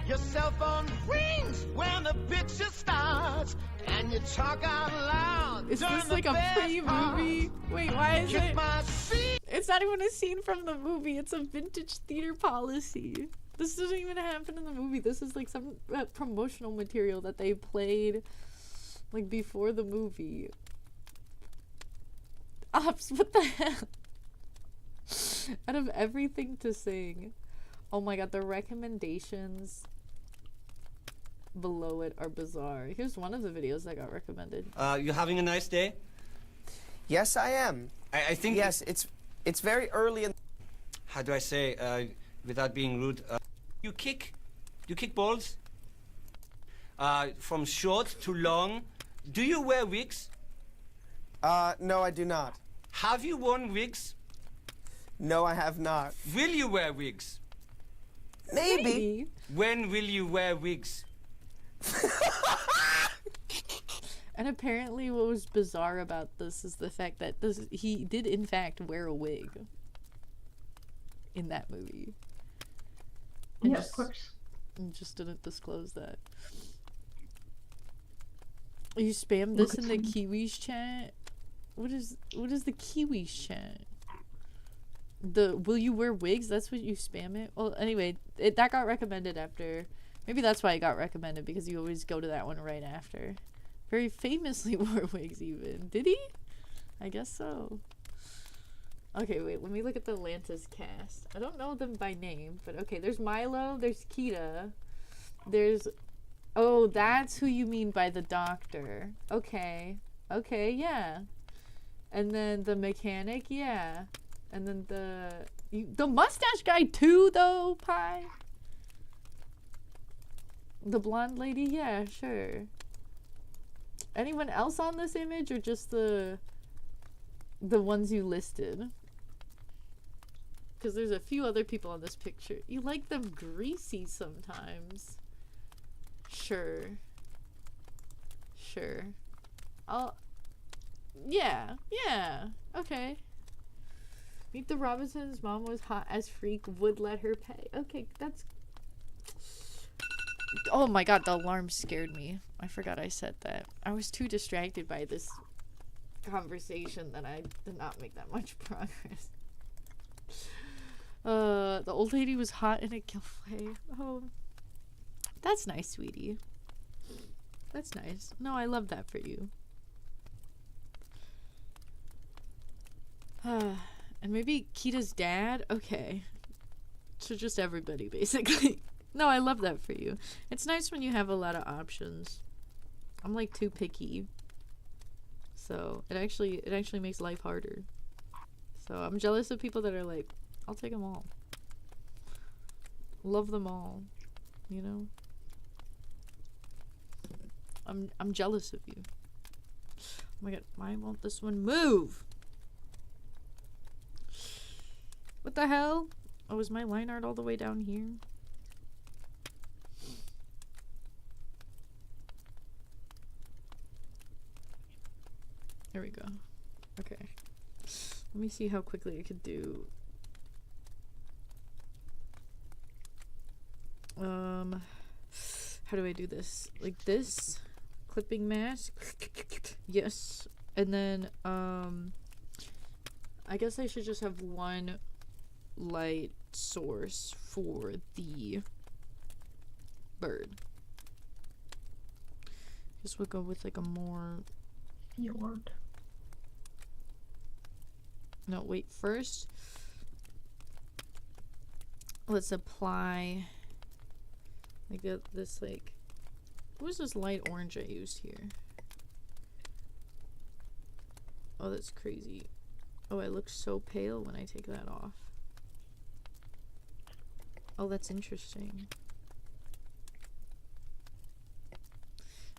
Your cell phone rings when the picture starts, and you talk out loud. Is during this the like a best pre-movie? parts. Wait, why is Kick it? my seat. It's not even a scene from the movie. It's a vintage theater policy. This doesn't even happen in the movie. This is like some promotional material that they played like before the movie. Ops, what the hell? Out of everything to sing. Oh my god, the recommendations below it are bizarre. Here's one of the videos that got recommended. You having a nice day? Yes, I am. I think. Yes, it's very early in. How do I say, without being rude? You kick balls. From short to long. Do you wear wigs? No, I do not. Have you worn wigs? No, I have not. Will you wear wigs? Maybe. When will you wear wigs? And apparently what was bizarre about this is the fact that he did in fact wear a wig in that movie. And Yeah, of course. and just didn't disclose that. You spam this in the Kiwis chat? What is the Kiwis chat? The will you wear wigs? That's what you spam it? Well, anyway, that got recommended after. Maybe that's why it got recommended, because you always go to that one right after. Very famously wore wigs even. Did he? I guess so. Okay, wait, let me look at the Atlantis cast. I don't know them by name, but okay, there's Milo, there's Kita, there's Oh, that's who you mean by the doctor. Okay. Okay, yeah. And then the mechanic, yeah. And then the mustache guy too, though, Pie. The blonde lady, yeah, sure. Anyone else on this image, or just the ones you listed? Because there's a few other people on this picture. You like them greasy sometimes. Sure. Sure. Yeah, okay. Meet the Robinsons. Mom was hot as freak, would let her pay. Okay, that's... Oh my god, the alarm scared me. I forgot I said that. I was too distracted by this conversation that I did not make that much progress. The old lady was hot in a giveaway. Oh, that's nice, sweetie. That's nice. No, I love that for you. And maybe Kita's dad? Okay. So just everybody, basically. No, I love that for you. It's nice when you have a lot of options. I'm like too picky. So it actually makes life harder. So I'm jealous of people that are like, I'll take them all. Love them all. You know? I'm jealous of you. Oh my god, why won't this one move? What the hell? Oh, is my line art all the way down here? There we go. Okay. Let me see how quickly I could do. How do I do this? Like this? Clipping mask? Yes. And then, I guess I should just have one light source for the bird. Guess we'll go with like a more... Fjord. No, wait, first let's apply like this, like, what was this light orange I used here? Oh, that's crazy. Oh, I look so pale when I take that off. Oh, that's interesting.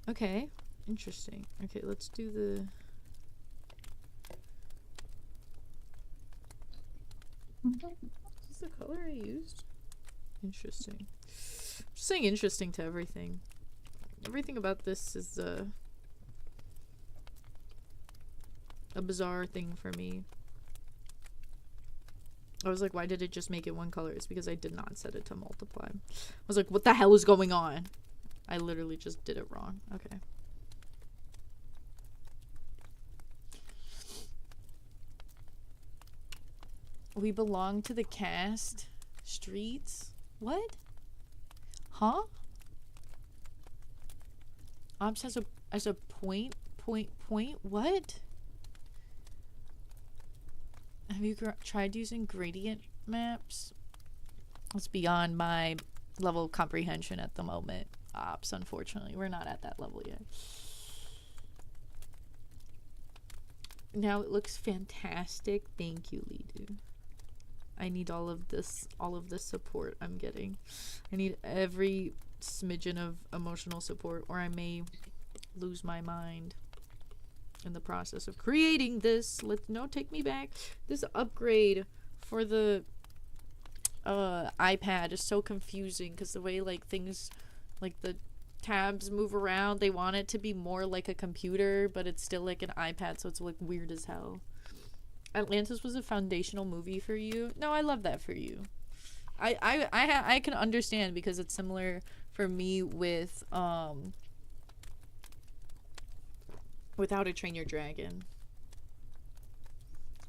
Okay, interesting. Okay, let's do the... Is this the color I used? Interesting. I'm just saying interesting to everything. Everything about this is a bizarre thing for me. I was like, why did it just make it one color? It's because I did not set it to multiply. I was like, what the hell is going on? I literally just did it wrong. Okay. We belong to the cast. Streets? What? Huh? Ops as a point? What? Have you tried using gradient maps? It's beyond my level of comprehension at the moment. Ops, unfortunately. We're not at that level yet. Now it looks fantastic. Thank you, Lidu. I need all of this support I'm getting. I need every smidgen of emotional support, or I may lose my mind in the process of creating this. Take me back. This upgrade for the iPad is so confusing because the way like things, like the tabs move around, they want it to be more like a computer, but it's still like an iPad, so it's like weird as hell. Atlantis was a foundational movie for you. No, I love that for you. I can understand because it's similar for me with How to Train Your Dragon.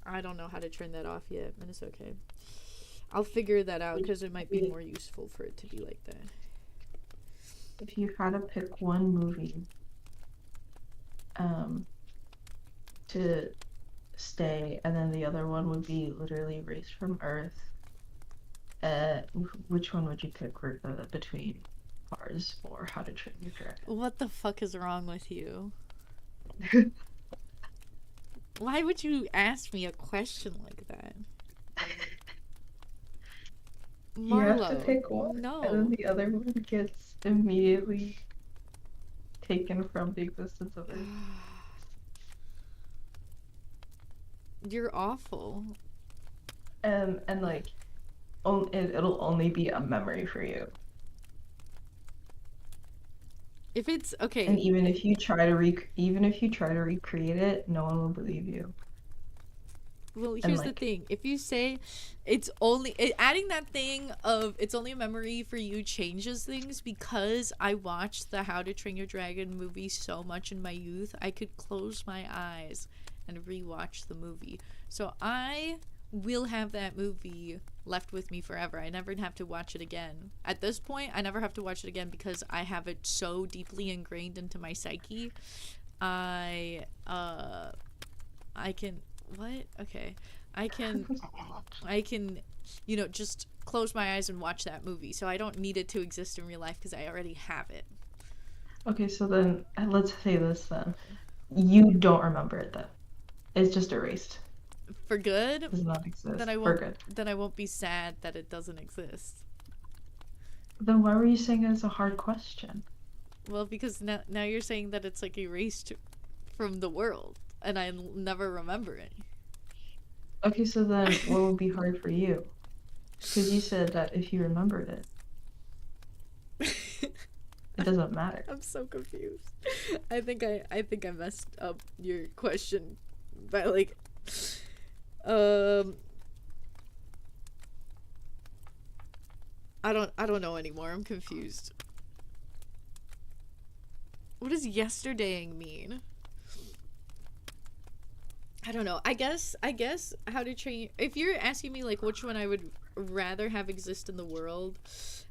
I don't know how to turn that off yet, but it's okay. I'll figure that out because it might be more useful for it to be like that. If you had to pick one movie to stay, and then the other one would be literally Race from Earth, which one would you pick between Cars or How to Train Your Dragon. What the fuck is wrong with you? Why would you ask me a question like that? You have to Marlo, pick one, and no. then the other one gets immediately taken from the existence of it. You're awful. And like, it'll only be a memory for you. If it's okay, And even if you try to recreate it, no one will believe you. well, and, here's the like- thing. If you say it's only adding that thing of it's only a memory for you changes things, because I watched the How to Train Your Dragon movie so much in my youth, I could close my eyes and rewatch the movie. So I will have that movie left with me forever. I never have to watch it again. At this point, I never have to watch it again because I have it so deeply ingrained into my psyche. I can what? Okay. I can just close my eyes and watch that movie. So I don't need it to exist in real life because I already have it. Okay, so then let's say this then. You don't remember it then. It's just erased. For good? It does not exist. Then For good. I won't be sad that it doesn't exist. Then why were you saying it's a hard question? Well, because now you're saying that it's like erased from the world and I'll never remember it. Okay, so then what would be hard for you? Because you said that if you remembered it, it doesn't matter. I'm so confused. I think I messed up your question by like I don't know anymore. I'm confused. What does yesterdaying mean? I don't know. I guess How to Train, if you're asking me like which one I would rather have exist in the world,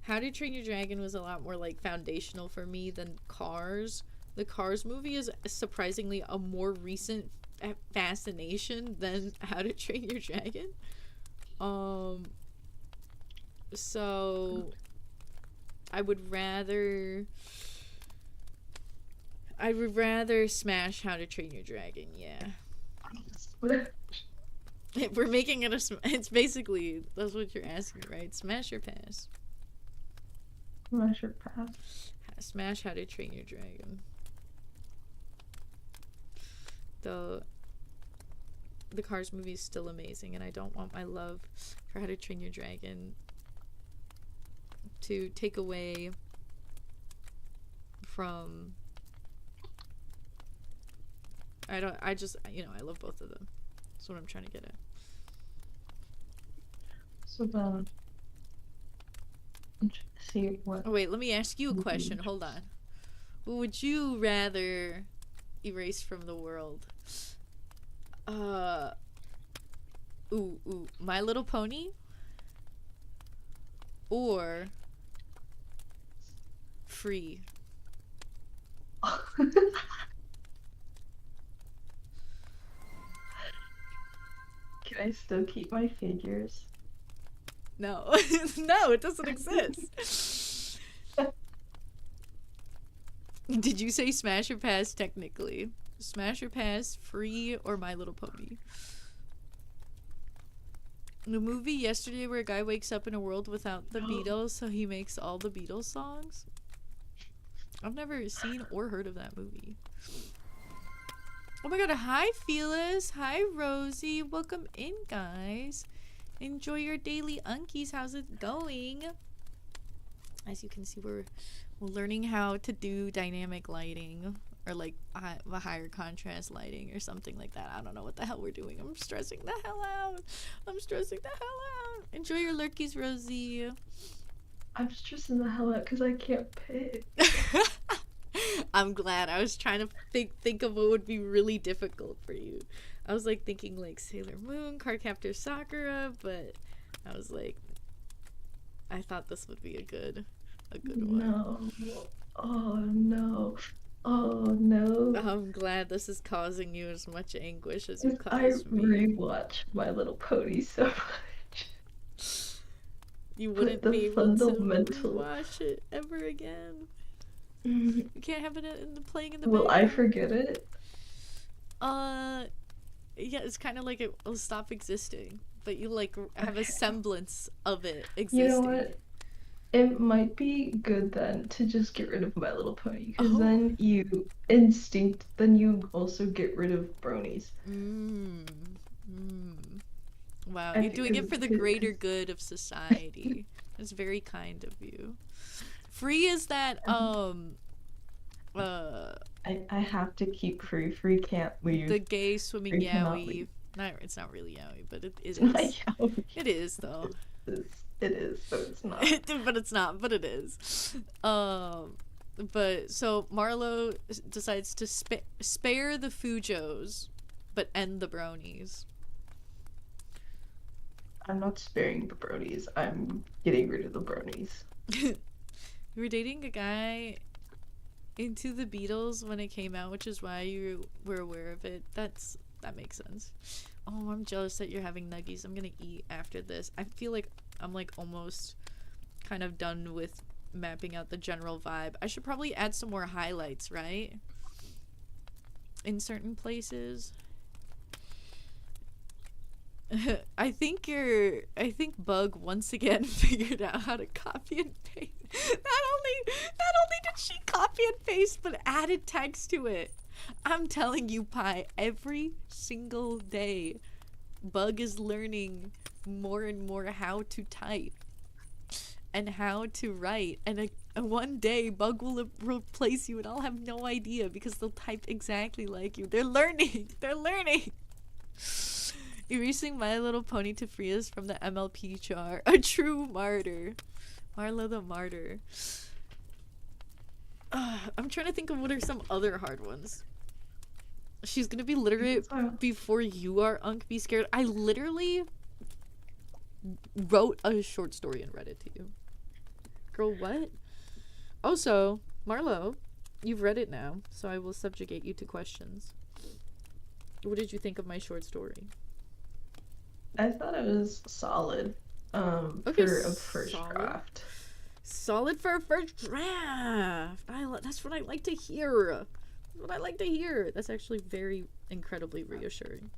How to Train Your Dragon was a lot more like foundational for me than Cars. The Cars movie is surprisingly a more recent fascination than How to Train Your Dragon. So I would rather smash How to Train Your Dragon. Yeah. We're making it it's basically, that's what you're asking, right? Smash or pass? Smash or pass? Smash How to Train Your Dragon. The Cars movie is still amazing, and I don't want my love for How to Train Your Dragon to take away from... I love both of them. That's what I'm trying to get at. So then, I'm trying to see what. Oh wait, let me ask you a question. Hold on. What would you rather erase from the world? My Little Pony? Or Free? Can I still keep my figures? No. No, it doesn't exist. Did you say smash or pass technically? Smash or pass, Free or My Little Pony? The movie yesterday where a guy wakes up in a world without the Beatles, so he makes all the Beatles songs? I've never seen or heard of that movie. Oh my god, hi Phyllis, hi Rosie, welcome in guys. Enjoy your daily unkies, how's it going? As you can see, we're learning how to do dynamic lighting, or like a higher contrast lighting or something like that. I don't know what the hell we're doing. I'm stressing the hell out. Enjoy your lurkies, Rosie. I'm stressing the hell out because I can't pick. I'm glad. I was trying to think of what would be really difficult for you. I was like thinking like Sailor Moon, Cardcaptor Sakura, but I was like, I thought this would be a good one. No. Oh no. Oh no. I'm glad this is causing you as much anguish as it I caused me. rewatch My Little Pony so much. you But wouldn't the be able to fundamental. watch it ever again. You can't have it playing in the Will I background. forget it? Yeah, it's kind of like it will stop existing, but you like have a semblance of it You existing. know what? It might be good then to just get rid of My Little Pony, because Oh. then you also get rid of bronies. Wow, I you're think doing it for the greater 'cause- good of society. That's very kind of you. Free is that I have to keep free. Free can't leave. the gay swimming Free cannot yaoi. leave. It's not really yaoi, but it is. It's not yaoi. It is though. It is, but it's not. But it's not, but it is. But so Marlo decides to spare the Fujos, but end the bronies. I'm not sparing the bronies. I'm getting rid of the bronies. You were dating a guy into the Beatles when it came out, which is why you were aware of it. That makes sense. Oh, I'm jealous that you're having nuggies. I'm gonna eat after this. I feel like I'm like almost kind of done with mapping out the general vibe. I should probably add some more highlights, right? In certain places. I think Bug once again figured out how to copy and paste. Not only did she copy and paste, but added text to it. I'm telling you, Pi, every single day, Bug is learning more and more how to type and how to write. And one day, Bug will replace you, and I'll have no idea because they'll type exactly like you. They're learning. They're learning. Erasing My Little Pony to free us from the MLP char. A true martyr. Marlo the martyr. I'm trying to think of what are some other hard ones. She's gonna be literate before you are, Unk. Be scared. I literally wrote a short story and read it to you. Girl, what? Also, Marlo, you've read it now, so I will subjugate you to questions. What did you think of my short story? I thought it was solid. Okay, For a first solid. draft. Solid for a first draft. That's what I like to hear. That's what I like to hear. That's actually very incredibly reassuring.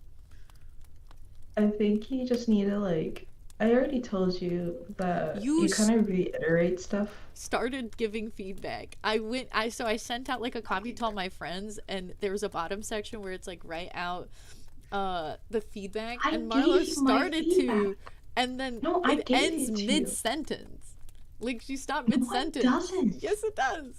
I think you just need to I already told you that you kind of reiterate stuff. Started giving feedback. I sent out like a copy to all my friends, and there was a bottom section where it's like write out the feedback, and Marlo started to, and then it ends mid-sentence. Like she stopped mid-sentence. No, it doesn't. Yes, it does.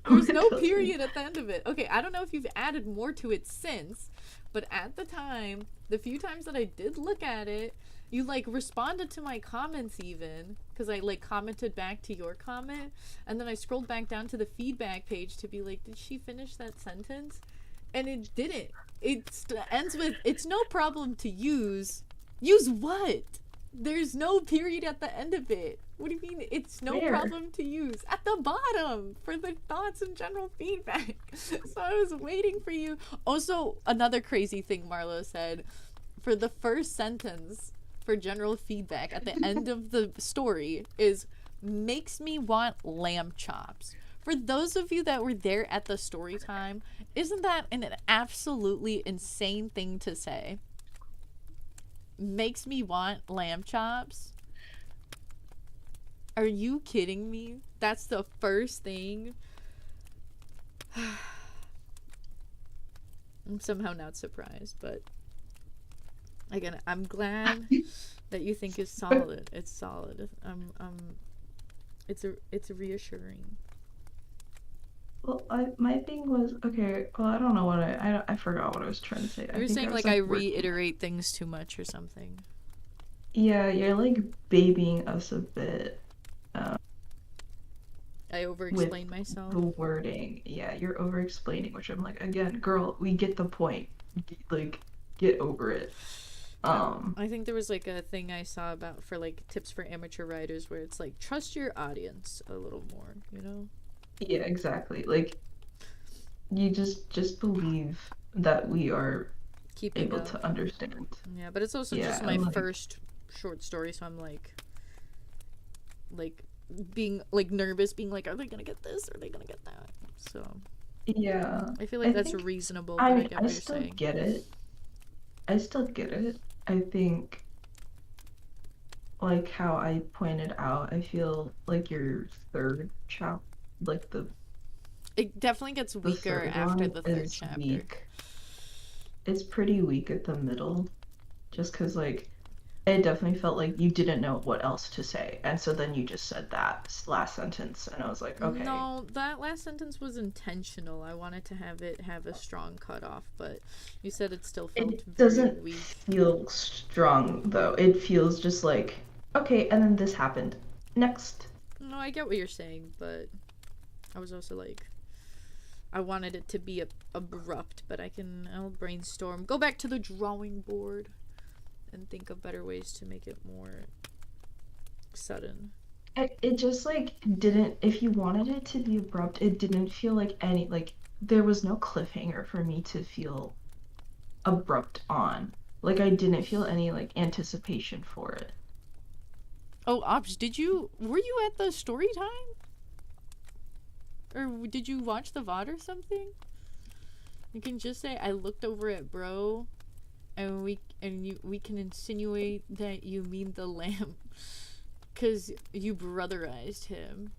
There's no period at the end of it. Okay, I don't know if you've added more to it since, but at the time, the few times that I did look at it, you like responded to my comments even, because I like commented back to your comment, and then I scrolled back down to the feedback page to be like, did she finish that sentence? And it didn't. It ends with, it's no problem to use. Use what? There's no period at the end of it. What do you mean it's no problem to use? At the bottom for the thoughts and general feedback. So I was waiting for you. Also, another crazy thing Marlo said, for the first sentence for general feedback at the end of the story is, makes me want lamb chops. For those of you that were there at the story time, isn't that an absolutely insane thing to say? Makes me want lamb chops? Are you kidding me? That's the first thing. I'm somehow not surprised, but again, I'm glad that you think it's solid. It's solid. It's reassuring. Well, my thing was, okay, well, I don't know what I forgot what I was trying to say. You were saying like I reiterate things too much or something. Yeah, you're like babying us a bit. I over-explain myself. The wording. Yeah, you're over-explaining, which I'm like, again, girl, we get the point. Like, get over it. I think there was like a thing I saw about for like tips for amateur writers where it's like, trust your audience a little more, you know? Yeah, exactly. Like, you just believe that we are able to understand. Yeah, but it's also just my first short story, so I'm like, like being like nervous, being like, are they gonna get this? Are they gonna get that? So Yeah. I feel like that's think, reasonable, but I I mean, get I what you're still saying. get it. I still get it. I think, like how I pointed out, I feel like your third chapter, like It definitely gets the weaker third after one the third is chapter. weak. It's pretty weak at the middle, just because like it definitely felt like you didn't know what else to say, and so then you just said that last sentence, and I was like, okay. No, that last sentence was intentional. I wanted to have it have a strong cutoff, but you said it still felt It very doesn't weak. feel strong though. It feels just like, okay, and then this happened. Next. No, I get what you're saying, but I was also like, I wanted it to be abrupt, but I'll brainstorm. Go back to the drawing board and think of better ways to make it more sudden. It just like didn't, if you wanted it to be abrupt, it didn't feel like any, like there was no cliffhanger for me to feel abrupt on. Like I didn't feel any like anticipation for it. Oh, Ops, were you at the story time? Or did you watch the VOD or something? You can just say, I looked over at bro, and we can insinuate that you mean the lamb. Because you brotherized him.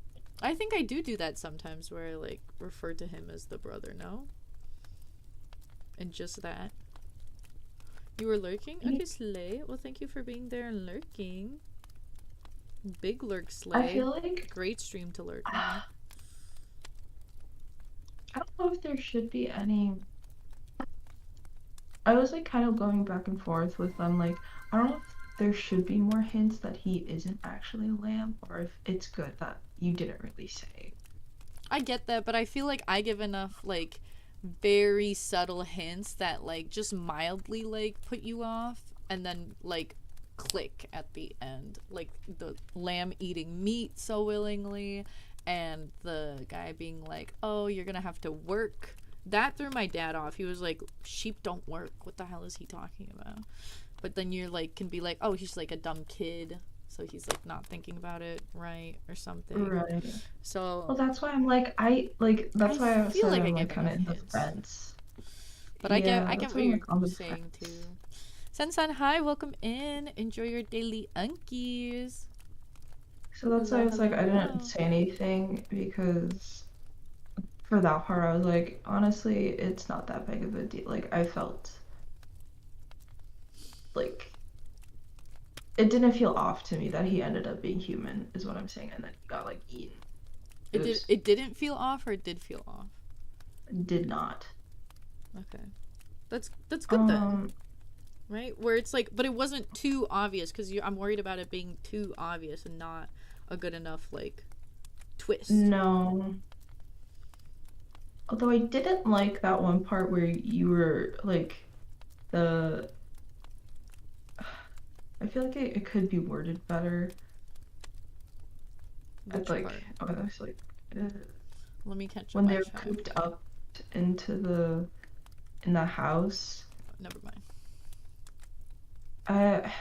I think I do that sometimes, where I, like, refer to him as the brother, no? And just that. You were lurking? Okay, Slay. Well, thank you for being there and lurking. Big lurk, Slay. I feel like great stream to lurk on. I don't know if there should be any. I was like kind of going back and forth with them, like, I don't know if there should be more hints that he isn't actually a lamb, or if it's good that you didn't really say. I get that, but I feel like I give enough, like, very subtle hints that, like, just mildly, like, put you off, and then, like, click at the end. Like, the lamb eating meat so willingly, and the guy being like, oh, you're gonna have to work. That threw my dad off. He was like, sheep don't work. What the hell is he talking about? But then you're like, can be like, oh, he's like a dumb kid, so he's like not thinking about it right or something. Right. So Well, that's why I'm like, that's why I feel said like I I'm give like kind of enough in the hints. fence. But I get that's what why I'm, you're like, on the saying fence. too. Sensan, hi, welcome in. Enjoy your daily unkies. So that's why I was like, I didn't say anything, because for that part, I was like, honestly, it's not that big of a deal. Like, I felt like it didn't feel off to me that he ended up being human, is what I'm saying, and then he got like eaten. It didn't feel off, or it did feel off? Did not. Okay. That's good then. Right? Where it's like, but it wasn't too obvious, because I'm worried about it being too obvious and not a good enough, like, twist. No. Although I didn't like that one part where you were like I feel like it could be worded better. Which Like, part? oh, that's like Let me catch up when my they're chat. cooped up in the house. Never mind. I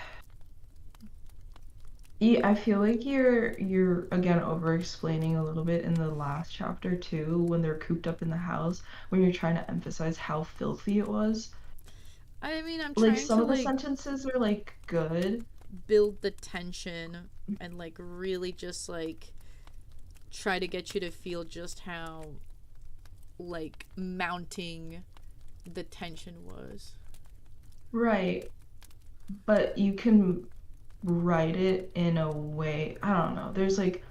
feel like you're again over explaining a little bit in the last chapter too, when they're cooped up in the house, when you're trying to emphasize how filthy it was. I mean, I'm Like, trying some to, of the like, sentences are like good. build the tension and, like, really just, like, try to get you to feel just how, like, mounting the tension was. Right. But you can write it in a way, I don't know. There's like,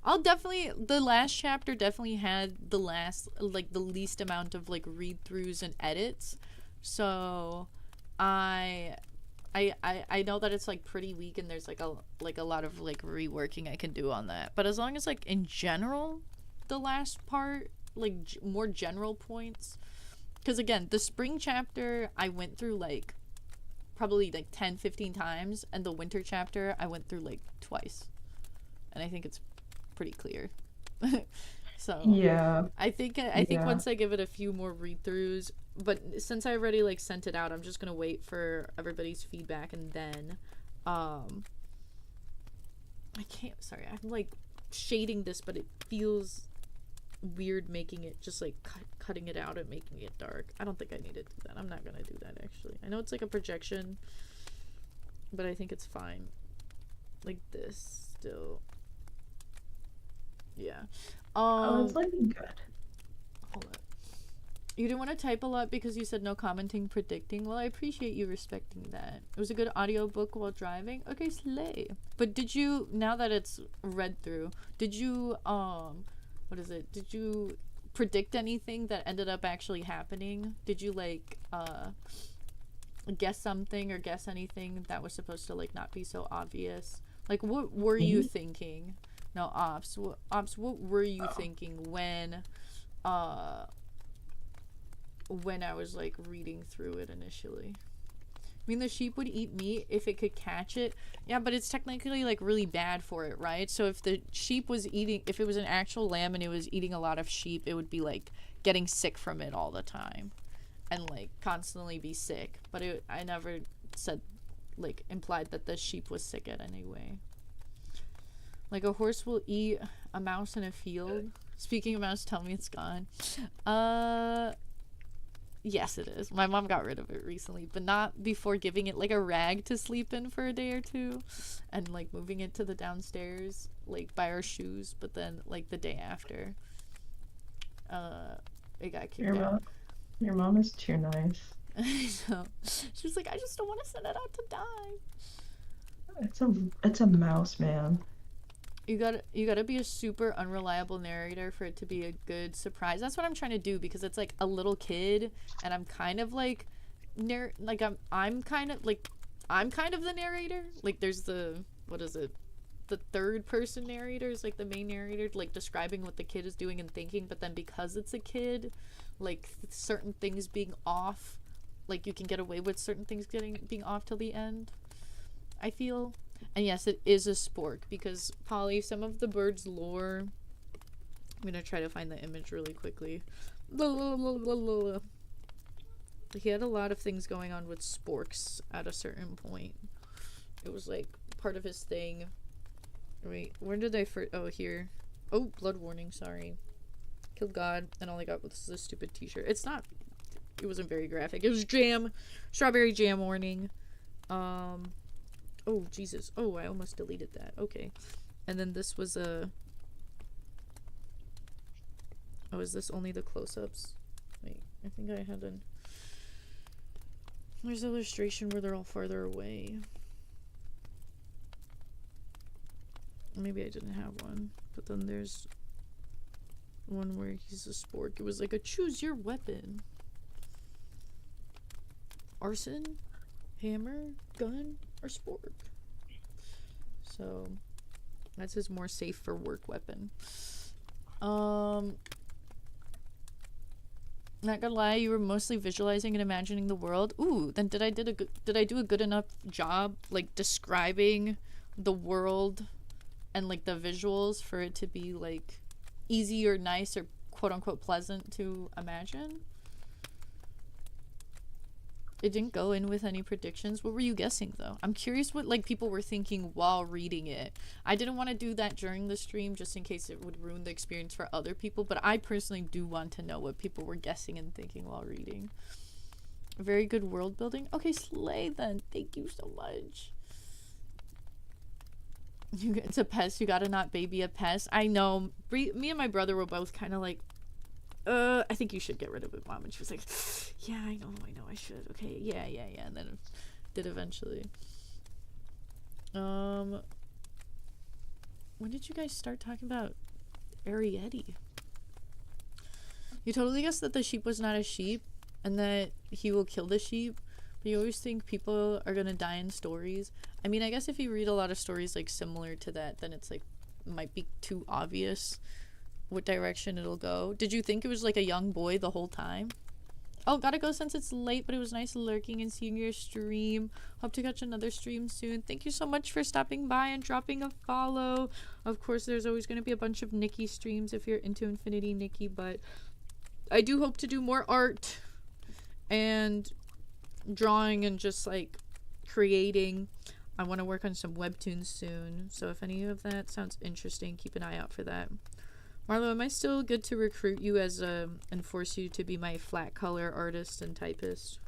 The last chapter definitely had the least amount of, like, read-throughs and edits. So I know that it's, like, pretty weak, and there's like a lot of, like, reworking I can do on that. But as long as, like, in general, the last part, like, more general points, because again, the spring chapter I went through, like, probably like 10-15 times, and the winter chapter I went through like twice, and I think it's pretty clear. So yeah. I think once I give it a few more read-throughs, but since I already, like, sent it out, I'm just gonna wait for everybody's feedback, and then I can't, sorry, I'm like shading this, but it feels weird making it just like cutting it out and making it dark. I don't think I need to do that. I'm not gonna do that actually. I know it's like a projection, but I think it's fine like this still. Yeah. Oh, it's looking good. Hold up. You didn't want to type a lot because you said no commenting, predicting. Well, I appreciate you respecting that. It was a good audiobook while driving. Okay, slay. But did you, now that it's read through, did you what is it? Did you predict anything that ended up actually happening? Did you like guess something or guess anything that was supposed to like not be so obvious? Like what were you thinking? No, Ops, what were you thinking when I was like reading through it initially? I mean, the sheep would eat meat if it could catch it. Yeah, but it's technically like really bad for it, right? So if the sheep was eating, if it was an actual lamb and it was eating a lot of sheep, it would be like getting sick from it all the time and like constantly be sick. But I never said, like, implied that the sheep was sick in any way. Like a horse will eat a mouse in a field. Speaking of mouse, tell me it's gone. Yes, it is. My mom got rid of it recently, but not before giving it like a rag to sleep in for a day or two and like moving it to the downstairs like by our shoes, but then like the day after it got kicked out. Your mom is too nice. So she was like, I just don't want to send it out to die. It's a mouse, man. You gotta be a super unreliable narrator for it to be a good surprise. That's what I'm trying to do, because it's like a little kid and I'm kind of like I'm kind of the narrator. Like there's the, what is it, the third person narrator is like the main narrator, like describing what the kid is doing and thinking, but then because it's a kid, like certain things being off, like you can get away with certain things being off till the end, I feel. And yes, it is a spork, because Polly, some of the bird's lore, I'm gonna try to find the image really quickly. He had a lot of things going on with sporks at a certain point. It was like part of his thing. Wait, where did I first? Oh, here. Oh, blood warning, sorry. Killed God, and all I got was this stupid t-shirt. It wasn't very graphic. It was jam, strawberry jam warning. Oh, Jesus. Oh, I almost deleted that. Okay. And then this was a... Oh, is this only the close-ups? Wait, I think I had an... There's an illustration where they're all farther away. Maybe I didn't have one. But then there's one where he's a spork. It was like a choose your weapon. Arson? Hammer? Gun? Or spork. So that's his more safe for work weapon. Not gonna lie, you were mostly visualizing and imagining the world. Ooh, then did I do a good enough job like describing the world and like the visuals for it to be like easy or nice or quote unquote pleasant to imagine? It didn't go in with any predictions. What were you guessing though? I'm curious what like people were thinking while reading it. I didn't want to do that during the stream just in case it would ruin the experience for other people, but I personally do want to know what people were guessing and thinking while reading. Very good world building. Okay, slay then. Thank you so much. It's a pest. You gotta not baby a pest. I know. Me and my brother were both kind of like, I think you should get rid of it, Mom. And she was like, yeah, I know, I should. Okay, yeah. And then it did eventually. When did you guys start talking about Arietti? You totally guessed that the sheep was not a sheep and that he will kill the sheep. But you always think people are gonna die in stories. I mean, I guess if you read a lot of stories like similar to that, then it's like might be too obvious what direction it'll go. Did you think it was like a young boy the whole time? Oh, gotta go since it's late, but it was nice lurking and seeing your stream. Hope to catch another stream soon. Thank you so much for stopping by and dropping a follow. Of course, there's always going to be a bunch of Nikki streams if you're into Infinity Nikki, but I do hope to do more art and drawing and just like creating. I want to work on some webtoons soon, so if any of that sounds interesting, keep an eye out for that. Marlo, am I still good to recruit you as and force you to be my flat color artist and typist?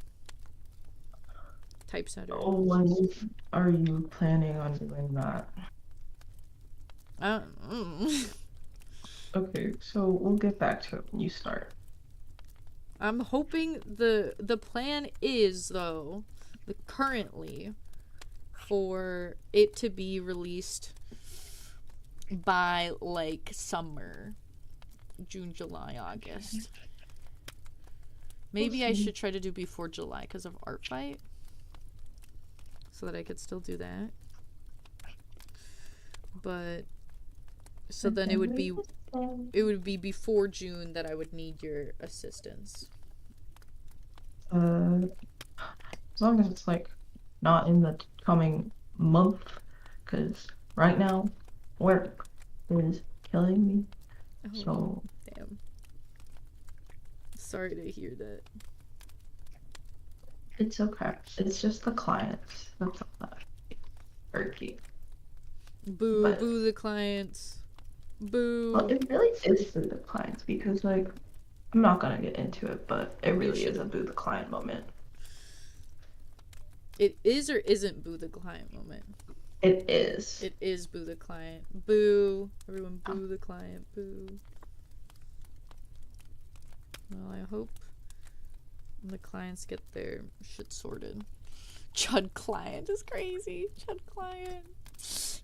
Typesetter. Oh, when are you planning on doing that? Okay, so we'll get back to it when you start. I'm hoping the plan is, though, currently, for it to be released by, like, summer. June, July, August. Maybe I should try to do before July because of Art Fight. So that I could still do that. But so then it would be before June that I would need your assistance. As long as it's like not in the coming month, because right now work is killing me. Oh, So damn. Sorry to hear that. it's okay. It's just the clients. That's all that. Turkey. Boo, But- boo the clients. Boo. Well, it really is for the clients because, like, I'm not gonna get into it, but it really is a boo the client moment. It is or isn't boo the client moment? It is. It is boo the client. Boo. Everyone boo the client. Boo. Well, I hope the clients get their shit sorted. Chud client is crazy. Chud client.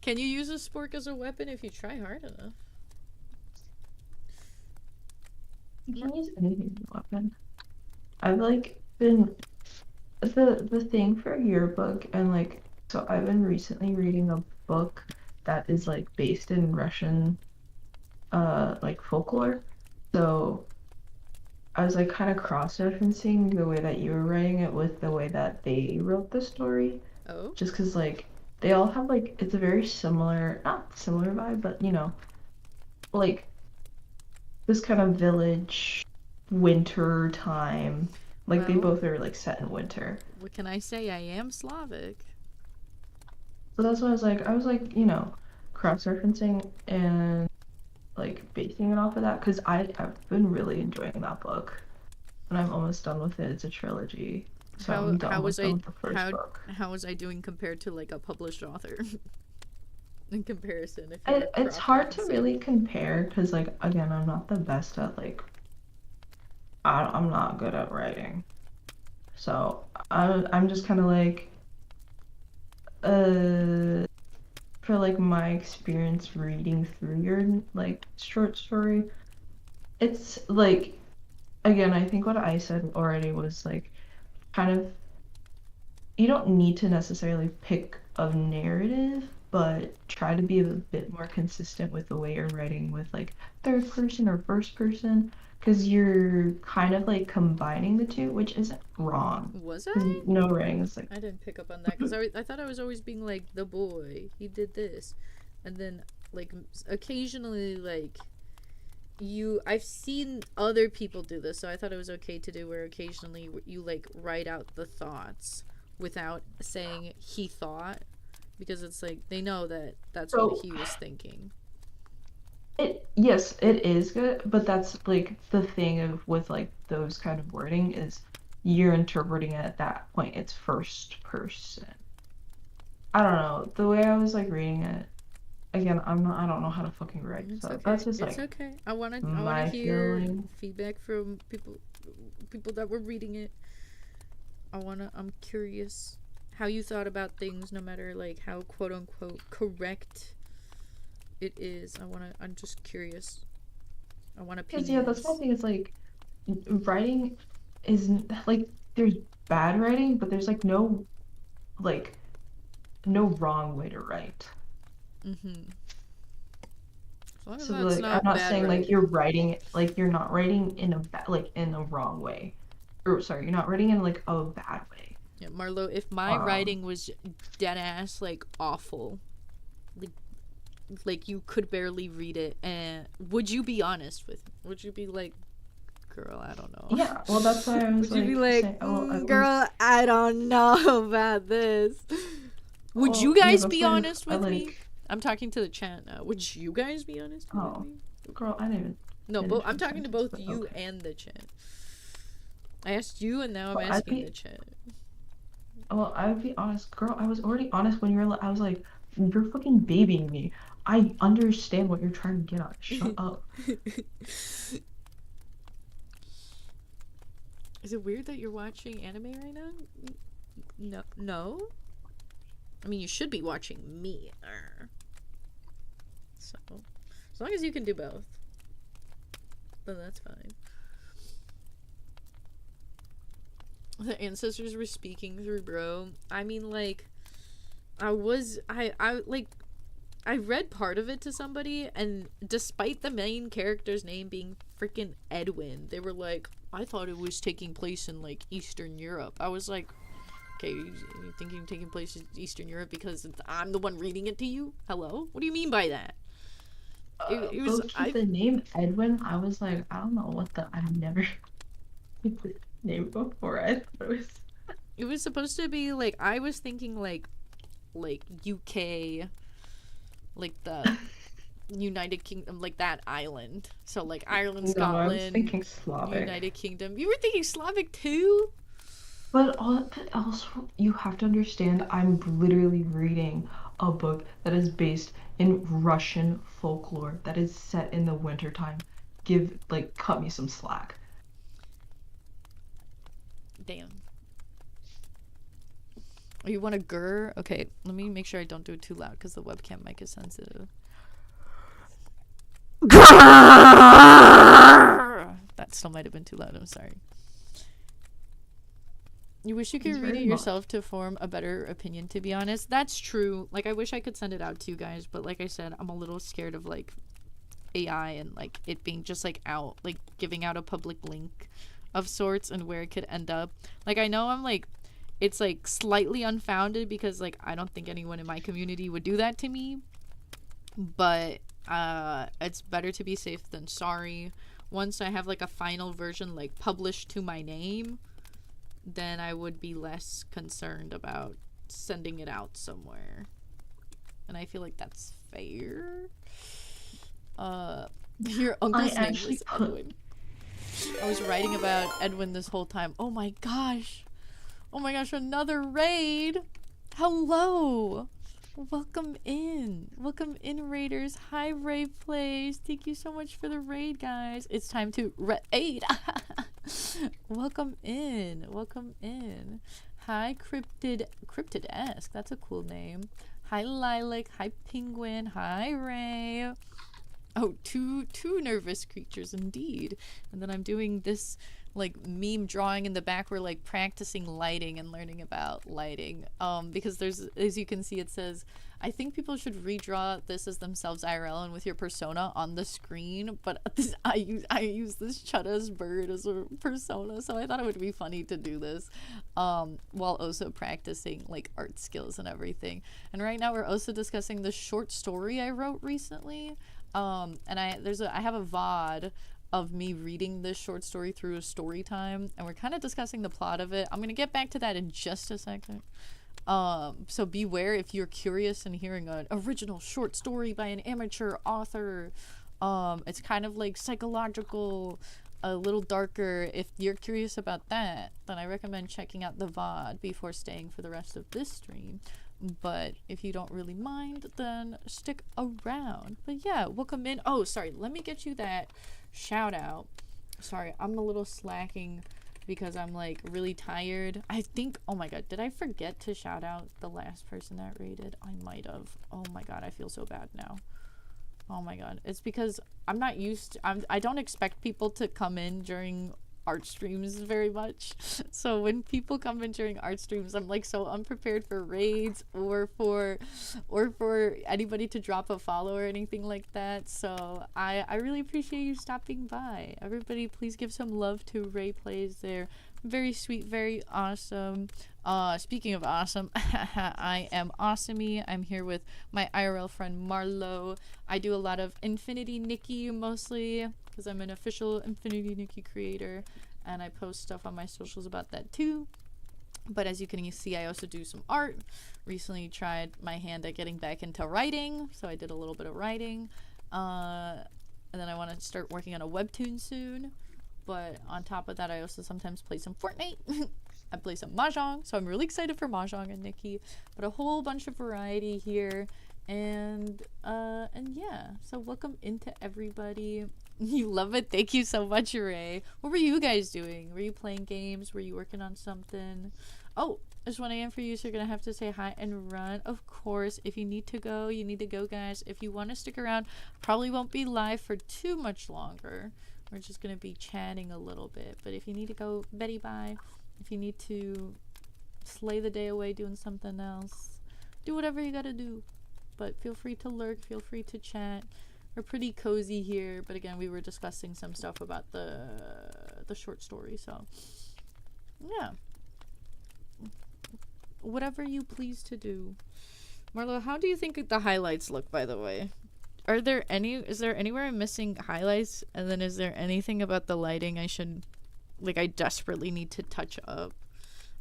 Can you use a spork as a weapon if you try hard enough? You can use anything as a weapon. I've like been the thing for yearbook and like so I've been recently reading a book that is like based in Russian like folklore. So I was like kind of cross-referencing the way that you were writing it with the way that they wrote the story. Oh? Just because like they all have like it's a very similar not similar vibe, but you know, like this kind of village winter time. Like they Well- both are like set in winter. What can I say? I am Slavic. So that's why I was like, you know, cross-referencing and like basing it off of that because I've been really enjoying that book. And I'm almost done with it. It's a trilogy. So I'm done with the first book. How was I doing compared to like a published author? In comparison, if you It's hard to really compare because like again, I'm not the best at like I'm not good at writing. So I'm just kind of like for like my experience reading through your like short story, it's like again, I think what I said already was like kind of you don't need to necessarily pick a narrative, but try to be a bit more consistent with the way you're writing with like third person or first person because you're kind of like combining the two, which isn't wrong. Was 'Cause I? no writing is like I didn't pick up on that because I thought I was always being like the boy. He did this, and then like occasionally like I've seen other people do this, so I thought it was okay to do where occasionally you like write out the thoughts without saying he thought, because it's like they know that that's what he was thinking. Yes, it is good, but that's like the thing of with like those kind of wording is you're interpreting it at that point. It's first person. I don't know. The way I was like reading it, again, I don't know how to fucking write. It's So okay. that's just It's like okay. I wanna my hear feeling. feedback from people that were reading it. I'm curious how you thought about things, no matter like how quote unquote correct it is. I'm just curious. I want opinions. Because yeah, that's one thing. It's like writing is like there's bad writing, but there's like no wrong way to write. Mm-hmm. As long as So that's like not I'm not bad saying writing. like you're writing like you're not writing in a wrong way. Or sorry, you're not writing in like a bad way. Yeah, Marlo, if my writing was dead ass like awful, like you could barely read it, and would you be honest with me? Would you be like, girl, I don't know? Yeah, well that's why I was Would you be like, saying, girl, I don't know about this? Would Oh, you yeah, guys that's be why honest I with me? like. I'm talking to the chat now. Would you guys be honest with Oh, me? girl, I didn't even. No, finish I'm my talking to sentence, both but you okay. and the chat. I asked you, and now I'm Well, I'd asking be. the chat. Well, I would be honest, girl. I was already honest when you were. I was like, you're fucking babying me. I understand what you're trying to get at. Shut up. Is it weird that you're watching anime right now? No, no. I mean, you should be watching me. So, as long as you can do both, then that's fine. The ancestors were speaking through, bro. I mean, like, I read part of it to somebody, and despite the main character's name being freaking Edwin, they were like, I thought it was taking place in, like, Eastern Europe. I was like, okay, you thinking taking place in Eastern Europe because I'm the one reading it to you? Hello? What do you mean by that? It was, The name Edwin, I was like, I don't know what the. I've never seen this name before. I thought it was supposed to be, like, I was thinking, like UK, like the United Kingdom, like that island. So, like, Ireland, No, I was Scotland, thinking Slavic. United Kingdom. You were thinking Slavic too? But also, you have to understand, I'm literally reading a book that is based in Russian folklore that is set in the wintertime. Cut me some slack. Damn. Oh, you want a grr? Okay, let me make sure I don't do it too loud because the webcam mic is sensitive. That still might have been too loud. I'm sorry. You wish you could It's read very it yourself to form a better opinion, to be honest. That's true. Like, I wish I could send it out to you guys, but like I said, I'm a little scared of, like, AI and, like, it being just, like, out, like, giving out a public link of sorts and where it could end up. Like, I know I'm, like, it's, like, slightly unfounded because, like, I don't think anyone in my community would do that to me, but it's better to be safe than sorry. Once I have, like, a final version, like, published to my name, then I would be less concerned about sending it out somewhere. And I feel like that's fair. Your uncle's name was Edwin. I was writing about Edwin this whole time. Oh my gosh. Oh my gosh, another raid. Hello. Welcome in. Welcome in, raiders. Hi, Raid Plays. Thank you so much for the raid, guys. It's time to raid. Welcome in. Welcome in. Hi, Cryptid-esque. That's a cool name. Hi, Lilac. Hi, Penguin. Hi, Ray. Oh, two nervous creatures indeed. And then I'm doing this, like, meme drawing in the back. We're, like, practicing lighting and learning about lighting. Because there's, as you can see, it says, I think people should redraw this as themselves IRL and with your persona on the screen. But this, I use this Chudda's bird as a persona, so I thought it would be funny to do this, while also practicing, like, art skills and everything. And right now we're also discussing the short story I wrote recently. And I have a VOD of me reading this short story through a story time, and we're kind of discussing the plot of it. I'm gonna get back to that in just a second. So beware if you're curious in hearing an original short story by an amateur author. It's kind of like psychological, a little darker. If you're curious about that, then I recommend checking out the VOD before staying for the rest of this stream. But if you don't really mind, then stick around. But yeah, welcome in. Oh, sorry, let me get you that shout out. Sorry, I'm a little slacking because I'm, like, really tired. I think, oh my god, did I forget to shout out the last person that raided? I might have. Oh my god, I feel so bad now. Oh my god, it's because I'm not used to, I don't expect people to come in during art streams very much. So when people come in during art streams, I'm, like, so unprepared for raids or for anybody to drop a follow or anything like that. So I really appreciate you stopping by. Everybody, please give some love to Ray Plays there. Very sweet, very awesome. Speaking of awesome, I am Awesomey. I'm here with my IRL friend Marlo. I do a lot of Infinity Nikki mostly because I'm an official Infinity Nikki creator, and I post stuff on my socials about that too. But as you can see, I also do some art. Recently tried my hand at getting back into writing, so I did a little bit of writing. And then I want to start working on a webtoon soon. But on top of that, I also sometimes play some Fortnite. I play some Mahjong, so I'm really excited for Mahjong and Nikki. But a whole bunch of variety here. And yeah, so welcome into everybody. You love it. Thank you so much, Ray. What were you guys doing? Were you playing games? Were you working on something? Oh, there's 1 a.m. for you, so you're gonna have to say hi and run. Of course, if you need to go, you need to go, guys. If you want to stick around, probably won't be live for too much longer. We're just gonna be chatting a little bit. But if you need to go, Betty, bye. If you need to slay the day away doing something else, do whatever you gotta do. But feel free to lurk, feel free to chat. We're pretty cozy here, but again, we were discussing some stuff about the short story, so yeah. Whatever you please to do. Marlo, how do you think the highlights look, by the way? Is there anywhere I'm missing highlights? And then is there anything about the lighting I desperately need to touch up?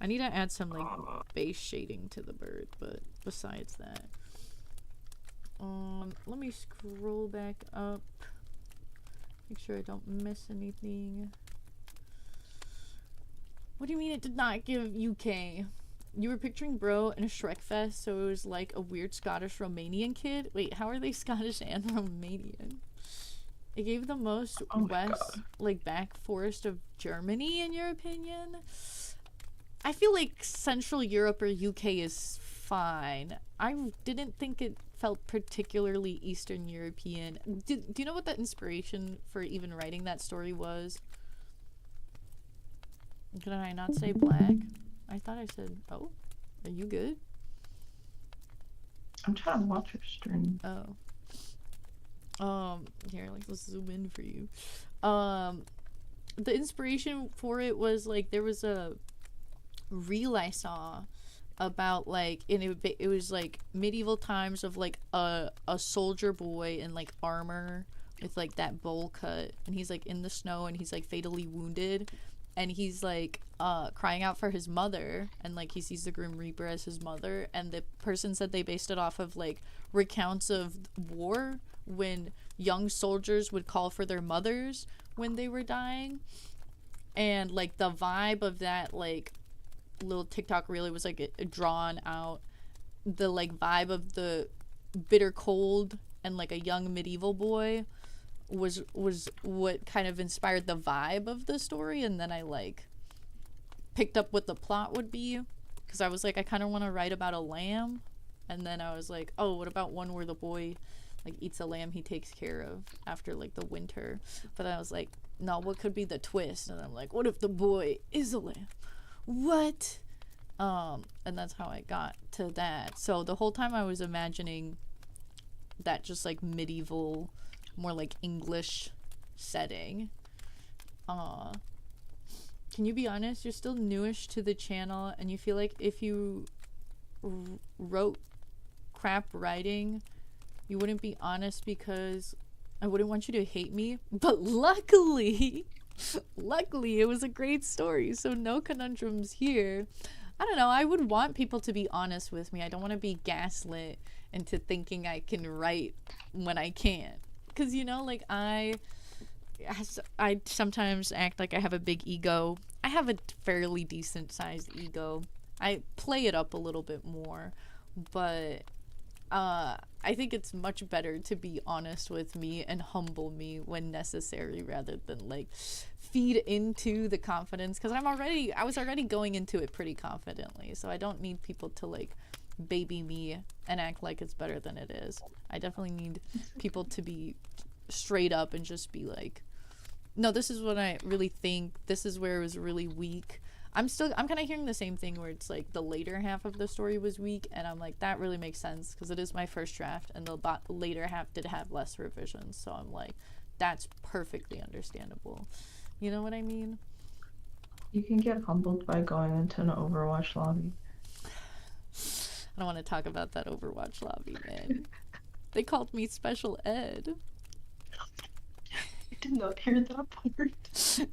I need to add some, like, base shading to the bird, but besides that. Let me scroll back up. Make sure I don't miss anything. What do you mean it did not give UK? You were picturing bro in a Shrek Fest, so it was like a weird Scottish Romanian kid? Wait, how are they Scottish and Romanian? It gave the most back forest of Germany, in your opinion? I feel like Central Europe or UK is fine. I didn't think it felt particularly Eastern European. Do you know what the inspiration for even writing that story was? Did I not say black? I thought I said, oh, are you good? I'm trying to watch your stream. Oh. Here, let's zoom in for you. The inspiration for it was, there was a reel I saw about, it was, medieval times of, a soldier boy in, armor with, that bowl cut. And he's, in the snow and he's, fatally wounded. And he's, crying out for his mother. And, he sees the Grim Reaper as his mother. And the person said they based it off of, recounts of war when young soldiers would call for their mothers when they were dying. And, the vibe of that, little TikTok really was, drawn out. The, vibe of the bitter cold and, a young medieval boy was what kind of inspired the vibe of the story. And then I picked up what the plot would be, because I was I kind of want to write about a lamb. And then I was oh, what about one where the boy eats a lamb he takes care of after the winter? But I was no, what could be the twist? And I'm what if the boy is a lamb? What? And that's how I got to that. So the whole time I was imagining that just medieval, more English setting. Can you be honest? You're still newish to the channel, and you feel if you wrote crap writing, you wouldn't be honest, because I wouldn't want you to hate me. But luckily it was a great story, so no conundrums here. I don't know, I would want people to be honest with me. I don't want to be gaslit into thinking I can write when I can't. Because, I sometimes act like I have a big ego. I have a fairly decent sized ego. I play it up a little bit more, but I think it's much better to be honest with me and humble me when necessary, rather than feed into the confidence, because I was already going into it pretty confidently, so I don't need people to baby me and act like it's better than it is. I definitely need people to be straight up and just be no, this is what I really think, this is where it was really weak. I'm kind of hearing the same thing where it's the later half of the story was weak, and I'm that really makes sense, because it is my first draft, and the later half did have less revisions, so I'm that's perfectly understandable. You know what I mean? You can get humbled by going into an Overwatch lobby. I don't want to talk about that Overwatch lobby, man. They called me special ed. did not hear that part.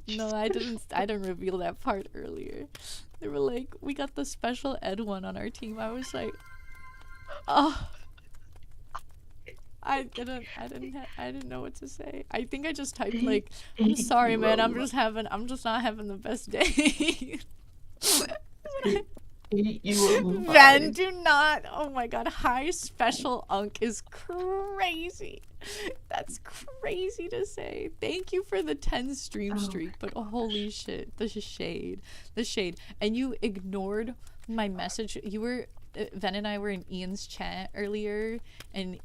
No, I didn't reveal that part earlier. They were like, we got the special ed one on our team. I was like, oh. I didn't know what to say. I think I just typed like, I'm sorry, man. I'm just not having the best day. Then do not. Oh my god, high special unk is crazy. That's crazy to say. Thank you for the 10 stream streak, but holy shit, the shade. And you ignored my message. You were Ven and I were in Ian's chat earlier, and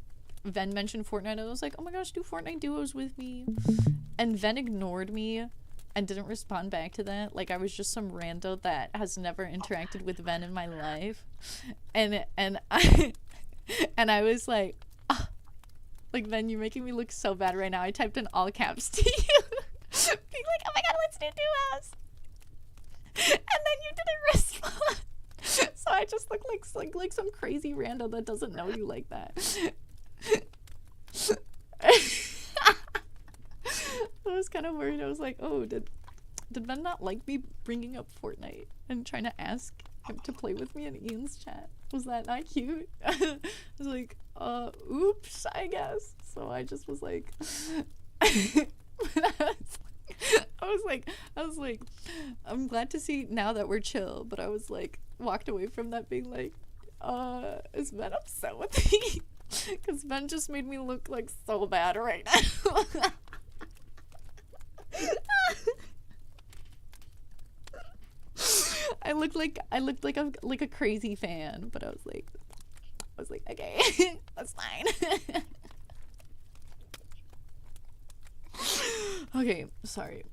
Ven mentioned Fortnite. I was like, oh my gosh, do Fortnite duos with me. And Ven ignored me and didn't respond back to that. Like I was just some rando that has never interacted with Ven in my life. And I was like, like, Ven, you're making me look so bad right now. I typed in all caps to you. Being like, oh my god, let's do duos. And then you didn't respond. So I just look like some crazy rando that doesn't know you like that. I was kind of worried. I was like, oh, did Ben not like me bringing up Fortnite and trying to ask him to play with me in Ian's chat? Was that not cute? I was like, oops, I guess. So I just was like, I was like, I'm glad to see now that we're chill, but I was like, walked away from that being like, is Ben upset with me? Because Ben just made me look like so bad right now. I looked like a crazy fan, but I was like, okay, that's fine. Okay, sorry.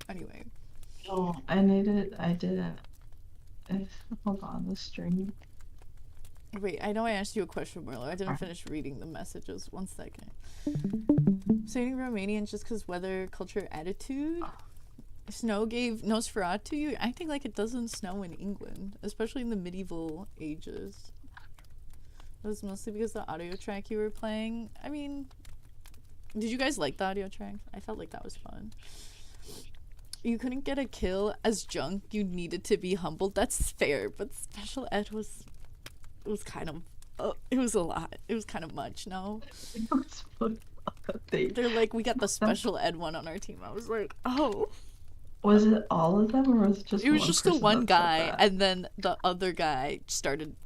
Anyway. Oh, I didn't. Hold on, the stream. Wait, I know I asked you a question, Marlo. I didn't finish reading the messages. 1 second. Saying Romanian just because weather, culture, attitude. Snow gave Nosferatu to you. Acting like it doesn't snow in England, especially in the medieval ages. It was mostly because the audio track you were playing. I mean, did you guys like the audio track? I felt like that was fun. You couldn't get a kill as junk. You needed to be humbled. That's fair, but special ed was kind of it was a lot. It was kind of much. No. They're like, we got the special ed one on our team. I was like, oh. Was it all of them, or was it just? It was one just the person one that guy, said that? and then the other guy started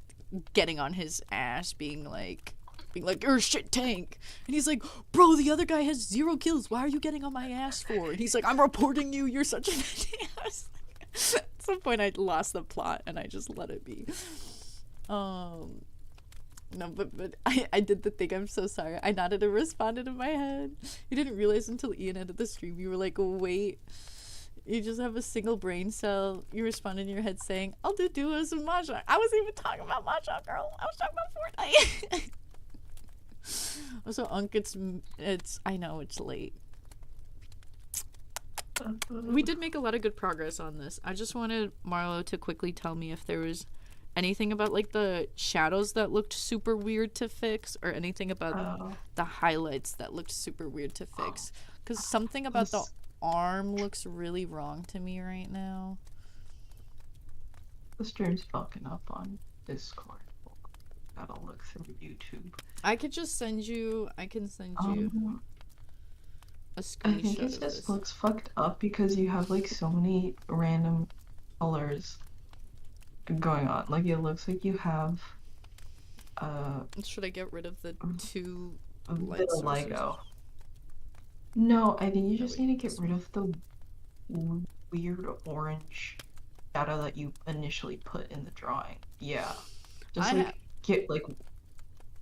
getting on his ass, being like, you're a shit tank. And he's like, bro, the other guy has 0 kills. Why are you getting on my ass for? And he's like, I'm reporting you. You're such a ass. At some point, I lost the plot, and I just let it be. No, but I did the thing. I'm so sorry. I nodded and responded in my head. You didn't realize until Ian ended the stream. You were like, wait. You just have a single brain cell. You respond in your head saying, I'll do duos with Mahjong. I wasn't even talking about Mahjong, girl. I was talking about Fortnite. Also, Unk, it's I know it's late. We did make a lot of good progress on this. I just wanted Marlo to quickly tell me if there was anything about like the shadows that looked super weird to fix, or anything about the highlights that looked super weird to fix. Because something about the arm looks really wrong to me right now. The stream's fucking up on Discord. Gotta look through YouTube. I can send you a screenshot. I think it just looks fucked up because you have like so many random colors going on. Like it looks like you have should I get rid of the 2 light Lego? No, I think you just need to get rid of the weird orange shadow that you initially put in the drawing. Yeah. Just get like.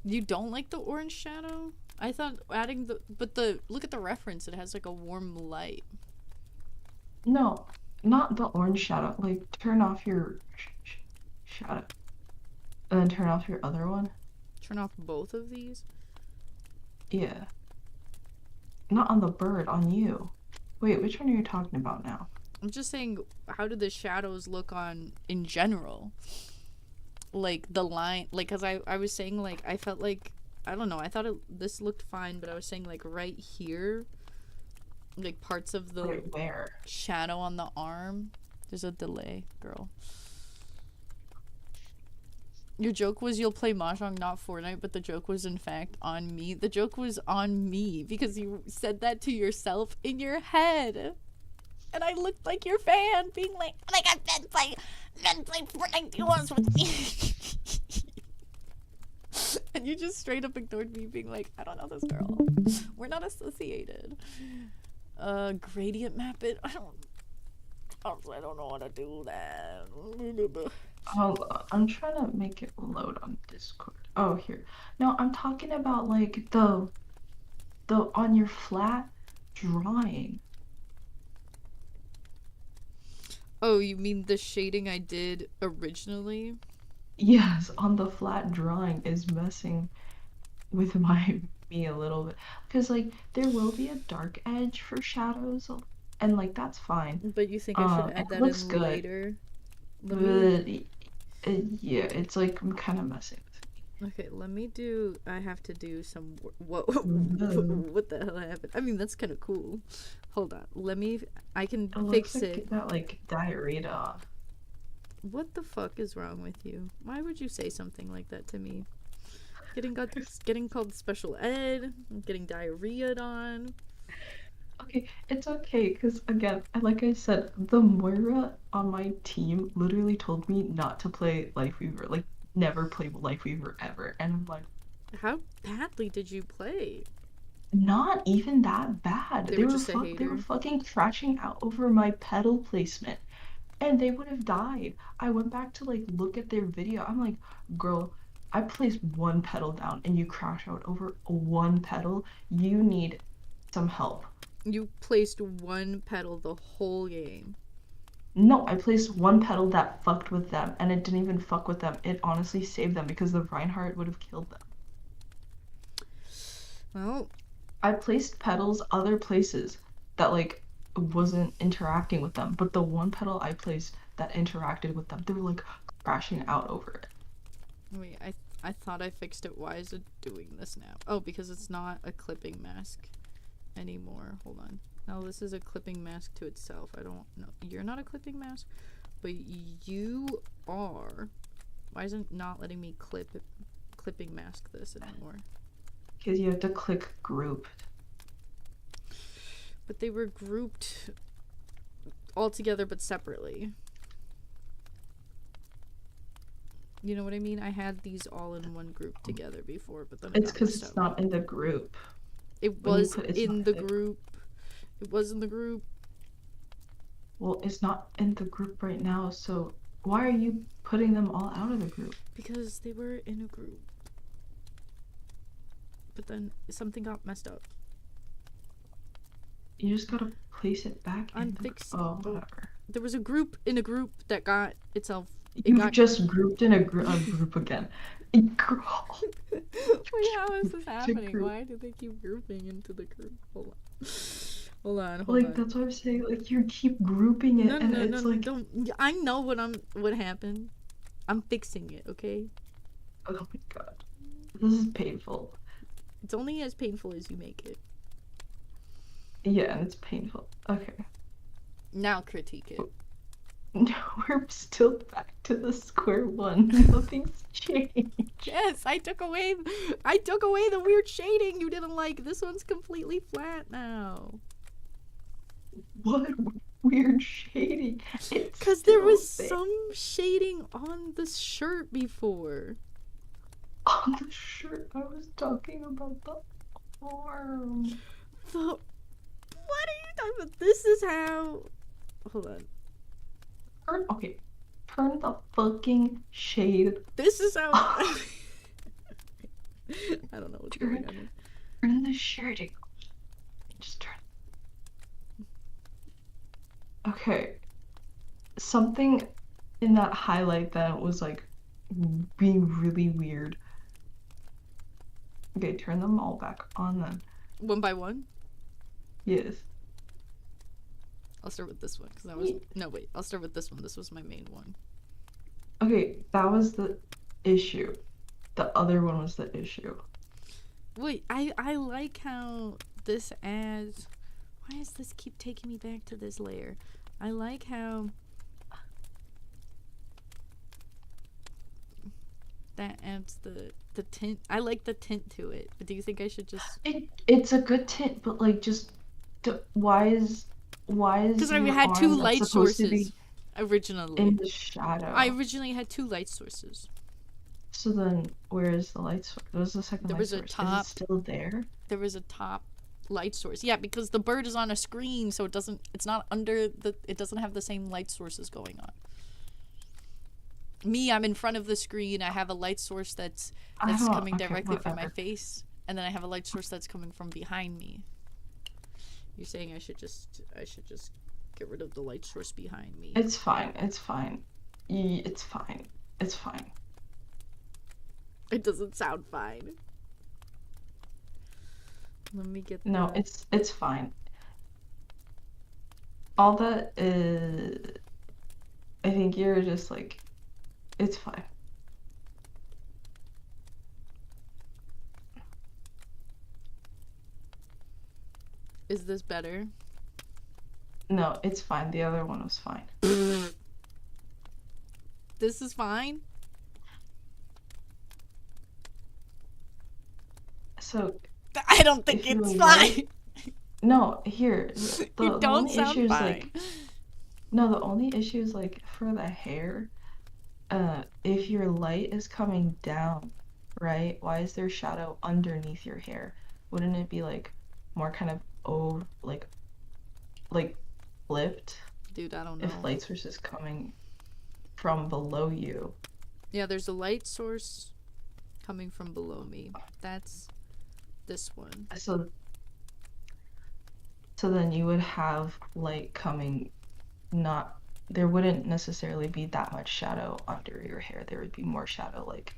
You don't like the orange shadow? I thought adding look at the reference. It has like a warm light. No, not the orange shadow. Like turn off your shadow, and then turn off your other one. Turn off both of these? Yeah. Not on the bird, on you. Wait, which one are you talking about now? I'm just saying, how do the shadows look on in general? Like the line, like, cause I was saying like I felt like I don't know. I thought this looked fine, but I was saying like right here, like parts of the Wait, where? shadow on the arm. There's a delay, girl. Your joke was you'll play Mahjong, not Fortnite, but the joke was in fact on me. The joke was on me because you said that to yourself in your head. And I looked like your fan, being like, oh my god, Ben play Fortnite duos with me. And you just straight up ignored me, being like, I don't know this girl. We're not associated. Gradient map it. I don't know how to do that. I'm trying to make it load on Discord. Oh, here. No, I'm talking about like the on your flat drawing. Oh, you mean the shading I did originally? Yes, on the flat drawing is messing with me a little bit. Because like there will be a dark edge for shadows, and like that's fine. But you think I should add that looks in good. later? But yeah, it's like kind of messing with me. Okay, let me do. I have to do some. Whoa, No. what the hell happened? I mean, that's kind of cool. Hold on, let me. I can It fix looks like it. you got like diarrhea. What the fuck is wrong with you? Why would you say something like that to me? Getting called special ed, getting diarrhea on. Okay, it's okay, because again, like I said, the Moira on my team literally told me not to play Life Weaver, like never play Life Weaver ever. And I'm like, How badly did you play? not even that bad. They were just a they were hater. fucking crashing out over my pedal placement. And they would have died. I went back to like look at their video. I'm like, girl, I placed one pedal down and you crash out over one pedal. You need some help. You placed one pedal the whole game. No, I placed one pedal that fucked with them, and it didn't even fuck with them. It honestly saved them because the Reinhardt would have killed them. Well, I placed pedals other places that like wasn't interacting with them, but the one pedal I placed that interacted with them, they were like crashing out over it. wait, I thought I fixed it. Why is it doing this now? Oh, because it's not a clipping mask anymore. Hold on. No, this is a clipping mask to itself. I don't know. You're not a clipping mask, but you are. Why is it not letting me clipping mask this anymore? Because you have to click group. But they were grouped all together but separately. You know what I mean? I had these all in one group together before, but then It's because it's not in the group. It when you was put- it's in not the in- group. It was in the group. Well, it's not in the group right now, so why are you putting them all out of the group? Because they were in a group. But then something got messed up. You just gotta place it back in the Unfix- Oh, whatever. There was a group in a group that got itself. You've just grouped in a group again. Girl. Wait, how is this happening? group. Why do they keep grouping into the group? Hold on. Hold on. Like, that's what I'm saying. Like, you keep grouping it, and it's like, don't. I know what happened. I'm fixing it, okay? oh my god. This is painful. It's only as painful as you make it. Yeah, and it's painful. Okay. Now critique it. No, we're still back to the square one. Nothing's changed. Yes, I took away the weird shading you didn't like. This one's completely flat now. What weird shading? Because there was still some shading on the shirt before. on the shirt. I was talking about the arm. What are you talking about? This is how. Hold on. Turn the fucking shade. This is how. I don't know what's going on. Here. Turn the shading. Just turn. Okay. Something in that highlight that was like being really weird. Okay, turn them all back on then. One by one. Yes. I'll start with this one because that was no wait. I'll start with this one. This was my main one. Okay, that was the issue. The other one was the issue. Wait, I like how this adds... Why does this keep taking me back to this layer? I like how that adds the tint. I like the tint to it, but do you think I should just... It's a good tint, but like just why is Because I your had two arm that's light supposed to sources be originally. in the shadow? I originally had two light sources. So then, where is the light source? What was the second There light was a source? top- Is it still there? There was a top light source. Yeah, because the bird is on a screen, so it's not under the... It doesn't have the same light sources going on. Me, I'm in front of the screen. I have a light source that's coming directly from my face, and then I have a light source that's coming from behind me. You're saying I should just get rid of the light source behind me. It's fine. It's fine. It's fine. It's fine. It doesn't sound fine. Let me get No, it's fine. All that is, I think you're just like, it's fine. Is this better? No, it's fine. The other one was fine. This is fine? So I don't think if you it's like- fine. no, here the You don't only sound issue is fine. like, no, the only issue is like for the hair. If your light is coming down, right? Why is there shadow underneath your hair? Wouldn't it be like more kind of like flipped Dude, I don't know. if light source is coming from below you? Yeah, there's a light source coming from below me. That's this one. So then you would have light coming, not, there wouldn't necessarily be that much shadow under your hair. There would be more shadow like,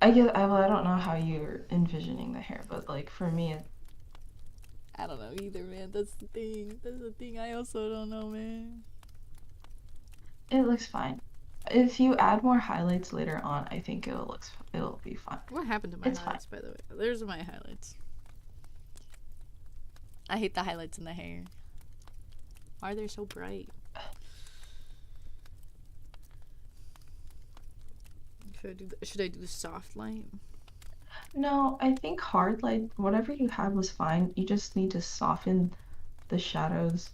I don't know how you're envisioning the hair, but like for me, I don't know either, man. That's the thing. That's the thing. I also don't know, man. it looks fine. If you add more highlights later on, I think it'll be fine. What happened to my It's fine. highlights, by the way? There's my highlights. I hate the highlights in the hair. Why are they so bright? Should I do soft light? No, I think hard light, whatever you had was fine. You just need to soften the shadows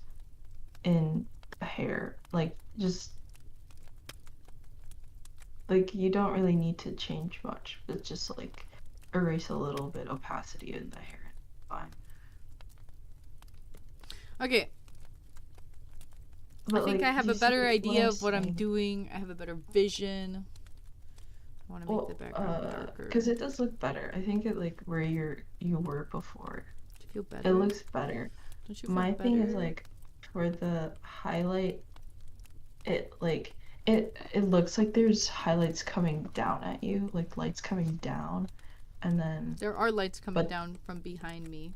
in the hair. Like, just, like, you don't really need to change much. It's just, like, erase a little bit opacity in the hair. Fine. Okay, But, I think like, I have you a better see idea I'm of what I'm saying? doing. I have a better vision. I want to make the background darker. Because it does look better. I think it, like, where you were before. Do you feel better? It looks better. Don't you feel My thing is better? like for the highlight, it like it looks like there's highlights coming down at you, like lights coming down, and then There are lights coming but- down from behind me.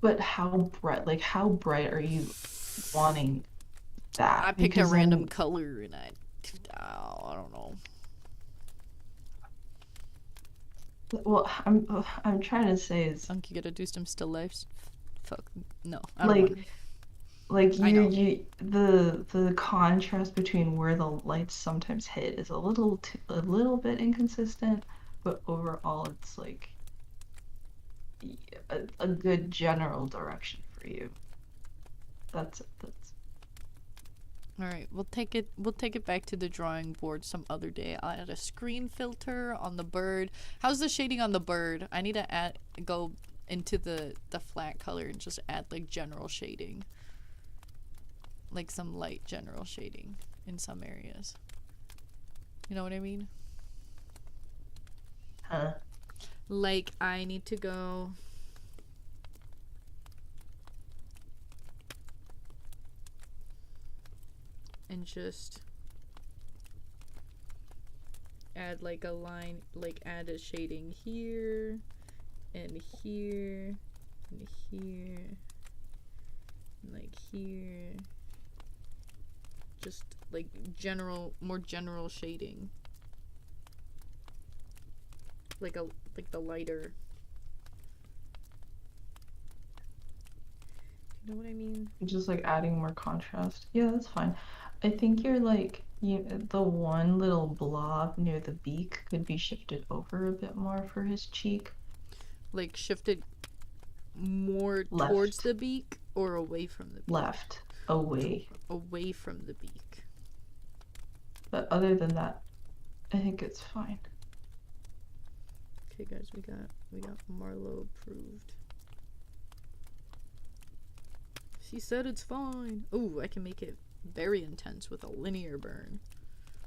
but how bright are you wanting that? I picked a Because random then- color and I don't know. well, I'm trying to say is Think you gotta do some still lifes? Fuck no. I don't like want- like I know. the contrast between where the lights sometimes hit is a little bit inconsistent, but overall it's like a good general direction for you. That's All right, we'll take it back to the drawing board some other day. I'll add a screen filter on the bird. How's the shading on the bird? I need to go into the flat color and just add like general shading. Like some light general shading in some areas. You know what I mean? huh. Like I need to go and just add like a line, like add a shading here and here and here and like here. Just like more general shading. like the lighter. You know what I mean? Just like adding more contrast. Yeah, that's fine. I think you're like the one little blob near the beak could be shifted over a bit more for his cheek. Like shifted more Left. towards the beak or away from the beak? Left, away. Away from the beak. But other than that, I think it's fine. Okay, guys, we got Marlo approved. She said it's fine. Oh, I can make it very intense with a linear burn.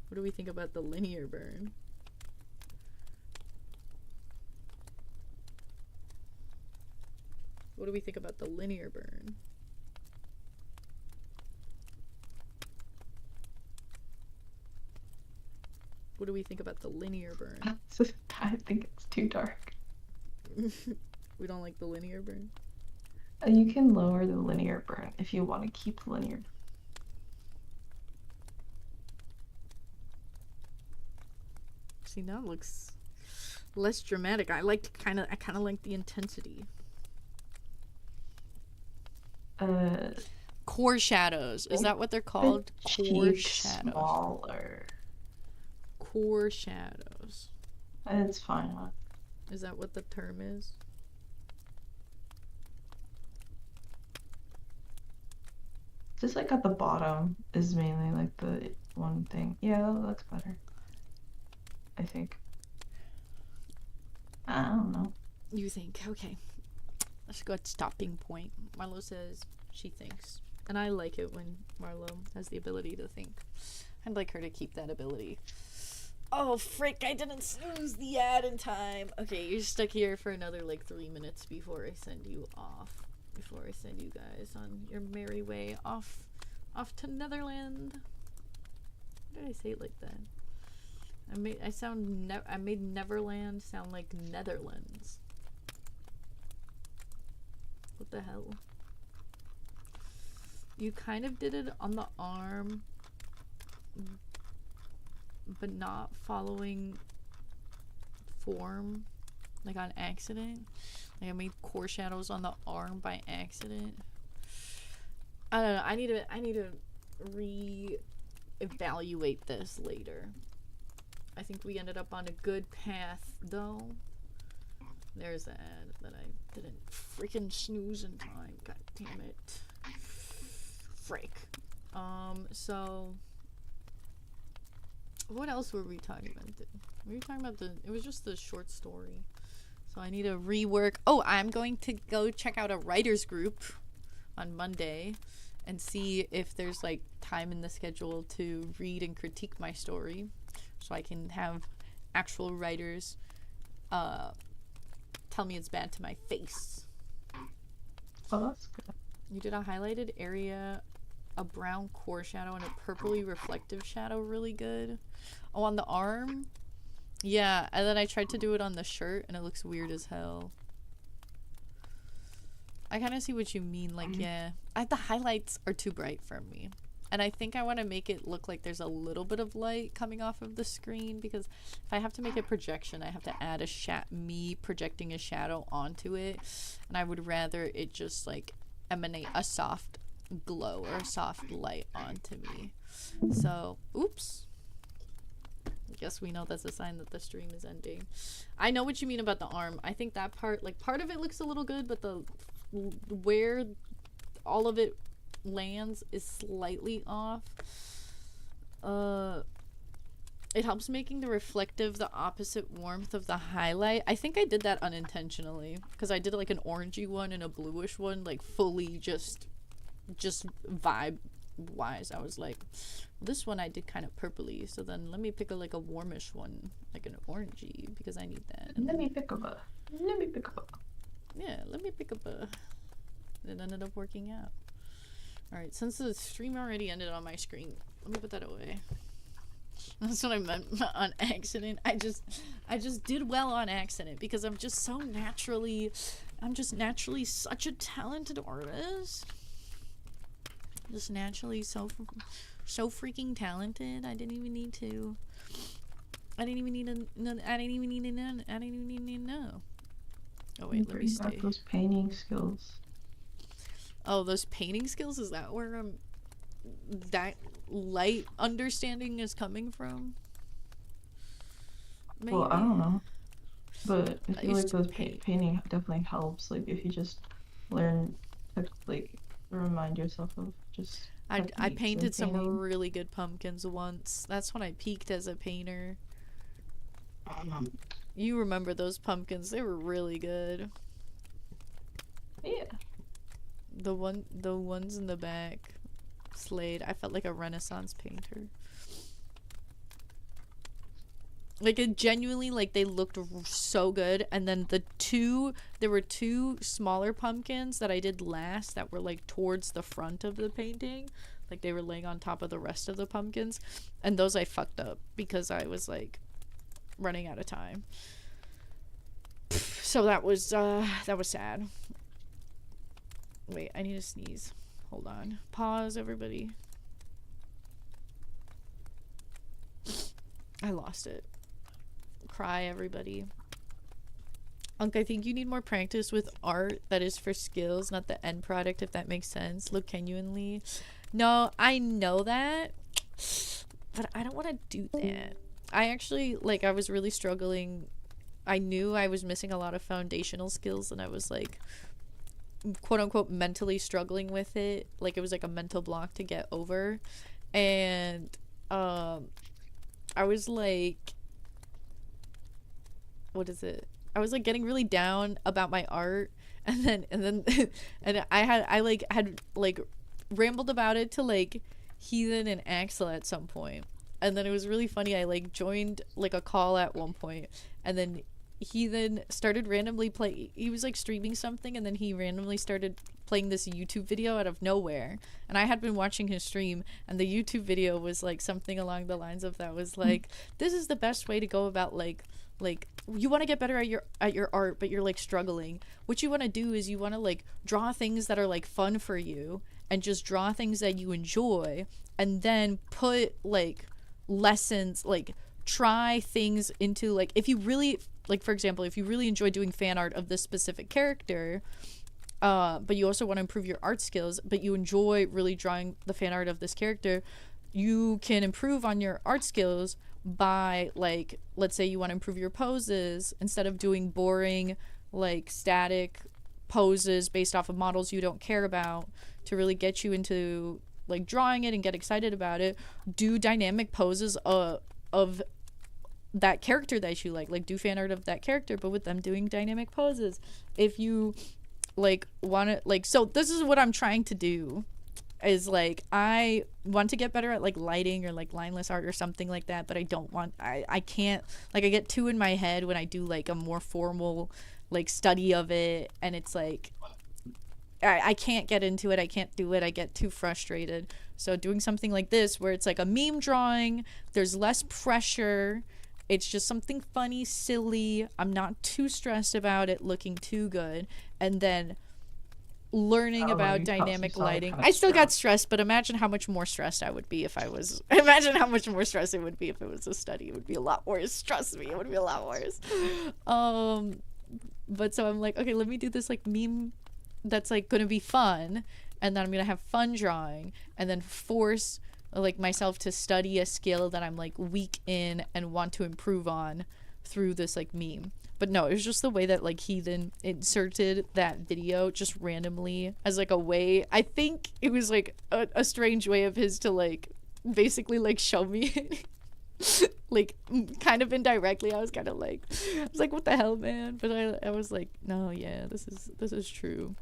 What do we think about the linear burn? What do we think about the linear burn? What do we think about the linear burn? I think it's too dark. We don't like the linear burn? You can lower the linear burn if you want to keep linear. See, now it looks less dramatic. I kind of like the intensity. Core shadows. Is that what they're called? Core shadows. Smaller. Core shadows. It's fine. Is that what the term is? Just like at the bottom is mainly like the one thing. Yeah, that looks better. I think. I don't know. You think? Okay. Let's go at stopping point. Marlo says she thinks. And I like it when Marlo has the ability to think. I'd like her to keep that ability. Oh, frick, I didn't snooze the ad in time. Okay, you're stuck here for another like 3 minutes before I send you off. Before I send you guys on your merry way off to Netherland. Why did I say it like that? I made Neverland sound like Netherlands. What the hell? You kind of did it on the arm, but not following form, like on accident. Like I made core shadows on the arm by accident. I don't know. I need to re-evaluate this later. I think we ended up on a good path though. There's that I didn't freaking snooze in time. God damn it. Frick. So what else were we talking about? We were talking about it was just the short story. So I need to rework. Oh, I'm going to go check out a writer's group on Monday and see if there's like time in the schedule to read and critique my story so I can have actual writers tell me it's bad to my face. Oh, that's good. You did a highlighted area, a brown core shadow, and a purpley reflective shadow really good. Oh, on the arm? Yeah, and then I tried to do it on the shirt and it looks weird as hell. I kind of see what you mean. Like, yeah, the highlights are too bright for me. And I think I want to make it look like there's a little bit of light coming off of the screen, because if I have to make a projection, I have to add me projecting a shadow onto it. And I would rather it just like emanate a soft glow or a soft light onto me. So, oops. I guess we know that's a sign that the stream is ending. I know what you mean about the arm. I think that part, like part of it looks a little good, but where all of it lands is slightly off. It helps making the reflective the opposite warmth of the highlight. I think I did that unintentionally because I did like an orangey one and a bluish one, like fully just vibe wise. I was like, this one I did kind of purpley, so then let me pick a warmish one, like an orangey, because I need that. And let me pick up a yeah, let me pick up a. It ended up working out. Alright, since the stream already ended on my screen, let me put that away. That's what I meant on accident. I just did well on accident because I'm just naturally such a talented artist. Just naturally so freaking talented. I didn't even need to I didn't even need to know. I didn't even need to know. I didn't even need to know. Oh wait, let Bring me stay. back those painting skills. Oh, those painting skills, is that where that light understanding is coming from? Maybe. Well, I don't know. But I I feel used like to those paint. painting definitely helps. Like if you just learn to like remind yourself of just I techniques in painted some painting. really good pumpkins once. That's when I peaked as a painter. You remember those pumpkins? They were really good. Yeah. The ones in the back, Slade. I felt like a Renaissance painter. Like it genuinely, like they looked so good. And then there were two smaller pumpkins that I did last that were like towards the front of the painting. Like they were laying on top of the rest of the pumpkins. And those I fucked up because I was like running out of time. So that was sad. Wait, I need to sneeze. Hold on. Pause, everybody. I lost it. Cry, everybody. Unc, I think you need more practice with art that is for skills, not the end product, if that makes sense. Look genuinely. No, I know that, but I don't want to do that. I actually, like, I was really struggling. I knew I was missing a lot of foundational skills, and I was, like, quote-unquote mentally struggling with it. Like, it was, like, a mental block to get over. And, I was, like... What is it? I was like getting really down about my art, and then and I had rambled about it to like Heathen and Axel at some point, and then it was really funny. I like joined like a call at one point, and then Heathen started randomly he was like streaming something, and then he randomly started playing this YouTube video out of nowhere, and I had been watching his stream, and the YouTube video was like something along the lines of that was like, this is the best way to go about like you want to get better at your art, but you're like struggling. What you want to do is you want to like draw things that are like fun for you, and just draw things that you enjoy, and then put like lessons, like try things into like, if you really like, for example, if you really enjoy doing fan art of this specific character, but you also want to improve your art skills, but you enjoy really drawing the fan art of this character, you can improve on your art skills by like, let's say you want to improve your poses, instead of doing boring like static poses based off of models you don't care about, to really get you into like drawing it and get excited about it, do dynamic poses of that character that you like do fan art of that character, but with them doing dynamic poses. If you like want to like, so this is what I'm trying to do, is like I want to get better at like lighting or like lineless art or something like that, but I don't want, I can't, like I get too in my head when I do like a more formal like study of it, and it's like I can't get into it, I can't do it, I get too frustrated. So doing something like this where it's like a meme drawing, there's less pressure, it's just something funny, silly, I'm not too stressed about it looking too good, and then learning about dynamic lighting. I still got stressed, but imagine how much more stressed I would be if I was, imagine how much more stress it would be if it was a study. It would be a lot worse, trust me, it would be a lot worse. But so I'm like, okay, let me do this like meme that's like gonna be fun, and then I'm gonna have fun drawing, and then force like myself to study a skill that I'm like weak in and want to improve on through this like meme. But no, it was just the way that like Heathen inserted that video just randomly as like a way, I think it was like a strange way of his to like basically like show me like kind of indirectly. I was like, what the hell, man? But I was like, no, yeah, this is true.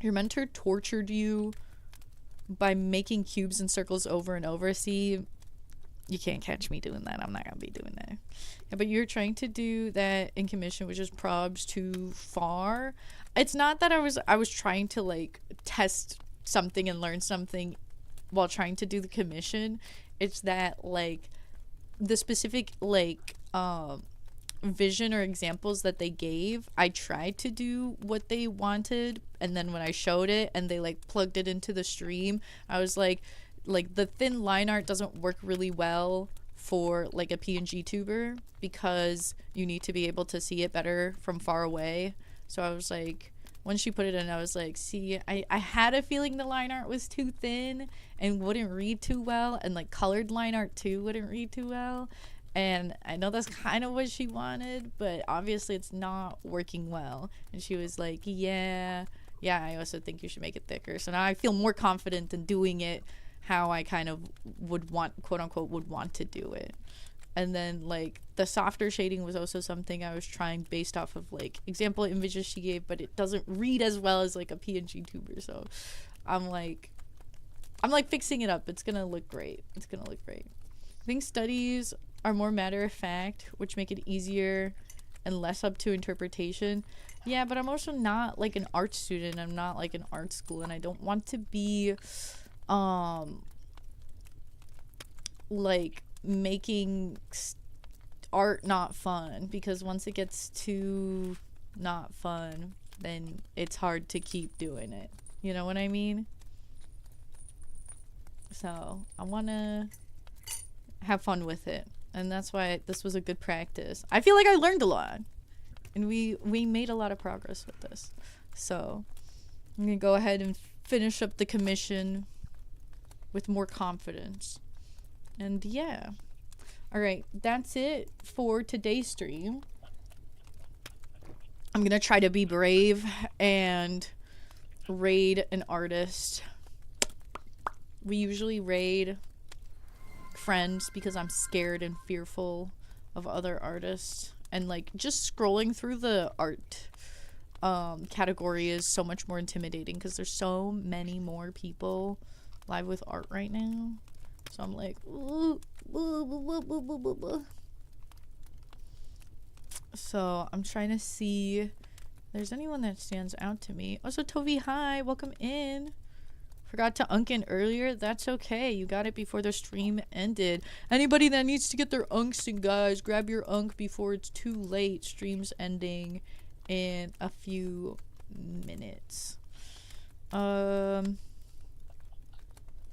Your mentor tortured you by making cubes and circles over and over. See, you can't catch me doing that. I'm not gonna be doing that. Yeah, but you're trying to do that in commission, which is probs too far. It's not that I was trying to like test something and learn something while trying to do the commission. It's that like the specific like vision or examples that they gave, I tried to do what they wanted, and then when I showed it and they like plugged it into the stream, I was like the thin line art doesn't work really well for like a PNG tuber because you need to be able to see it better from far away. So I was like, when she put it in, I was like, see, I had a feeling the line art was too thin and wouldn't read too well, and like colored line art too wouldn't read too well. And I know that's kind of what she wanted, but obviously it's not working well. And she was like, yeah, I also think you should make it thicker. So now I feel more confident in doing it how I kind of would want, quote unquote, would want to do it. And then like the softer shading was also something I was trying based off of like example images she gave, but it doesn't read as well as like a PNG tuber. So I'm like fixing it up. It's gonna look great. It's gonna look great. I think studies are more matter of fact, which make it easier and less up to interpretation. Yeah, but I'm also not like an art student. I'm not like an art school, and I don't want to be like making art not fun, because once it gets too not fun, then it's hard to keep doing it. You know what I mean? So I want to have fun with it, and that's why this was a good practice. I feel like I learned a lot, and we made a lot of progress with this. So I'm gonna go ahead and finish up the commission with more confidence. And yeah, all right, that's it for today's stream. I'm gonna try to be brave and raid an artist. We usually raid friends because I'm scared and fearful of other artists, and like just scrolling through the art category is so much more intimidating because there's so many more people live with art right now. So I'm like, ooh, so I'm trying to see if there's anyone that stands out to me. Also, Tovi, hi, welcome in. Forgot to unk in earlier. That's okay. You got it before the stream ended. Anybody that needs to get their unks in, guys, grab your unk before it's too late. Stream's ending in a few minutes.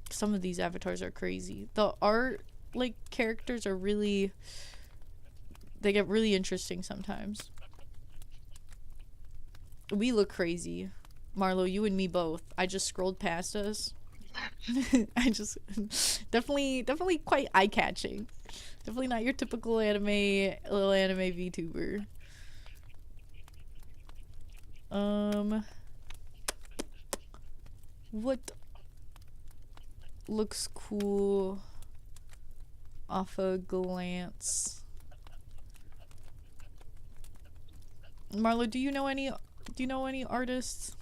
Some of these avatars are crazy. The art, like, characters are really, they get really interesting sometimes. We look crazy. Marlo, you and me both. I just scrolled past us. I just definitely quite eye-catching. Definitely not your typical little anime VTuber. What looks cool off a glance? Marlo, do you know any artists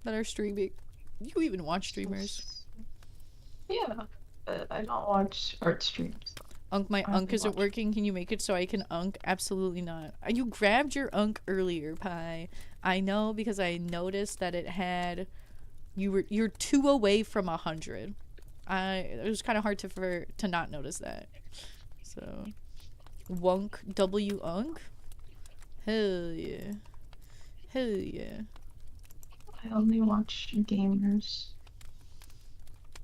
that are streaming? You even watch streamers? Yeah, but I don't watch art streams. Unk, my unk isn't working. Can you make it so I can unk? Absolutely not. You grabbed your unk earlier, Pi. I know, because I noticed that it had, you're 2 away from 100. It was kind of hard to not notice that. So, wunk W unk. Hell yeah. Hell yeah. I only watch gamers.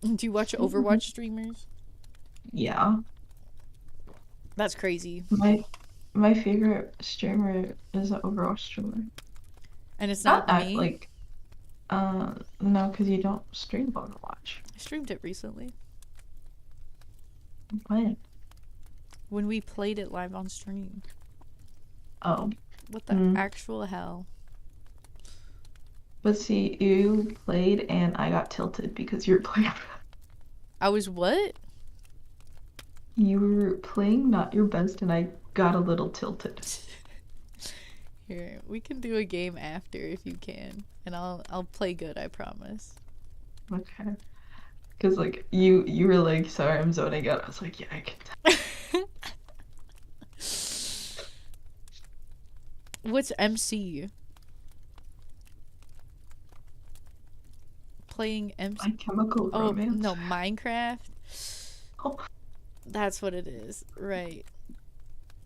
Do you watch Overwatch streamers? Yeah. That's crazy. My favorite streamer is an Overwatch streamer. And it's not me? Like, no, because you don't stream Overwatch. I streamed it recently. When? When we played it live on stream. Oh. What the actual hell? But see, you played and I got tilted because you were playing. I was what? You were playing not your best and I got a little tilted. Here, we can do a game after if you can. And I'll play good, I promise. Okay. Because like you were like, sorry, I'm zoning out. I was like, yeah, I can tell. What's MC? Playing MC? My Chemical Romance. No, Minecraft? Oh. That's what it is. Right.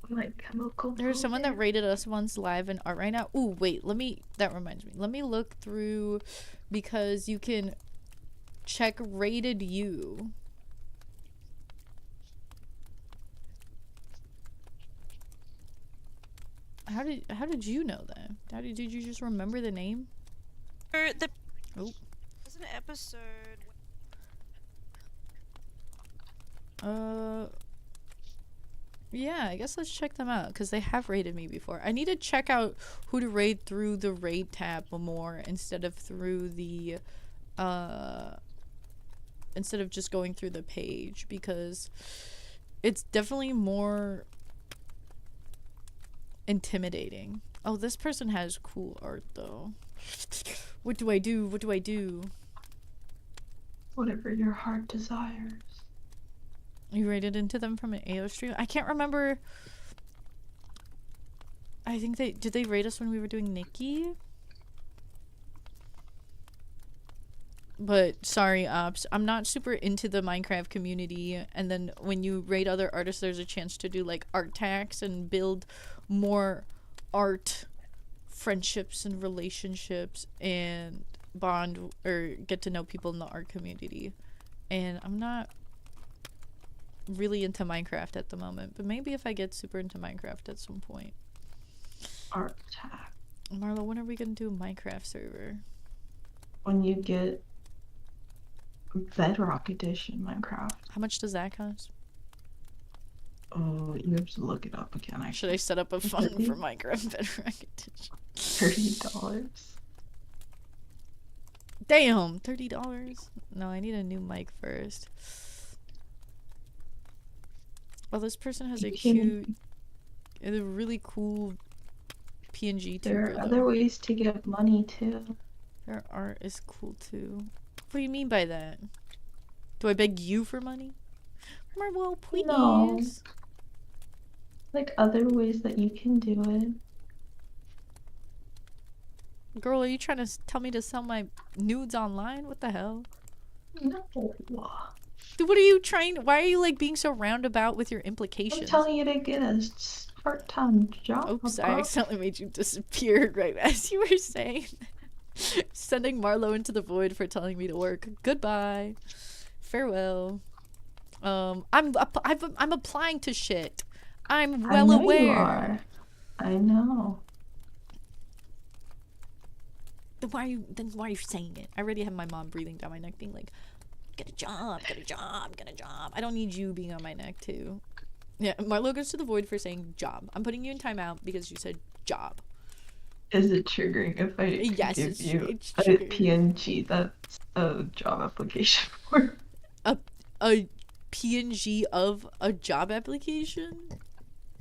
My Chemical There's someone that rated us once live in art right now. Ooh, wait, that reminds me. Let me look through, because you can check rated you. How did you know that? Did you just remember the name? The Oh. was an episode. Yeah, I guess let's check them out because they have raided me before. I need to check out who to raid through the raid tab more instead of through the instead of just going through the page, because it's definitely more intimidating. Oh, this person has cool art though. What do I do? What do I do? Whatever your heart desires. You raided into them from an AO stream? I can't remember. I think did they raid us when we were doing Nikki? But sorry, Ops, I'm not super into the Minecraft community, and then when you raid other artists, there's a chance to do like art tags and build more art friendships and relationships and bond or get to know people in the art community. And I'm not really into Minecraft at the moment, but maybe if I get super into Minecraft at some point. Art tag. Marlo, when are we gonna do a Minecraft server? When you get Bedrock Edition Minecraft. How much does that cost? Oh, you have to look it up again. Should I set up a fund for Minecraft Bedrock Edition? $30. Damn, $30. No, I need a new mic first. Well, this person has a really cool PNG There tuber, are other though. ways to get money too. Their art is cool too. What do you mean by that? Do I beg you for money? Marlo, please. No. Like other ways that you can do it. Girl, are you trying to tell me to sell my nudes online? What the hell? No. Dude, what are you trying? Why are you like being so roundabout with your implications? I'm telling you to get a part-time job. Oops, I accidentally made you disappear right as you were saying. Sending Marlo into the void for telling me to work. Goodbye. Farewell. I'm applying to shit. I'm well aware. You are. I know. Then why are you saying it? I already have my mom breathing down my neck, being like, "Get a job, get a job, get a job." I don't need you being on my neck too. Yeah, Marlo goes to the void for saying job. I'm putting you in timeout because you said job. Is it triggering if I give you a PNG that's a job application form? A PNG of a job application?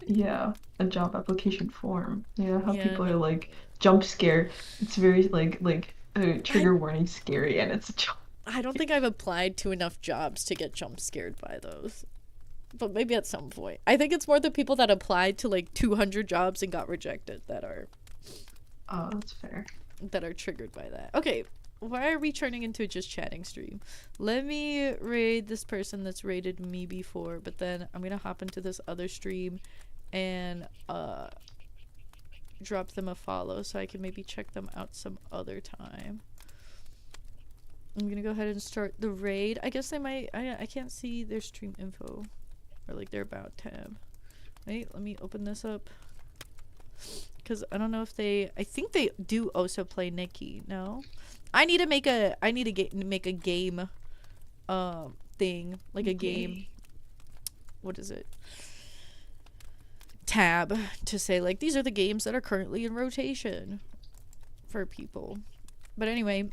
Yeah, a job application form. Yeah, how people are like jump scare. It's very like a trigger warning scary, and it's a job. I don't think I've applied to enough jobs to get jump scared by those. But maybe at some point. I think it's more the people that applied to like 200 jobs and got rejected that are... Oh, that's fair. That are triggered by that. Okay, why are we turning into a just chatting stream? Let me raid this person that's raided me before, but then I'm gonna hop into this other stream and drop them a follow so I can maybe check them out some other time. I'm gonna go ahead and start the raid. I guess they might... I can't see their stream info or like their about tab. Wait, let me open this up. Because I don't know if they... I think they do also play Nikki. No? I need to make a... make a game thing. Like a game... What is it? Tab. To say like, these are the games that are currently in rotation. For people. But anyway...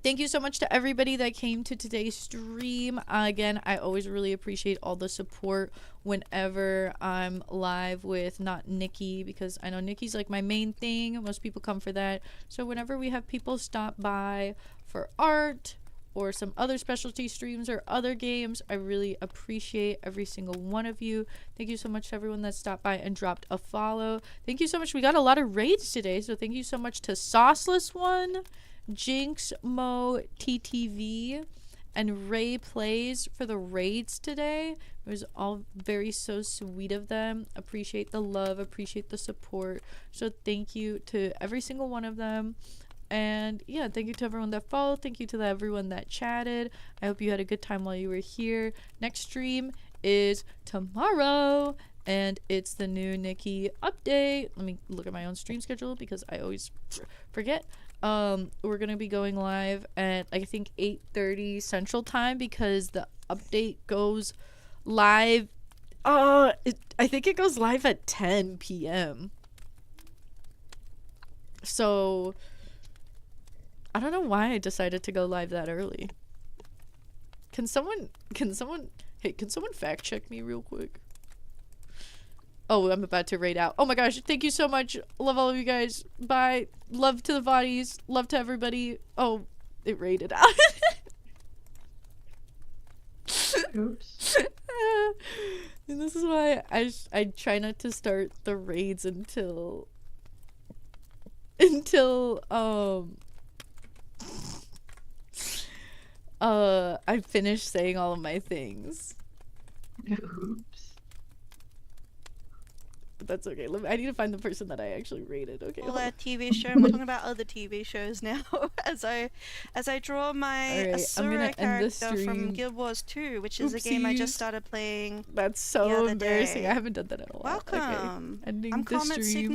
Thank you so much to everybody that came to today's stream. Again, I always really appreciate all the support whenever I'm live with not Nikki, because I know Nikki's like my main thing. Most people come for that. So whenever we have people stop by for art or some other specialty streams or other games, I really appreciate every single one of you. Thank you so much to everyone that stopped by and dropped a follow. Thank you so much. We got a lot of raids today, so thank you so much to Sauceless One, Jinx, Mo, TTV, and Ray Plays for the raids today. It was all very so sweet of them. Appreciate the love, appreciate the support. So thank you to every single one of them. And yeah, thank you to everyone that followed. Thank you to everyone that chatted. I hope you had a good time while you were here. Next stream is tomorrow and it's the new Nikki update. Let me look at my own stream schedule because I always forget. We're gonna be going live at I think 8:30 Central Time because the update goes live. I think it goes live at 10 p.m. So I don't know why I decided to go live that early. Can someone fact check me real quick? Oh, I'm about to raid out. Oh my gosh, thank you so much. Love all of you guys. Bye. Love to the bodies. Love to everybody. Oh, it raided out. Oops. And this is why I try not to start the raids until I finish saying all of my things. Oops. But that's okay. I need to find the person that I actually rated. Okay. Well, hold on. that TV show. We're talking about other TV shows now. as I draw my Alright, I'm Asura gonna end the character from stream. Guild Wars 2, which is a game I just Oopsies. started playing. That's the so other embarrassing. day. I haven't done that in a while. Welcome. Okay. Ending I'm the Comet stream.